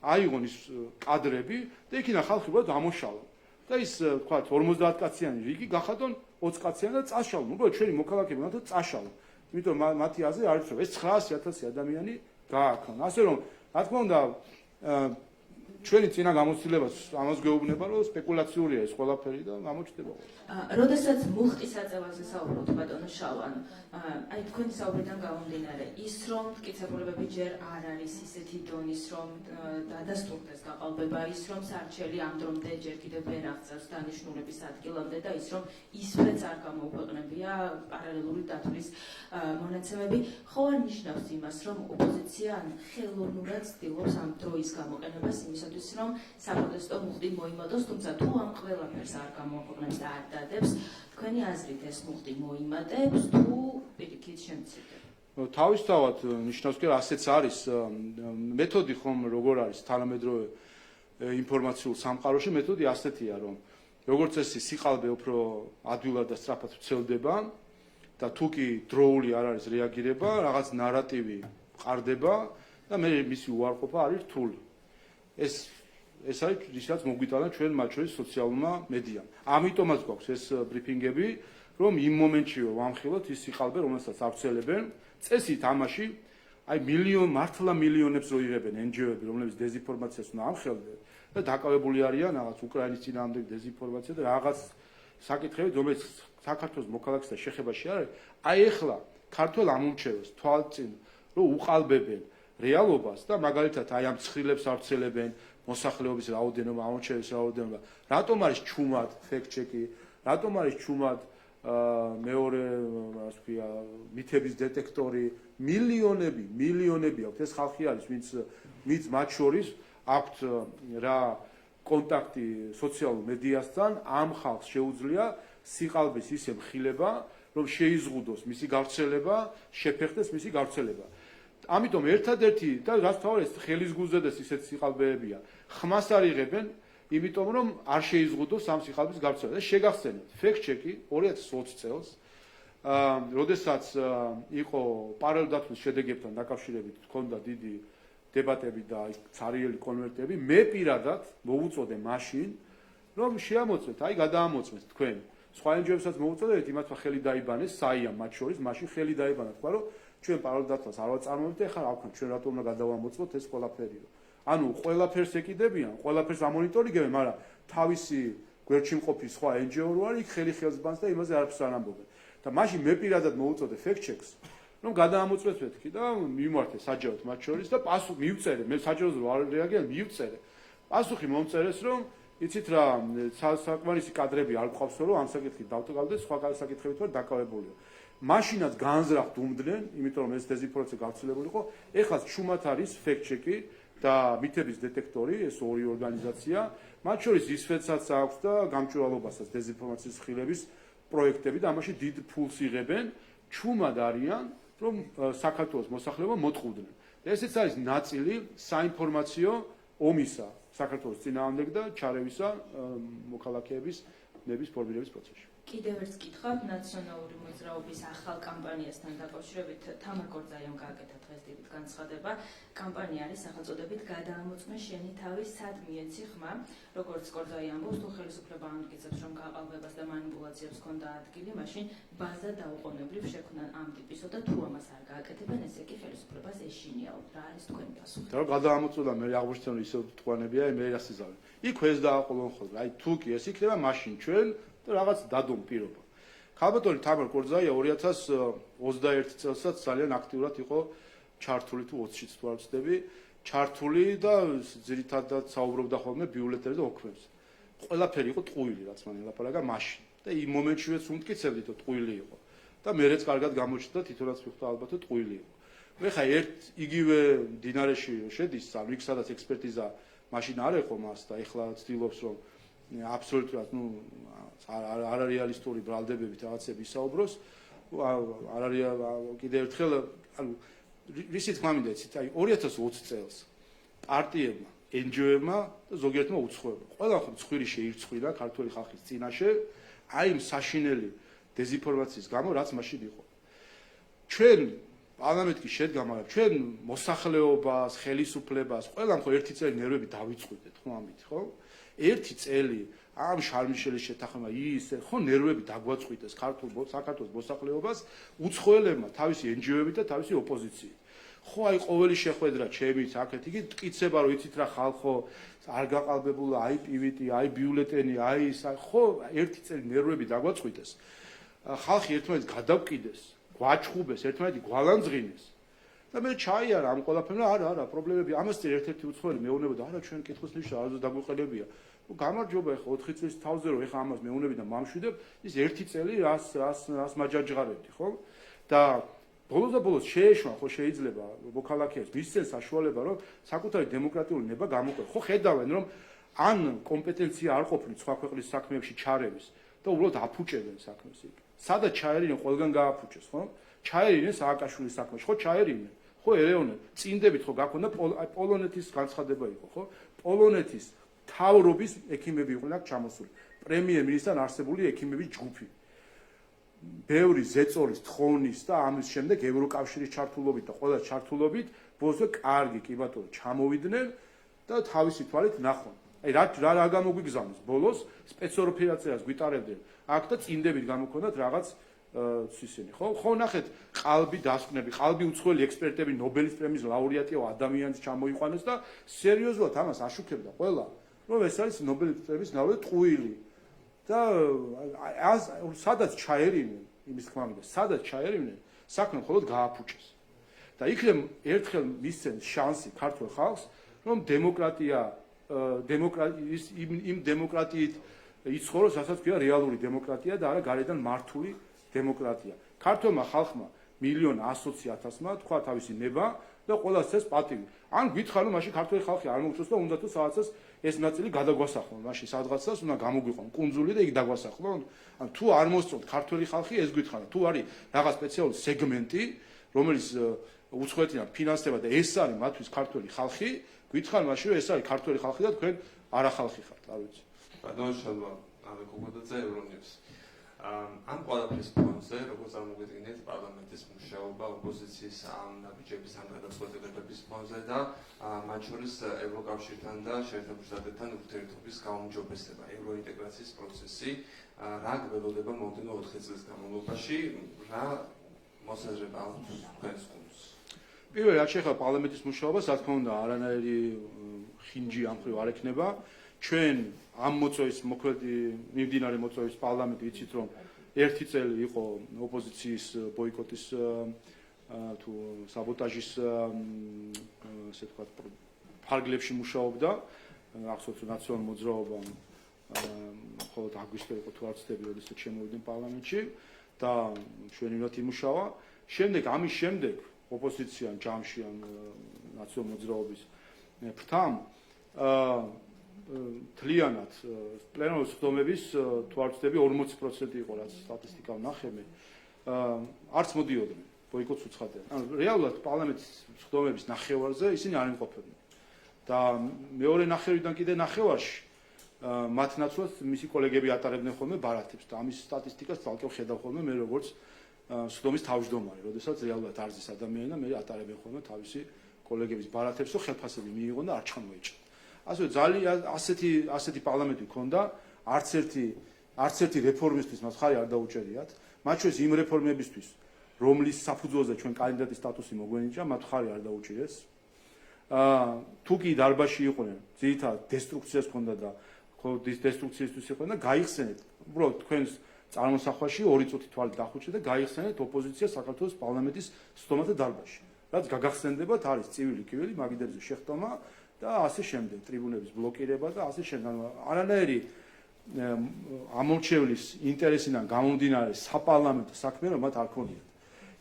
S1: აიღონ ის კადრები და იქიდან ხალხი უბრალოდ ამოშალა. და ის თქვა 50 კაციანი რიგი გახადონ 20 კაციანი და წაშალონ. უბრალოდ ჩვენი მოქალაქეები უნდა წაშალონ. იმიტომ მათი აზრი არის რომ ეს 900,000 ადამიანი გააქვთ. ასე რომ, რა თქმა უნდა, ჩვენი წინა გამოცდილებას ამას გვეუბნება, რომ სპეკულაციურია ეს ყველაფერი და გამოჩნდება.
S2: როდესაც მუხტის აწევაზე საუბრობთ ბატონო შალვან, აი თქვენი საუბრიდან გამომდინარე, ის რომ მტკიცებულებები ჯერ არ არის ისეთი დონის, რომ დადასტურდეს გაყალბება, ის რომ სარჩელი ამ დრომდე ჯერ კიდევ ვერ აღწევს დანიშნულების ადგილამდე და ის რომ ისფრეც არ გამოუქვეყნებია პარალელური დათვლის მონაცემები, ხო არ ნიშნავს იმას, რომ ოპოზიცია ხელოვნურად ცდილობს ამ დროის გამოყენებას იმისათვის, რომ საპროტესტო მუხტი მოიმოდოს, თუმცა თუ ამ ყველაფერს არ გამოაქვეყნებს და არ დადებს, თქვენი აზრით ეს მუხტი მოიმატებს თუ პირიქით შემცირდება?
S1: თავისთავად ნიშნავს კი ასეც არის მეთოდი ხომ როგორ არის თანამედროვე ინფორმაციულ სამყაროში მეთოდი ასეთია რომ როგორც წესი სიყალბე უფრო ადვილად და სწრაფად ვრცელდება და თუ კი დროული არ არის რეაგირება რაღაც ნარატივი ყარდება და მე მისი უარყოფა არის რთული ეს არის ისაც მოგვიტანა ჩვენ მათ შორის სოციალურმა მედიამ ამიტომაც გვაქვს ეს ბრიფინგები რომ იმ მომენტში ვამხილოთ ის სიყალბე რომელსაც ავრცელებენ წესით ამაში აი მართლა მილიონებს რო იღებენ NGO-ები რომლებიც დეზინფორმაციას უნდა ამხელდნენ და დაკავებული არიან რაღაც უკრაინის წინააღმდეგ დეზინფორმაცია და რაღაც საკითხებით რომელიც საქართველოს მოქალაქეთა შეხებაში არის აი ეხლა ქართულ ამომრჩევას თვალწინ რომ უყალბებენ რეალობას და მაგალითად აი ამ ცხრილებს ავრცელებენ მოსახლეობის რაოდენობა ამომრჩევის რაოდენობა რატომ არის ჩუმად ფექტ-ჩეკი რატომ არის ჩუმად მეორე ასე ვთქვია მითების დეტექტორი მილიონები აქვს ეს ხალხი არის ვინც მათ შორის აქვთ რა კონტაქტი სოციალურ მედიასთან ამ ხალხს შეუძლია სიყალბის ისე მხილება რომ შეიზღუდოს მისი გავრცელება შეფეხდეს მისი გავრცელება ამიტომ ერთადერთი და რაც თავი ეს ხელის გულზედეს ისეთ სიყალბეებია ხმას არ იღებენ იმიტომ რომ არ შეიზღუდოს ამ სიყალბის გავრცელება და შეგახსენებთ ფექტ-ჩეკი 2020 წელს როდესაც იყო პარალელურ დათვლის შედეგებთან დაკავშირებით ჰქონდა დიდი დებატები და ცარიელი კონვერტები მე პირადად მოვუწოდე მაშინ რომ შეამოწმეთ აი გადაამოწმეთ თქვენ სხვა NGO-ებსაც მოვუწოდეთ იმათმა ხელი დაიბანეს საიამ მათ შორის მაშინ ხელი დაიბანა თქვა რომ ჩვენ პარალელურ დათვლას არ ვაწარმოებთ და ეხლა რა ვქნა ჩვენ რატომ უნდა გადავამოწმოთ ეს ყველაფერი ანუ ყველაფერს ეკიდებიან ყველაფერს ამონიტორინგებენ მაგრამ თავისი გვერდში მყოფი სხვა NGO რო არის იქ ხელი ხელს ბანს და იმაზე არაფერს არ ამბობენ და მაშინ მე პირადად მოვუწოდე ფექტ-ჩეკს რომ გადაამოწმეთ მეთქი და მიმართე საჯაროდ მათ შორის და პასუხი მივწერე მე საჯაროდ რო არ რეაგირე მივწერე პასუხი მომწერეს რომ იცით რა საკმარისი კადრები არ გვყავსო რომ ამ საკითხით დავტყავდე სხვა საკითხებით ვარ დაკავებულია მაშინაც განზრახ დუმდნენ იმიტომ რომ ეს დეზინფორმაცია გავრცელებული იყო ეხლა ჩუმად არის ფექტ-ჩეკი და მითების დეტექტორი ეს ორი ორგანიზაცია მათ შორის ისფეცაც აქვს და გამჭვირვალობასაც დეზინფორმაციის ხილების პროექტები და ამაში დიდ ფულს იღებენ ჩუმად არიან რომ საქართველოს მოსახლეობა მოტყუდნენ და ესეც არის ნაწილი საინფორმაციო ომისა საქართველოს წინააღმდეგ და ჩარევისა მოქალაქეების ნების ფორმირების პროცესში
S2: კიდევ ერთ კითხავ ნაციონალური მოძრაობის ახალ კამპანიასთან დაკავშირებით თამარ კორძაიამ გააკეთა დღეს დიდი განცხადება კამპანია არის სახელწოდებით გადაამოწმე შენი თავი სად მიეცი ხმა როგორც კორძაი ამბობს თუ ხელისუფლება ამტკიცებს რომ გაყალბებას და манипуляციებს ჰქონდა ადგილი მაშინ ბაზა დაუყოვნებლივ შექმნან ამ ტიპისო და თუ ამას არ გააკეთებენ ესე კი ხელისუფლებას ეშინიაო რა არის თქვენი პასუხი
S1: და გადაამოწმდა მე აღნიშნულ ისე თვალებია მე რასიზავი იქ ეს დააყოლონ ხოლმე აი თუ კი ეს იქნება მაშინ ჩვენ და რაღაც დადუმ პირობა. ქალბატონი თამარ კორძაია 2021 წელსაც ძალიან აქტიურად იყო ჩართული თუ 20-ში თუ არ ვცდები, ჩართული და ძირითადად საუბრობდა ხოლმე ბიულეტენებზე და ოქმებზე. ყველაფერი იყო ტყუილი, რაც მან ელაპარაკა მაშინ. და იმ მომენტშივეც უმტკიცებდით, რომ ტყუილი იყო. და მერეც კარგად გამოჩნდა თვითონაც მიხვდა ალბათ, რომ ტყუილი იყო. ეხლა იგივე დინარეში შედის, ანუ იქ სადაც ექსპერტიზა მაშინ არ ეყო მას და ეხლა ცდილობს რომ აბსოლუტურად არარეალისტური ბრალდებებით რაღაცები ისაუბროს, არ არის კიდევ ერთხელ რისი თქმა მინდა იცით, აი 2020 წელს პარტიებმა, NGO-ებმა და ზოგიერთმა უცხოებმა ყველა ხომ ცხვირი შეირცხვირა ქართული ხალხის წინაშე, აი იმ საშინელი დეზინფორმაციის გამო, რაც მაშინ იყო. ჩვენ პარლამენტში შედგა, მაგრამ ჩვენ მოსახლეობას, ხელისუფლებას, ყველამ ხო ერთი წელი ნერვები დავიწყვილდეთ, ხო ამით, ხო? ერთი წელი ამ შარმიშელის შეთანხმება ის ხო ნერვები დაგვაწყვიტეს საქართველოს მოსახლეობას, უცხოელებმა თავისი NGO-ებით და თავისი ოპოზიციით. ხო აი ყოველი შეხვედრა ჩემით აქეთ იგი მტკიცება რომ იცით რა ხალხო არ გაყალბებულა აი პივიტი, აი ბიულეტენი, აი ის ხო ერთი წელი ნერვები დაგვაწყვიტეს. ხალხი ერთმანეთს გადავკიდეს, გვაჩხუბეს, ერთმანეთი გვალანძღინეს. და მე ჩაიარა ამ ყველაფერმა, არა, პრობლემები ამასთან ერთ-ერთი უცხოელი მეუბნებოდა, არა ჩვენ კითხვის ნიშნა არასდროს დაგვიყენებია. გამარჯობა ეხლა 4 წლის თავზე რომ ეხლა ამას მეუბნები და მამშვიდებ, ის ერთი წელი რას მაჯაჯღარებდი, ხო? და ბოლოს და ბოლოს შეეშვა ხო შეიძლება მოქალაქეებს მისცეს საშუალება რომ საკუთარი დემოკრატიული ნება გამოყენოს. ხო ხედავენ რომ ან კომპეტენცია არ ყოფილი სხვა ქვეყნის საქმეებში ჩარევის და უბრალოდ აფუჭებენ საქმეს იქ. სადაც ჩაერინე ყველგან გააფუჭეს, ხო? ჩაერინე სააკაშვილის საქმეში, ხო ჩაერინე. ხო ერეონე, წინდებით ხო გაქონდა პოლონეთის განცხადება იყო, ხო? პოლონეთის თავრობის ექიმები იყვნენ აქ ჩამოსული. პრემიერ-მინისტრთან არსებული ექიმების ჯგუფი. ბევრი ზეწოლის, თხოვნის და ამის შემდეგ ევროკავშირის ჩართულობით და ყველა ჩართულობით ბოლოს კარგი კი ბატონო ჩამოვიდნენ და თავისი თვალით ნახონ. აი რა გამოგვიგზავნეს ბოლოს სპეცოპერაციას გვიტარებდნენ. აქ და წინდებით გამოქონდათ რაღაც ისინი, ხო? ხო ნახეთ, ყალბი დასკვნები, ყალბი უცხოელი ექსპერტები, ნობელის პრემიის ლაურეატია ადამიანს ჩამოიყვანეს და სერიოზულად ამას აშუქებდა ყველა, რომ ეს არის ნობელის პრემიის ლაურეატი ტყუილი. და სადაც ჩაერინნენ, იმის თქმა მინდა, სადაც ჩაერინნენ, საქმე მხოლოდ გააფუჭეს. და იქნებ ერთხელ მისცენ შანსი ქართულ ხალხს, რომ იმ დემოკრატიით იცხოვროს, რასაც ქვია რეალური დემოკრატია და არა გარედან მართული დემოკრატია. ქართულმა ხალხმა 1,100,000-მა თქვა თავისი ნება და ყველას ეს პატივი. ან გითხარ რომ მაშინ ქართული ხალხი არ მოუწევს და უნდა თუ საათას ეს ნაწილი გადაგვასახლონ, მაშინ სადღაცას უნდა გამოგვიყვან კუნძული და იქ დაგვასახლონ. ან თუ არ მოსწონთ ქართული ხალხი, ეს გითხარ, თუ არის რაღაც სპეციალური სეგმენტი, რომელიც უცხოეთიდან ფინანსდება და ეს არის მათთვის ქართული ხალხი, გითხარ მაშინ რომ ეს არის ქართული ხალხი და თქვენ არახალხი ხართ, არ ვიცი.
S6: ბატონო შალვა, ამე კოგოდაძე ევრონიუს. ამ ყველაფრის ფონზე, როგორც წარმოგიდგენთ, პარლამენტის მუშაობა ოპოზიციის ამ ნაბიჯების ამ გადაწყვეტილებების ფონზე და მათ შორის ევროკავშირთან და შეერთებულ შტატებთან ურთიერთობის გაუმჯობესება, ევროინტეგრაციის პროცესი, რა გველოდება მომდევნო 4 წლის განმავლობაში, რა მოსაზრება აქვს თქვენს გუნდს?
S1: პირველი რაც შეეხება პარლამენტის მუშაობას, რა თქმა უნდა, არანაირი ხინჯი ამ მხრივ არ ექნება. ჩვენ ამ მოწვევის მიმდინარე მოწვევის პარლამენტი იცით რომ ერთი წელი იყო ოპოზიციის ბოიკოტის თუ საბოტაჟის ასე ვთქვათ ფარგლებში მუშაობდა ახსოვს ნაციონალურ მოძრაობამ მხოლოდ აგვისტო იყო თუ არ ვცდები როდესაც შემოვიდნენ პარლამენტში და ჩვენ იმათ იმუშავა შემდეგ ამის შემდეგ ოპოზიციან ჯამში ან ნაციონალურ მოძრაობის ფრთამ თლიანად პლენარული სხდომების თუ არ ვცდები 40% იყო რაც სტატისტიკა ვნახე არც მოდიოდნენ ბოიკოტს უცხადნენ. ანუ რეალურად პარლამენტის სხდომების ნახევარზე ისინი არ იმყოფებდნენ. და მეორე ნახევრიდან კიდე ნახევარში მათ ნაცვლად მისი კოლეგები ატარებდნენ ხოლმე ბარათებს და ამის სტატისტიკას თვალკე ვხედავ ხოლმე მე როგორც სხდომის თავმჯდომარე, როდესაც რეალურად არ ზის ადამიანი და მე ატარებენ ხოლმე თავისი კოლეგების ბარათებს, რომ ხელფასები მიიღონ და არ ჩამოეჭრა. ასე ძალიან ასეთი პარლამენტი ქონდა, არც ერთი რეფორმისთვის მას ხარი არ დაუჭერიათ, მათ შორის იმ რეფორმებისთვის, რომლის საფუძველზე ჩვენ კანდიდატის სტატუსი მოგვენიჭა, მათ ხარი არ დაუჭირეს. თუ კი დარბაზში იყვნენ, ძირითადად დესტრუქციას ქონდა და დესტრუქციისთვის იყვნენ და გაიხსენეთ, უბრალოდ თქვენს წარმოსახვაში 2 წუთი თვალი დახუჭეთ და გაიხსენეთ ოპოზიცია საქართველოს პარლამენტის სხდომათა დარბაზში. რაც გაგახსენდებათ არის წივილი კივილი, მაგიდებზე შეხტომა და ასე შემდეგ, ტრიბუნების ბლოკირება და ასე შემდეგ. არანაირი ამორჩევლის ინტერესიდან გამომდინარე საპარლამენტო საქმე რომ მათ არ ქონიათ.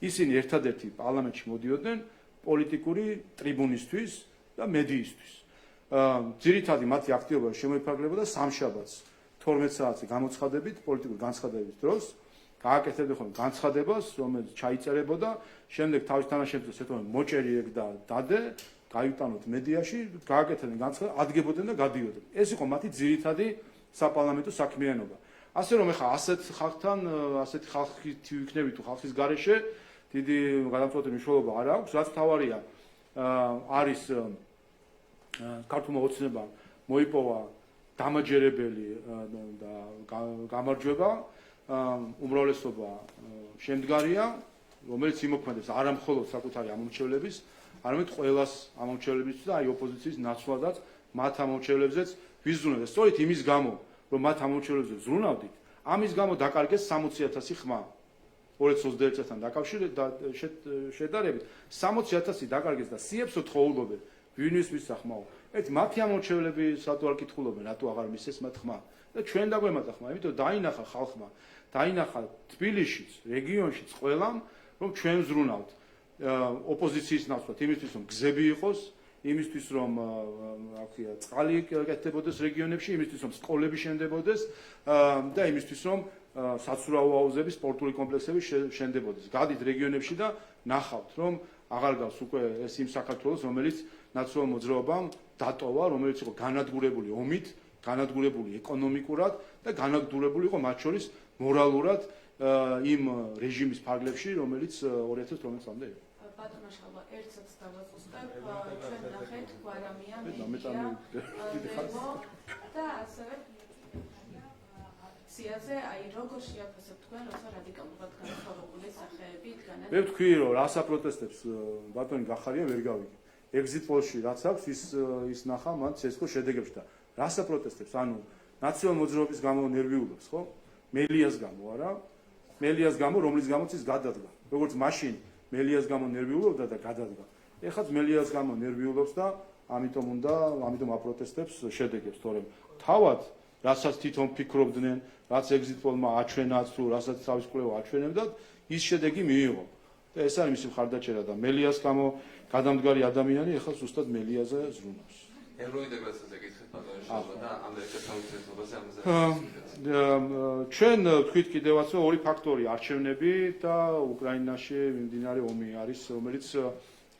S1: ისინი ერთადერთი პარლამენტში მოდიოდნენ პოლიტიკური ტრიბუნისთვის და მედიისთვის. ძირითადი მათი აქტივობა შემოიფარგლებოდა სამშაბათს 12 საათზე გამოცხადებით პოლიტიკური განცხადების დროს გააკეთებდი ხოლმე განცხადებას, რომელიც ჩაიწერებოდა, შემდეგ თავის თანაშემწეს ეთქვენ მოჭერი ეგ და დადე, გაიტანოთ მედიაში, გააკეთებდნენ განცხადებას, ადგებოდნენ და გადიოდნენ. ეს იყო მათი ძირითადი საპარლამენტო საქმიანობა. ასე რომ ეხლა ასეთ ხალხთან, ასეთი ხალხი ვიქნებით თუ ხალხის გარეშე დიდი გადამწყვეტი მნიშვნელობა არ აქვს, რაც თავარია არის ქართულმა ოცნებამ მოიპოვა დამაჯერებელი და გამარჯვება, უმრავლესობა შემდგარია, რომელიც იმოქმედებს არა მხოლოდ საკუთარი ამომრჩევლების, არამედ ყველას ამომრჩევლებიც და აი ოპოზიციის ნაცვლადაც მათ ამომრჩევლებზეც ვიზრუნავთ. სწორედ იმის გამო, რომ მათ ამომრჩევლებზე ზრუნავდით, ამის გამო დაკარგეს 60,000 ხმა. 2021 წელთან შედარებით 60,000 დაკარგეს და სიებს თხოვულობენ ვინვის მისცა ხმაო. მათი ამორჩევლები სათუ არ კითხულობენ, რატო აღარ მისცეს მათ ხმა და ჩვენ დაგვემატა ხმა, იმიტომ დაინახა ხალხმა, დაინახა თბილისშიც, რეგიონშიც ყველამ, რომ ჩვენ ვზრუნავთ ოპოზიციის ნაცვლად, იმისთვის რომ გზები იყოს, იმისთვის რომ წყალი კეთდებოდეს რეგიონებში, იმისთვის რომ სკოლები შენდებოდეს და იმისთვის რომ საცურაო აუზების სპორტული კომპლექსები შენდებოდეს. გადით რეგიონებში და ნახავთ, რომ აღარ გავს უკვე ეს იმ საქართველოს, რომელიც ნაცნობ მოძრაობამ დატოვა, რომელიც იყო განადგურებული ომით, განადგურებული ეკონომიკურად და განადგურებული იყო მათ შორის მორალურად იმ რეჟიმის ფარგლებში, რომელიც 2012 წლამდე იყო.
S4: ბატონო შალვა, ერთსაც დავაწყოსებ, ჩვენ ნახეთ გვარამია მედია და ასევე აქციაზე, აი როგორ შეაფასებთ თქვენ, როცა რადიკალურად განსხვავებული სახეები იდგნენ?
S1: მე ვთქვი, რომ რა საპროტესტებს ბატონი გახარია ვერ გავიგე. exit poll-ში რაც აქვს ის ნახა მან ცესკო შედეგებში და რა საპროტესტებს, ანუ ნაციონალ მოძრაობის გამო ნერვიულობს, ხო? მელიას გამო არა? მელიას გამო, რომლის გამოც ის გადადგა. როგორც მაშინ მელიას გამო ნერვიულობდა და გადადგა. ეხლა მელიას გამო ნერვიულობს და ამიტომ აპროტესტებს შედეგებს, თორემ თავად რასაც თვითონ ფიქრობდნენ, რაც exit poll-მა აჩვენათ თუ რასაც თავის კვლევა აჩვენებდათ, ის შედეგი მიიღო. და ეს არის მისი მხარდაჭერა და მელიას გამო გადამდგარი ადამიანი ეხლა ზუსტად მელიაზე ზრუნავს.
S6: ევროინტეგრაციაზე გითხეთ ბატონო შალვა და ამერიკასთან ურთიერთობაზე ამაზე. ჩვენ ვთქვით კიდევაც რომ ორი ფაქტორი არჩევნები და უკრაინაში მიმდინარე ომი არის, რომელიც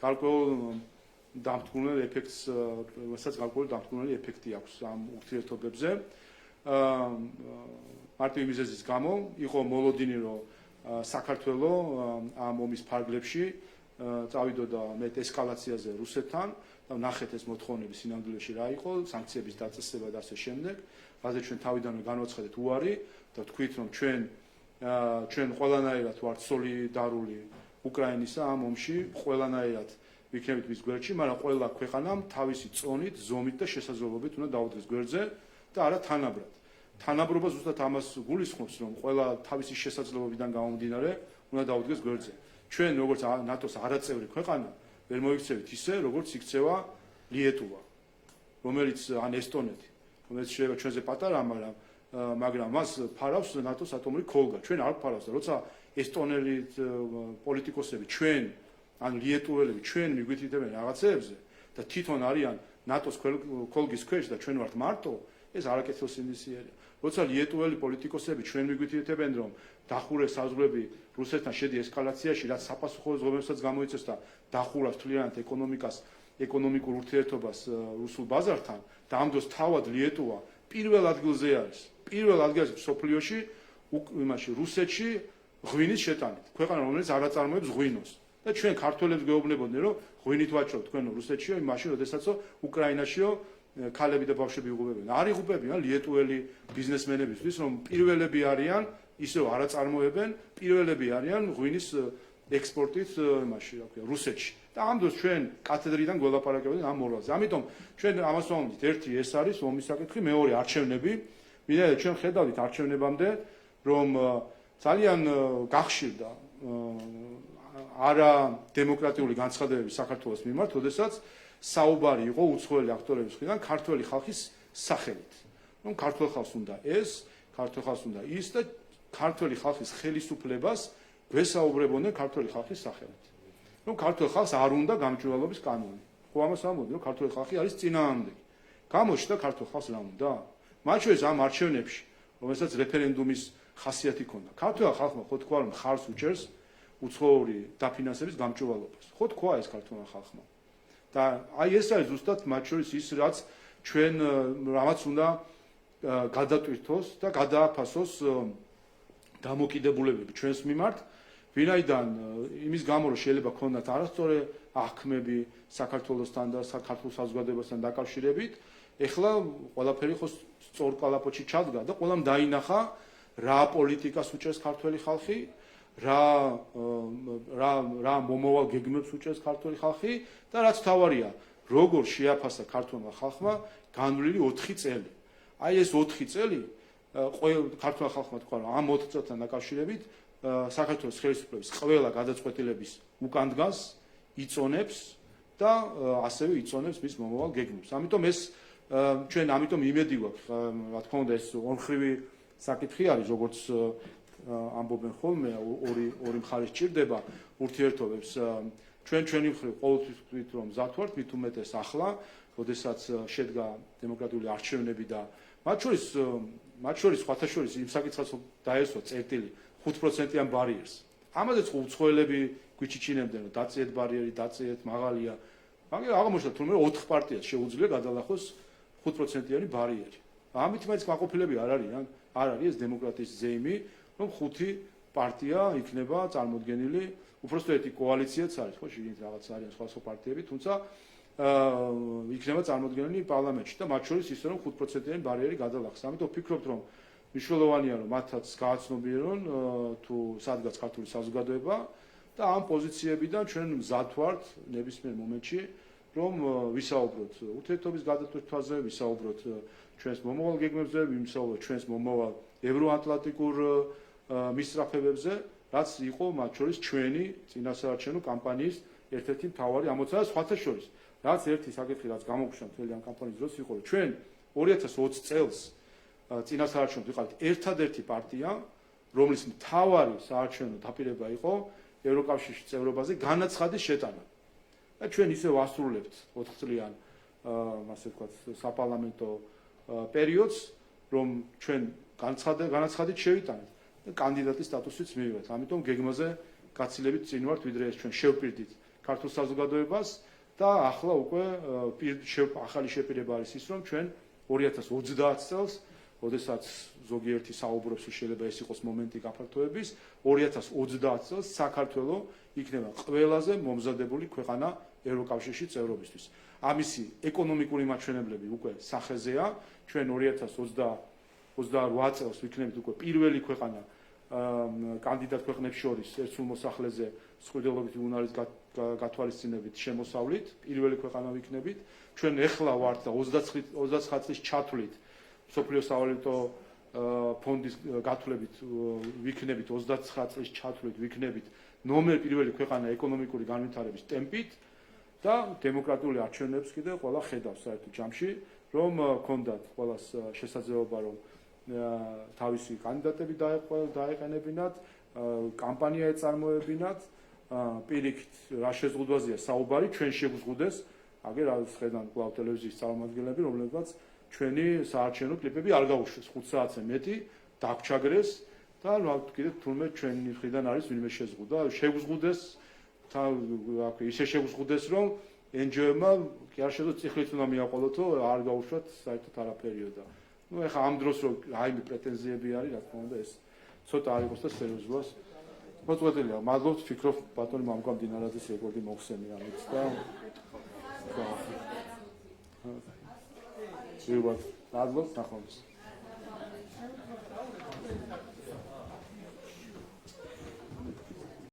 S6: გარკვეულ დამტკունელ ეფექტს, რასაც გარკვეული დამტკუნელი ეფექტი აქვს ამ ურთიერთობებზე. მარტივი მიზეზის გამო იყო მოლოდინი, რომ საქართველო ამ ომის ფარგლებში წავიდოდა მეტ ესკალაციაზე რუსეთთან და ნახეთ ეს მოთხოვნები სინამდვილეში რა იყო, სანქციების დაწესება და ასე შემდეგ. რაზე ჩვენ თავიდანვე განვაცხადეთ უარი და ვთქვით, რომ ჩვენ ყველანაირად ვართ სოლიდარული უკრაინისა ამ ომში, ყველანაირად ვიქნებით მის გვერდში, მაგრამ ყველა ქვეყანამ თავისი წონით, ზომით და შესაძლებლობით უნდა დაუდგეს გვერდზე და არა თანაბრად. თანაბრობა ზუსტად ამას გულისხმობს, რომ ყველა თავისი შესაძლებლობიდან გამომდინარე უნდა დაუდგეს გვერდზე. ჩვენ როგორც ნატოს არაწევრი ქვეყანა ვერ მოიქცევით ისე, როგორც იქცევა ლიეტუვა, რომელიც ან ესტონეთი, რომელიც შეიძლება ჩვენზე პატარა, მაგრამ მას ფარავს ნატოს ატომური ქოლგა. ჩვენ არ ფარავს და როცა ესტონელი პოლიტიკოსები ჩვენ ან ლიეტუველები ჩვენ მიგვითითებენ რაღაცეებზე და თვითონ არიან ნატოს ქოლგის ქვეშ და ჩვენ ვართ მარტო, ეს არაკეთილსინდისიერია. როცა ლიეტუველი პოლიტიკოსები ჩვენ მიგვითითებენ, რომ დახურეს საზღვრები რუსეთთან შედი ესკალაციაში, რაც საპასუხო ზღობებსაც გამოიწვევს და დახურავს თლიანად ეკონომიკურ ურთიერთობას რუსულ ბაზართან და ამ დროს თავად ლიეტუვა პირველ ადგილზე არის. პირველ ადგილზე მსოფლიოში იმაში რუსეთში ღვინის შეტანით. ქვეყანა, რომელიც არ აწარმოებს ღვინოს. და ჩვენ ქართველებს გეუბნებოდნენ, რომ ღვინით ვაჭრობთ თქვენო რუსეთშიო, იმაში, როდესაც უკრაინაშიო ქალები და ბავშვები იღუპებიან. არ იღუპებიან ლიეტუველი ბიზნესმენებისთვის, რომ პირველები არიან, ისევ არ აწარმოებენ, პირველები არიან ღვინის ექსპორტით იმაში, რა ქვია, რუსეთში. და ამ დროს ჩვენ კათედრიდან გველაპარაკებოდნენ ამ მორალზე. ამიტომ ჩვენ ამას ვამბობთ, ერთი ეს არის ომის საკითხი, მეორე არჩევნები. ვიდრე ჩვენ ხედავთ არჩევნებამდე, რომ ძალიან გახშირდა არა დემოკრატიული განცხადებები საქართველოს მიმართ, როდესაც საუბარი იყო უცხოელი აქტორების მხრიდან ქართველი ხალხის სახელით. რომ ქართველ ხალხს უნდა ეს, ქართველ ხალხს უნდა ის და ქართველი ხალხის ხელისუფლებას გვესაუბრებოდნენ ქართველი ხალხის სახელით. რომ ქართველ ხალხს არ უნდა გამჭვირვალობის კანონი. ხო ამას ამბობდნენ, რომ ქართველი ხალხი არის წინააღმდეგი. გამოჩნდა ქართველ ხალხს რა უნდა? მათ შორის ამ არჩევნებში
S1: რომელსაც რეფერენდუმის ხასიათი ჰქონდა. ქართველ ხალხმა ხო თქვა, რომ ხარს უჭერს უცხოური დაფინანსების გამჭვირვალობას. ხო თქვა ეს ქართველ ხალხმა. და აი ეს არის ზუსტად მათ შორის ის, რაც ჩვენ რამაც უნდა გადატვირთოს და გადააფასოს დამოკიდებულებები ჩვენს მიმართ, ვინაიდან იმის გამო რომ შეიძლება ქონდათ არასწორი აღქმები საქართველოსთან და საქართველოს საზოგადოებასთან დაკავშირებით, ეხლა ყველაფერი ხო სწორ კალაპოტში ჩადგა და ყველამ დაინახა რა პოლიტიკას უჭერს ქართველი ხალხი, რა მომავალ გეგმებს უჭერს ქართველი ხალხი და რაც თავარია, როგორ შეაფასა ქართველმა ხალხმა განვლილი 4 წელი. აი ეს 4 წელი ქართველ ხალხმა თქვა, რომ ამ 4 წელთან დაკავშირებით საქართველოს ხელისუფლების ყველა გადაწყვეტილების უკან დგას, იწონებს და ასევე იწონებს მის მომავალ გეგმებს. ამიტომ ეს ჩვენ ამიტომ იმედი გვაქვს, რა თქმა უნდა ეს ორმხრივი საკითხი არის, როგორც ამბობენ ხოლმე, ორი მხარე სჭირდება ურთიერთობებს. ჩვენი მხრივ ყოველთვის ვთქვით, რომ მზად ვართ, მით უმეტეს ახლა, როდესაც შედგა დემოკრატიული არჩევნები და მათ შორის სხვათა შორის იმ საკითხს დაესვა წერტილი 5%-იან ბარიერს. ამაზეც უცხოელები გვიჩიჩინებდნენ, რომ დაწიეთ ბარიერი, დაწიეთ მაღალია. მაგრამ აღმოჩნდა თურმე 4 პარტიას შეუძლია გადალახოს 5%-იანი ბარიერი. ამით მაინც გაყოფილები არ არიან, არ არის ეს დემოკრატიის ზეიმი, რომ 5 პარტია იქნება წარმოდგენილი, უბრალოდ ერთი კოალიციაც არის, ხო, შიგნით რაღაც არიან სხვა პარტიები, თუმცა იქნება წარმოდგენილი პარლამენტში და მათ შორის ისე რომ 5%-იანი ბარიერი გადალახს. ამიტომ ვფიქრობთ, რომ მნიშვნელოვანია რომ მათაც გააცნობიერონ თუ სადგაც ქართული საზოგადოება და ამ პოზიციებიდან ჩვენ მზად ვართ ნებისმიერ მომენტში რომ ვისაუბროთ ურთიერთობის გადატვირთვაზე, ვისაუბროთ ჩვენს მომავალ გეგმებზე, ვისაუბროთ ჩვენს მომავალ ევროატლანტიკურ მისწრაფებებზე, რაც იყო მათ შორის ჩვენი წინასაარჩევნო კამპანიის ერთ-ერთი მთავარი ამოცანა სხვათა შორის. რაც ერთი საკითხი რაც გამოგვშვა მთელი ამ კამპანიის დროს იყო, რომ ჩვენ 2020 წელს წინასაარჩევნოდ ვიყავით ერთადერთი პარტია, რომლის მთავარი საარჩევნო დაპირება იყო ევროკავშირში წევრობაზე განაცხადის შეტანა. და ჩვენ ისე ვასრულებთ 4 წლიან ასე ვთქვათ საპარლამენტო პერიოდს, რომ ჩვენ განაცხადით შევიტანეთ და კანდიდატის სტატუსიც მივიღეთ. ამიტომ გეგმაზე გაცილებით წინ ვართ, ვიდრე ეს ჩვენ შევპირდით ქართულ საზოგადოებას და ახლა უკვე ახალი შეპირება არის ის, რომ ჩვენ 2030 წელს როდესაც ზოგიერთი საუბრობს, რომ შეიძლება ეს იყოს მომენტი გაფართოების, 2030 წელს საქართველო იქნება ყველაზე მომზადებული ქვეყანა ევროკავშირში წევრობისთვის. ამისი ეკონომიკური მაჩვენებლები უკვე სახეზეა, ჩვენ 2028 წელს ვიქნებით უკვე პირველი ქვეყანა კანდიდატ ქვეყნებს შორის ერთსულ მოსახლეზე მსხვერპლობით უნარის გათვალისწინებით შემოსავლით, პირველი ქვეყანა ვიქნებით. ჩვენ ეხლა ვართ და 29 წლის ჩათვლით მსოფლიო სავალუტო ფონდის გათვლებით ვიქნებით 29 წლის ჩათვლით ვიქნებით ნომერ პირველი ქვეყანა ეკონომიკური განვითარების ტემპით და დემოკრატიული არჩევნებს კიდე ყველა ხედავს საერთო ჯამში, რომ ქონდათ ყველას შესაძლებლობა რომ თავისი კანდიდატები დაეყენებინათ, კამპანია ეწარმოებინათ, პირიქით რა შეზღუდვაზეა საუბარი, ჩვენ შეგვზღუდეს, აგერ არის ხედავთ კვლავ ტელევიზიის წარმომადგენლები, რომლებსაც ჩვენი საარჩევნო კლიპები არ გაუშვეს 5 საათზე მეტი, დაგჩაგრეს და კიდე თურმე ჩვენი მხრიდან არის ვინმე შეზღუდა, შეგვზღუდეს, ისე შეგვზღუდეს, რომ NGO-მა კი არ შეძლო წიხლით უნდა მიაყოლოთო, არ გაუშვათ საერთოდ არაფერიო და ეხლა ამ დროს რომ რაიმე პრეტენზიები არის, რა თქმა უნდა ეს ცოტა არ იყოს და სერიოზულად მოწყვეტილია. მადლობთ, ვფიქრობ ბატონი მამუკა მდინარაძის რეკორდი მოხსენი ამით და მადლობთ, ნახვამდის.